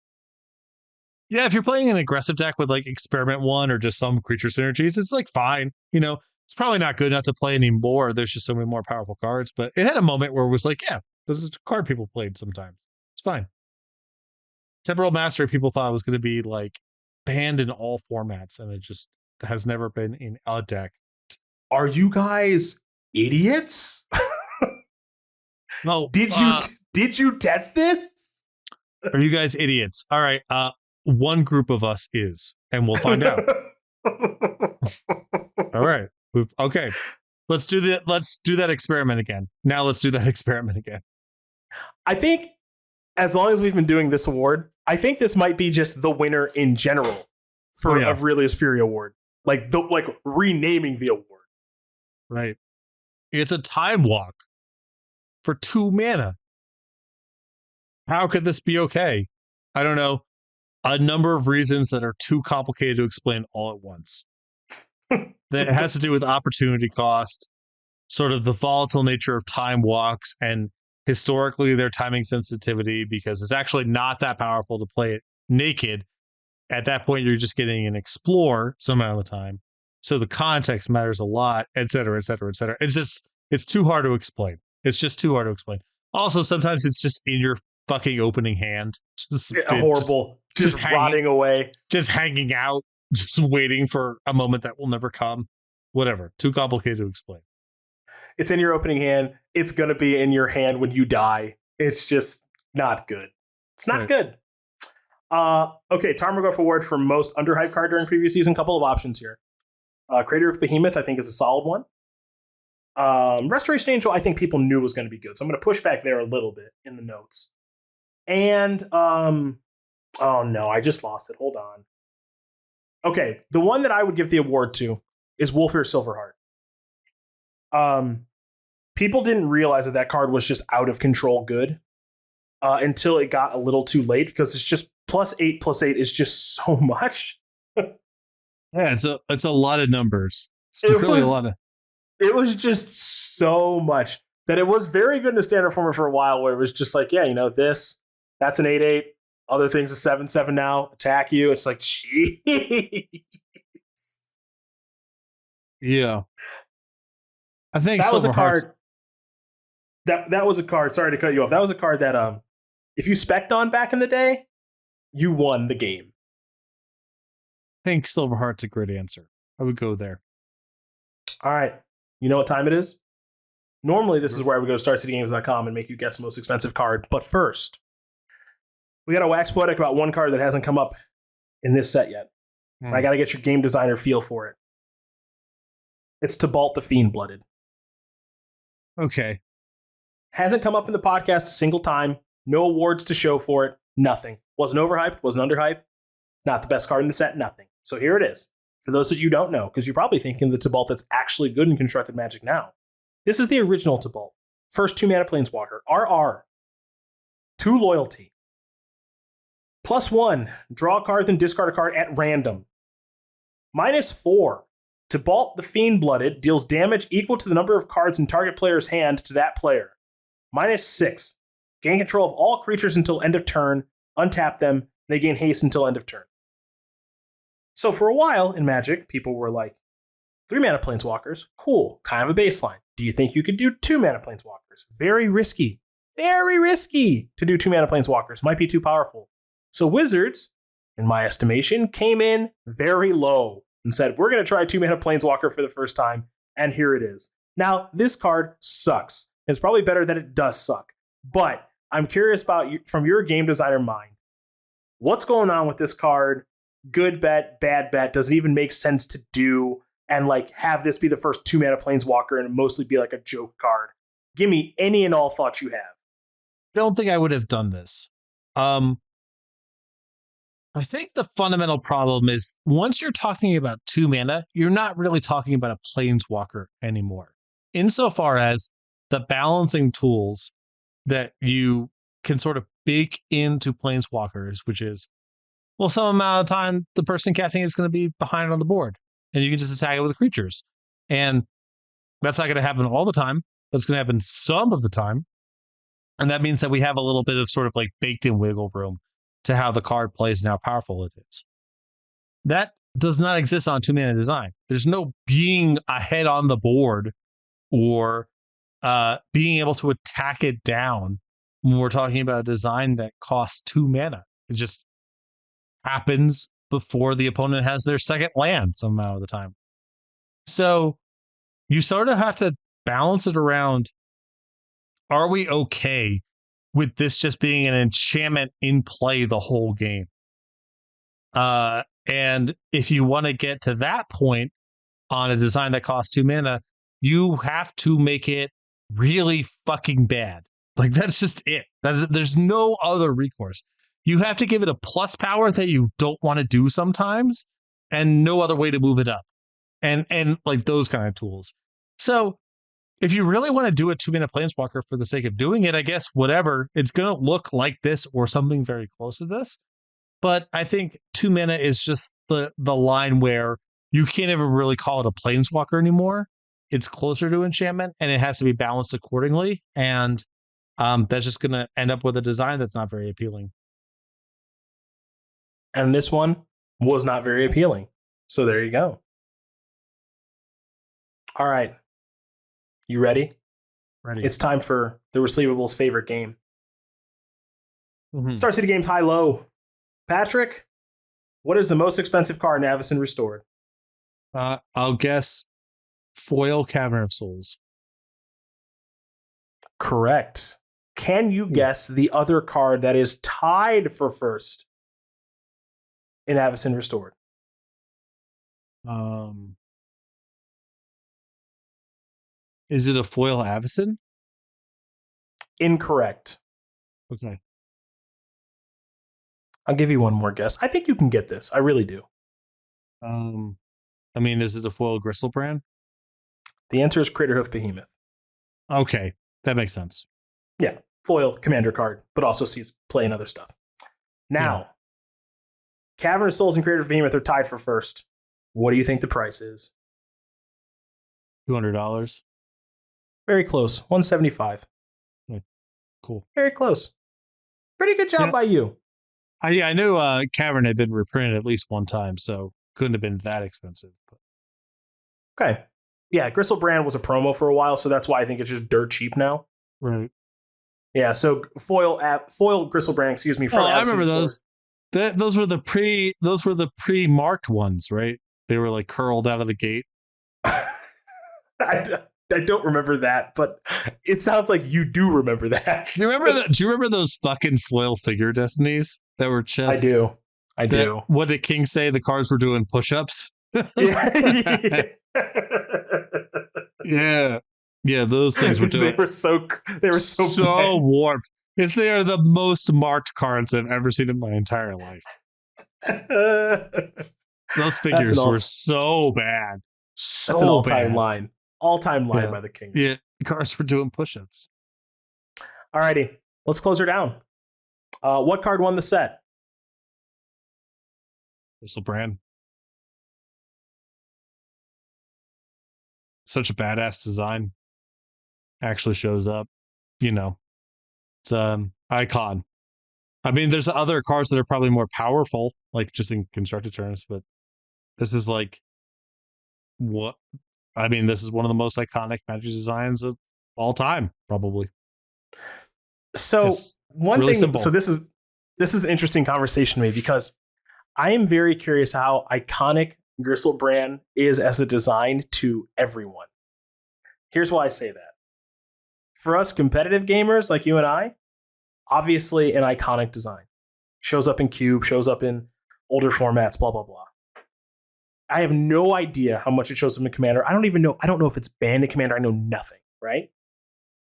Yeah, if you're playing an aggressive deck with like Experiment 1 or just some creature synergies, it's like fine. You know, it's probably not good enough to play anymore. There's just so many more powerful cards. But it had a moment where it was like, yeah, this is a card people played sometimes. It's fine. Temporal Mastery, people thought it was going to be like banned in all formats, and it just has never been in a deck. Are you guys idiots? No. Did you test this? Are you guys idiots? All right. One group of us is, and we'll find out. All right. Okay. Let's do that experiment again. Now let's do that experiment again. I think as long as we've been doing this award, I think this might be just the winner in general for Aurelia's Fury Award. Like renaming the award. Right. It's a Time Walk for 2 mana. How could this be okay? I don't know. A number of reasons that are too complicated to explain all at once. That has to do with opportunity cost, sort of the volatile nature of time walks, and historically their timing sensitivity, because it's actually not that powerful to play it naked. At that point, you're just getting an explore some amount of the time. So the context matters a lot, et cetera, et cetera, et cetera. It's too hard to explain. It's just too hard to explain. Also, sometimes it's just in your fucking opening hand. Horrible. Just rotting away. Just hanging out. Just waiting for a moment that will never come. Whatever. Too complicated to explain. It's in your opening hand. It's going to be in your hand when you die. It's just not good. It's not good. Okay, Tarmogoyf Award for most underhyped card during previous season. Couple of options here. Crater of Behemoth, I think, is a solid one. Restoration Angel, I think people knew was going to be good. So I'm going to push back there a little bit in the notes. And, oh no, I just lost it. Hold on. Okay, the one that I would give the award to is Wolfir Silverheart. People didn't realize that card was just out of control good until it got a little too late, because it's just +8/+8 is just so much. Yeah, it's a lot of numbers. It was just so much that it was very good in the standard format for a while, where it was just like, yeah, you know, that's an 8/8. Other things a 7/7 now. Attack you. It's like, jeez. Yeah. I think that was a card. That was a card. Sorry to cut you off. That was a card that if you spec'd on back in the day, you won the game. think Silverheart's a great answer. I would go there. All right. You know what time it is? Normally, this is where I would go to StarCityGames.com and make you guess the most expensive card. But first, we got to wax poetic about one card that hasn't come up in this set yet. I got to get your game designer feel for it. It's Tybalt the Fiend-Blooded. Okay. Hasn't come up in the podcast a single time. No awards to show for it. Nothing. Wasn't overhyped. Wasn't underhyped. Not the best card in the set. Nothing. So here it is. For those that you don't know, because you're probably thinking the Tybalt that's actually good in Constructed Magic now. This is the original Tybalt. First 2-mana Planeswalker. RR. 2 loyalty. +1. Draw a card, then discard a card at random. -4. Tybalt the Fiend-Blooded deals damage equal to the number of cards in target player's hand to that player. -6. Gain control of all creatures until end of turn. Untap them. They gain haste until end of turn. So for a while in Magic, people were like, 3-mana Planeswalkers, cool, kind of a baseline. Do you think you could do 2-mana Planeswalkers? Very risky. Very risky to do 2-mana Planeswalkers. Might be too powerful. So Wizards, in my estimation, came in very low and said, we're going to try 2-mana Planeswalker for the first time, and here it is. Now, this card sucks. It's probably better that it does suck. But I'm curious about you, from your game designer mind, what's going on with this card? Good bet, bad bet. Does it even make sense to do and like have this be the first 2-mana Planeswalker and mostly be like a joke card? Give me any and all thoughts you have. I don't think I would have done this. I think the fundamental problem is once you're talking about 2 mana, you're not really talking about a Planeswalker anymore. Insofar as the balancing tools that you can sort of bake into Planeswalkers, which is, well, some amount of time the person casting is going to be behind on the board, and you can just attack it with creatures. And that's not going to happen all the time, but it's going to happen some of the time. And that means that we have a little bit of sort of like baked in wiggle room to how the card plays and how powerful it is. That does not exist on 2-mana design. There's no being ahead on the board or being able to attack it down when we're talking about a design that costs 2 mana. It just happens before the opponent has their second land some amount of the time. So you sort of have to balance it around, are we okay with this just being an enchantment in play the whole game? And if you want to get to that point on a design that costs 2 mana, you have to make it really fucking bad. Like, that's just it. There's no other recourse. You have to give it a plus power that you don't want to do sometimes, and no other way to move it up. And like those kind of tools. So if you really want to do a 2-mana Planeswalker for the sake of doing it, I guess whatever, it's going to look like this or something very close to this. But I think 2 mana is just the line where you can't even really call it a Planeswalker anymore. It's closer to enchantment, and it has to be balanced accordingly. And that's just going to end up with a design that's not very appealing. And this one was not very appealing. So there you go. All right. You ready? Ready. It's time for the Resleevables' favorite game. Mm-hmm. Star City Games high-low. Patrick, what is the most expensive card in Avacyn Restored? I'll guess foil Cavern of Souls. Correct. Can you guess the other card that is tied for first in Avacyn Restored? Is it a foil Avacyn? Incorrect. Okay. I'll give you one more guess. I think you can get this. I really do. I mean, is it a foil Griselbrand? The answer is Craterhoof Behemoth. Okay, that makes sense. Yeah, foil commander card, but also sees play and other stuff. Now, Cavern of Souls and Craterhoof Behemoth are tied for first. What do you think the price is? $200. Very close. $175. Cool. Very close. Pretty good job by you. I knew Cavern had been reprinted at least one time, so couldn't have been that expensive. But. Okay. Yeah, Griselbrand was a promo for a while, so that's why I think it's just dirt cheap now. Right. Yeah, so foil Griselbrand, excuse me. From I remember those. Those were the pre-marked ones, right? They were like curled out of the gate. I don't remember that, but it sounds like you do remember that. Do you remember those fucking foil figure destinies that were just? I do. What did King say? The cards were doing push-ups. Yeah. Yeah. Those things were doing. They were so warped. If they are the most marked cards I've ever seen in my entire life. Those figures were so bad. That's an all-time line. All-time line by the King. Yeah, the cards were doing push-ups. Alrighty, let's close her down. What card won the set? Griselbrand. Such a badass design. Actually shows up. It's icon. I mean, there's other cards that are probably more powerful, like just in constructed terms, but this is like what I mean, this is one of the most iconic Magic designs of all time, probably. So it's one really thing, simple. so this is an interesting conversation to me because I am very curious how iconic Griselbrand is as a design to everyone. Here's why I say that. For us competitive gamers like you and I, obviously an iconic design. Shows up in Cube, shows up in older formats, blah, blah, blah. I have no idea how much it shows up in Commander. I don't know if it's banned in Commander. I know nothing, right?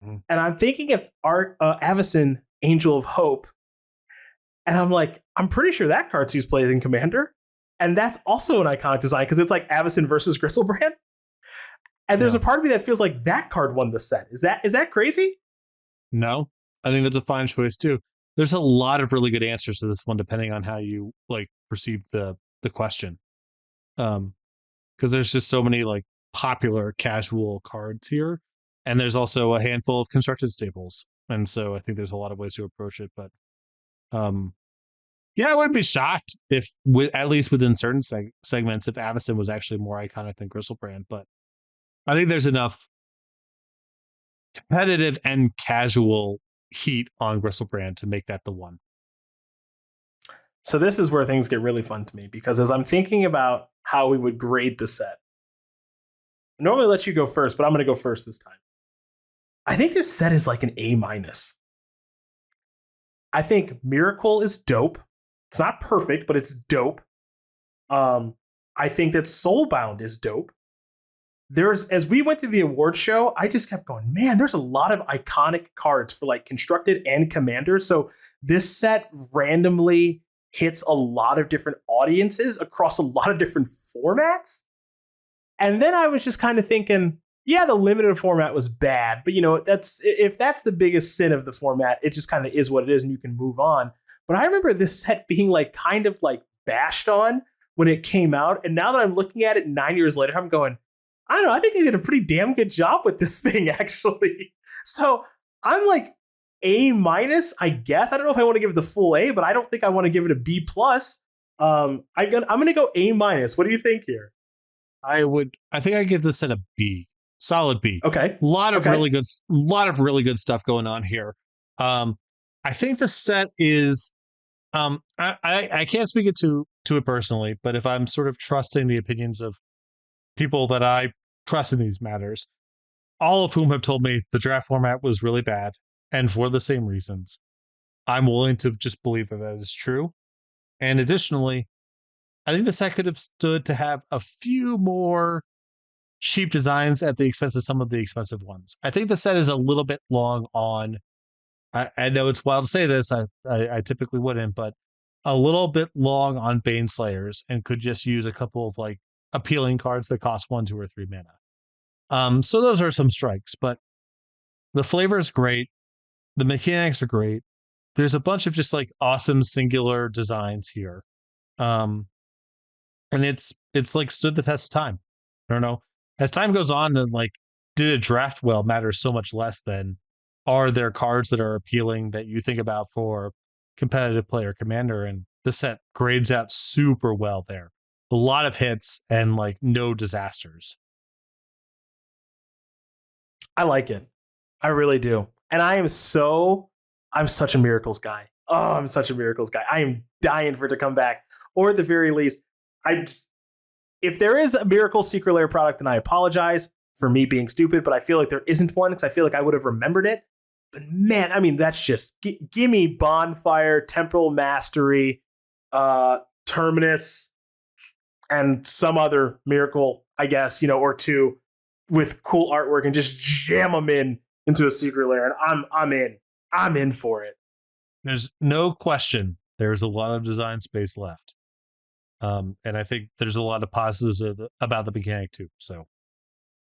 Mm. And I'm thinking of Avacyn, Angel of Hope. And I'm like, I'm pretty sure that card sees played in Commander. And that's also an iconic design because it's like Avacyn versus Griselbrand. And there's a part of me that feels like that card won the set. Is that crazy? No, I think that's a fine choice too. There's a lot of really good answers to this one, depending on how you like perceive the question. Because there's just so many like popular casual cards here, and there's also a handful of constructed staples, and so I think there's a lot of ways to approach it. But yeah, I wouldn't be shocked if, at least within certain segments, if Avacyn was actually more iconic than Griselbrand. But I think there's enough competitive and casual heat on Griselbrand to make that the one. So this is where things get really fun to me, because as I'm thinking about how we would grade the set, I normally let you go first, but I'm going to go first this time. I think this set is like an A-. I think Miracle is dope. It's not perfect, but it's dope. I think that Soulbound is dope. As we went through the award show, I just kept going, man, there's a lot of iconic cards for like constructed and commander. So this set randomly hits a lot of different audiences across a lot of different formats. And then I was just kind of thinking, yeah, the limited format was bad, but if that's the biggest sin of the format, it just kind of is what it is and you can move on. But I remember this set being like kind of like bashed on when it came out. And now that I'm looking at it 9 years later, I'm going, I don't know, I think they did a pretty damn good job with this thing, actually. So I'm like A-, I guess. I don't know if I want to give it the full A, but I don't think I want to give it a B+. I'm going to go A-. What do you think here? I think I give this set a B. Solid B. Okay. A lot of really good stuff going on here. I think the set is I can't speak to it personally, but if I'm sort of trusting the opinions of people that I trust in these matters, all of whom have told me the draft format was really bad, and for the same reasons, I'm willing to just believe that is true. And additionally, I think the set could have stood to have a few more cheap designs at the expense of some of the expensive ones. I think the set is a little bit long on, I know it's wild to say this, I typically wouldn't, but a little bit long on Baneslayers, and could just use a couple of like appealing cards that cost 1, 2, or 3 mana. So those are some strikes, but the flavor is great. The mechanics are great. There's a bunch of just like awesome singular designs here. And it's like stood the test of time. I don't know. As time goes on, and like, did it draft well matters so much less than are there cards that are appealing that you think about for competitive player commander, and the set grades out super well there. A lot of hits and like no disasters. I like it. I really do. And I'm such a Miracles guy. Oh, I'm such a Miracles guy. I am dying for it to come back. Or at the very least, if there is a Miracles Secret Lair product, then I apologize for me being stupid, but I feel like there isn't one because I feel like I would have remembered it. But man, I mean, that's just, give me Bonfire, Temporal Mastery, Terminus, and some other Miracle, I guess, or two with cool artwork and just jam them into a Secret Lair. And I'm in for it. There's no question there's a lot of design space left. And I think there's a lot of positives about the mechanic too. So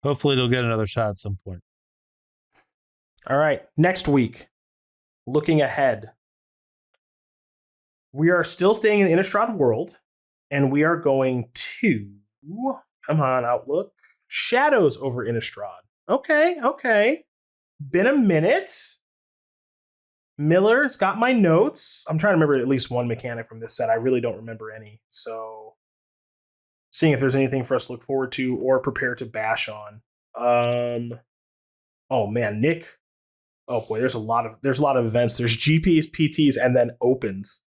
hopefully they'll get another shot at some point. All right. Next week, looking ahead, we are still staying in the Innistrad world, and we are going to, come on, Outlook, Shadows over Innistrad. Okay. Been a minute. Miller's got my notes. I'm trying to remember at least one mechanic from this set. I really don't remember any. So seeing if there's anything for us to look forward to or prepare to bash on. Oh man, Nick. Oh boy, there's a lot of events. There's GPs, PTs, and then opens.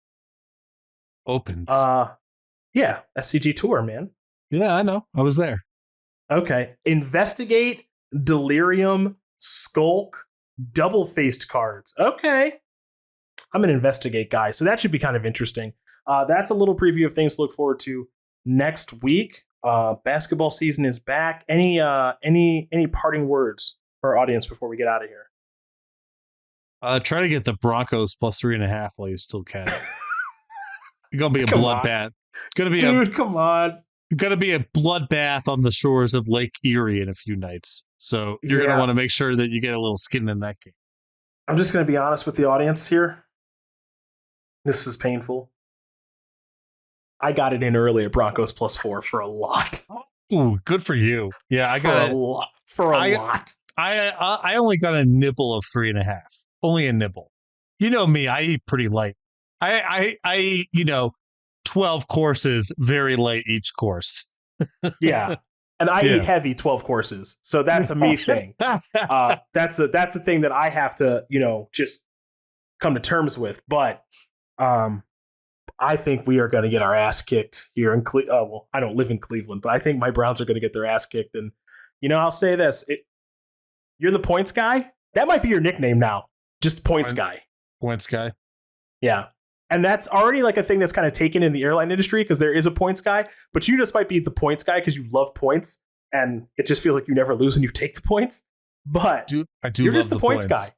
Yeah, SCG Tour, man. Yeah, I know. I was there. Okay. Investigate, Delirium, Skulk, double-faced cards. Okay. I'm an Investigate guy, so that should be kind of interesting. That's a little preview of things to look forward to next week. Basketball season is back. Any parting words for our audience before we get out of here? Try to get the Broncos plus 3.5 while you still can. It's gonna be a bloodbath. Come on. Gonna be a bloodbath on the shores of Lake Erie in a few nights. So you're gonna want to make sure that you get a little skin in that game. I'm just gonna be honest with the audience here. This is painful. I got it in early at Broncos plus 4 for a lot. Ooh, good for you. Yeah, I got a lot. I only got a nibble of 3.5. Only a nibble. You know me, I eat pretty light. I eat, 12 courses very late each course. Yeah. And I eat heavy 12 courses. So that's a me thing. That's a thing that I have to, just come to terms with. But I think we are going to get our ass kicked here in Cleveland. Well, I don't live in Cleveland, but I think my Browns are going to get their ass kicked. And, I'll say this. You're the points guy? That might be your nickname now. Just points guy. Points guy. Yeah. And that's already like a thing that's kind of taken in the airline industry because there is a points guy, but you just might be the points guy because you love points and it just feels like you never lose and you take the points. But I do you're love just the points guy.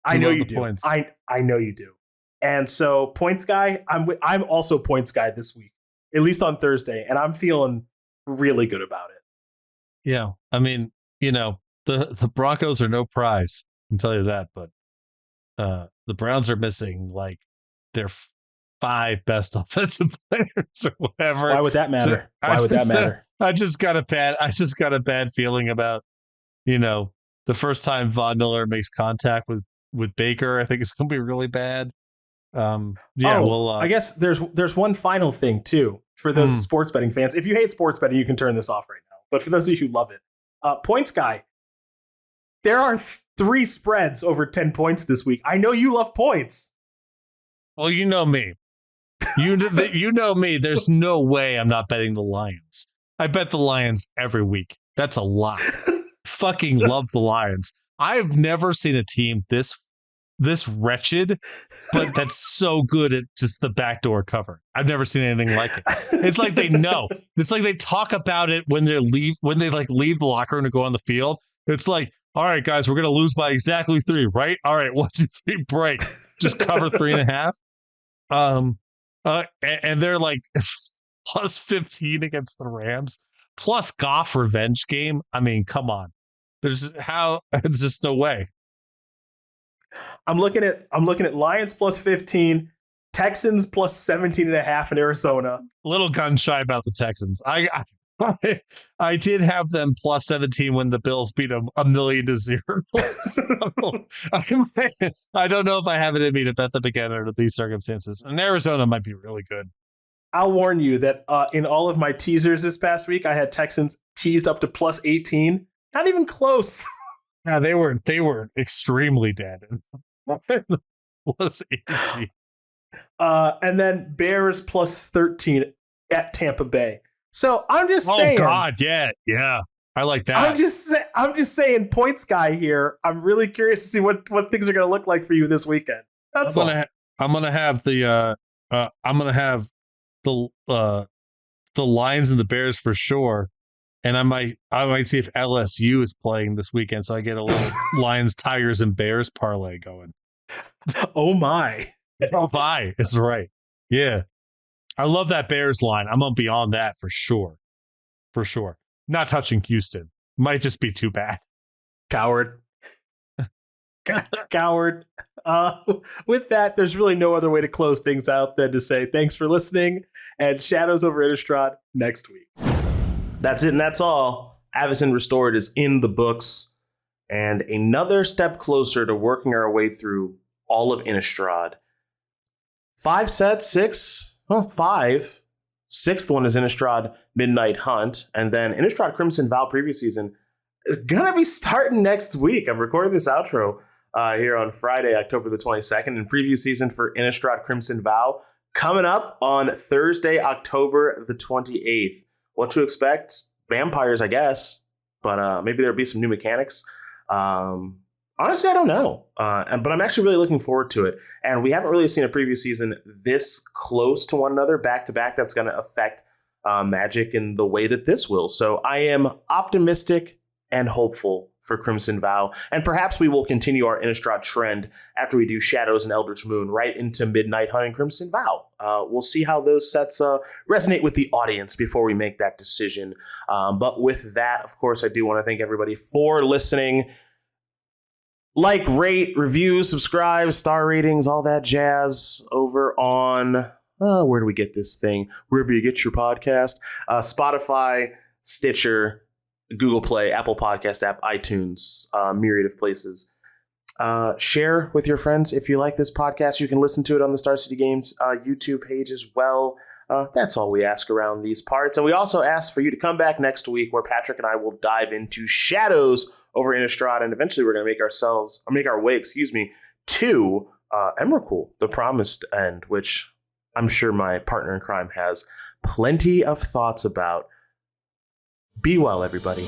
I know you do. Points. I know you do. And so points guy, I'm also points guy this week, at least on Thursday, and I'm feeling really good about it. Yeah. I mean, the Broncos are no prize. I can tell you that, but the Browns are missing like their 5 best offensive players or whatever. Why would that matter? I just got a bad feeling about, the first time Von Miller makes contact with Baker. I think it's going to be really bad. I guess there's one final thing too for those sports betting fans. If you hate sports betting, you can turn this off right now. But for those of you who love it, points guy, there are 3 spreads over 10 points this week. I know you love points. Well, you know me. You know me. There's no way I'm not betting the Lions. I bet the Lions every week. That's a lot. Fucking love the Lions. I've never seen a team this wretched, but that's so good at just the backdoor cover. I've never seen anything like it. It's like they know. It's like they talk about it when they leave the locker room to go on the field. It's like, all right, guys, we're gonna lose by exactly 3, right? All right, 1, 2, 3, break. Just cover 3.5. And they're like plus 15 against the Rams, plus Goff revenge game. I mean, come on. There's just no way. I'm looking at Lions plus 15, Texans plus 17.5 in Arizona. A little gun shy about the Texans. I did have them plus 17 when the Bills beat them 1,000,000 to 0. So, I don't know if I have it in me to bet them again under these circumstances. And Arizona might be really good. I'll warn you that in all of my teasers this past week, I had Texans teased up to plus 18. Not even close. Yeah, they were extremely dead. Plus 18. And then Bears plus 13 at Tampa Bay. So I'm just saying. Oh God, yeah. I like that. I'm just saying, points guy here. I'm really curious to see what things are going to look like for you this weekend. That's all. I'm gonna have the Lions and the Bears for sure, and I might see if LSU is playing this weekend, so I get a little Lions, Tigers, and Bears parlay going. Oh my! Oh my! It's right. Yeah, I love that Bears line. I'm gonna be on that for sure. For sure. Not touching Houston. Might just be too bad. Coward. Coward. With that, there's really no other way to close things out than to say thanks for listening, and Shadows over Innistrad next week. That's it, and that's all. Avacyn Restored is in the books, and another step closer to working our way through all of Innistrad. 5 sets, 6, well, 5. 6th one is Innistrad Midnight Hunt, and then Innistrad Crimson Vow previous season is gonna be starting next week. I'm recording this outro here on Friday, October the 22nd, and preview season for Innistrad Crimson Vow coming up on Thursday, October the 28th. What to expect? Vampires, I guess, but maybe there'll be some new mechanics. Honestly, I don't know, but I'm actually really looking forward to it. And we haven't really seen a preview season this close to one another, back to back, that's going to affect Magic in the way that this will. So I am optimistic and hopeful for Crimson Vow, and perhaps we will continue our Innistrad trend after we do Shadows and Eldritch Moon right into Midnight Hunt and Crimson Vow. We'll see how those sets resonate with the audience before we make that decision. But with that, of course, I do want to thank everybody for listening. Like, rate, review, subscribe, star ratings, all that jazz over on, where do we get this thing? Wherever you get your podcast. Spotify, Stitcher, Google Play, Apple Podcast app, iTunes, myriad of places. Share with your friends if you like this podcast. You can listen to it on the Star City Games YouTube page as well. That's all we ask around these parts. And we also ask for you to come back next week where Patrick and I will dive into Shadows over Innistrad, and eventually we're going to make our way to Emrakul, the Promised End, which I'm sure my partner in crime has plenty of thoughts about. Be well, everybody.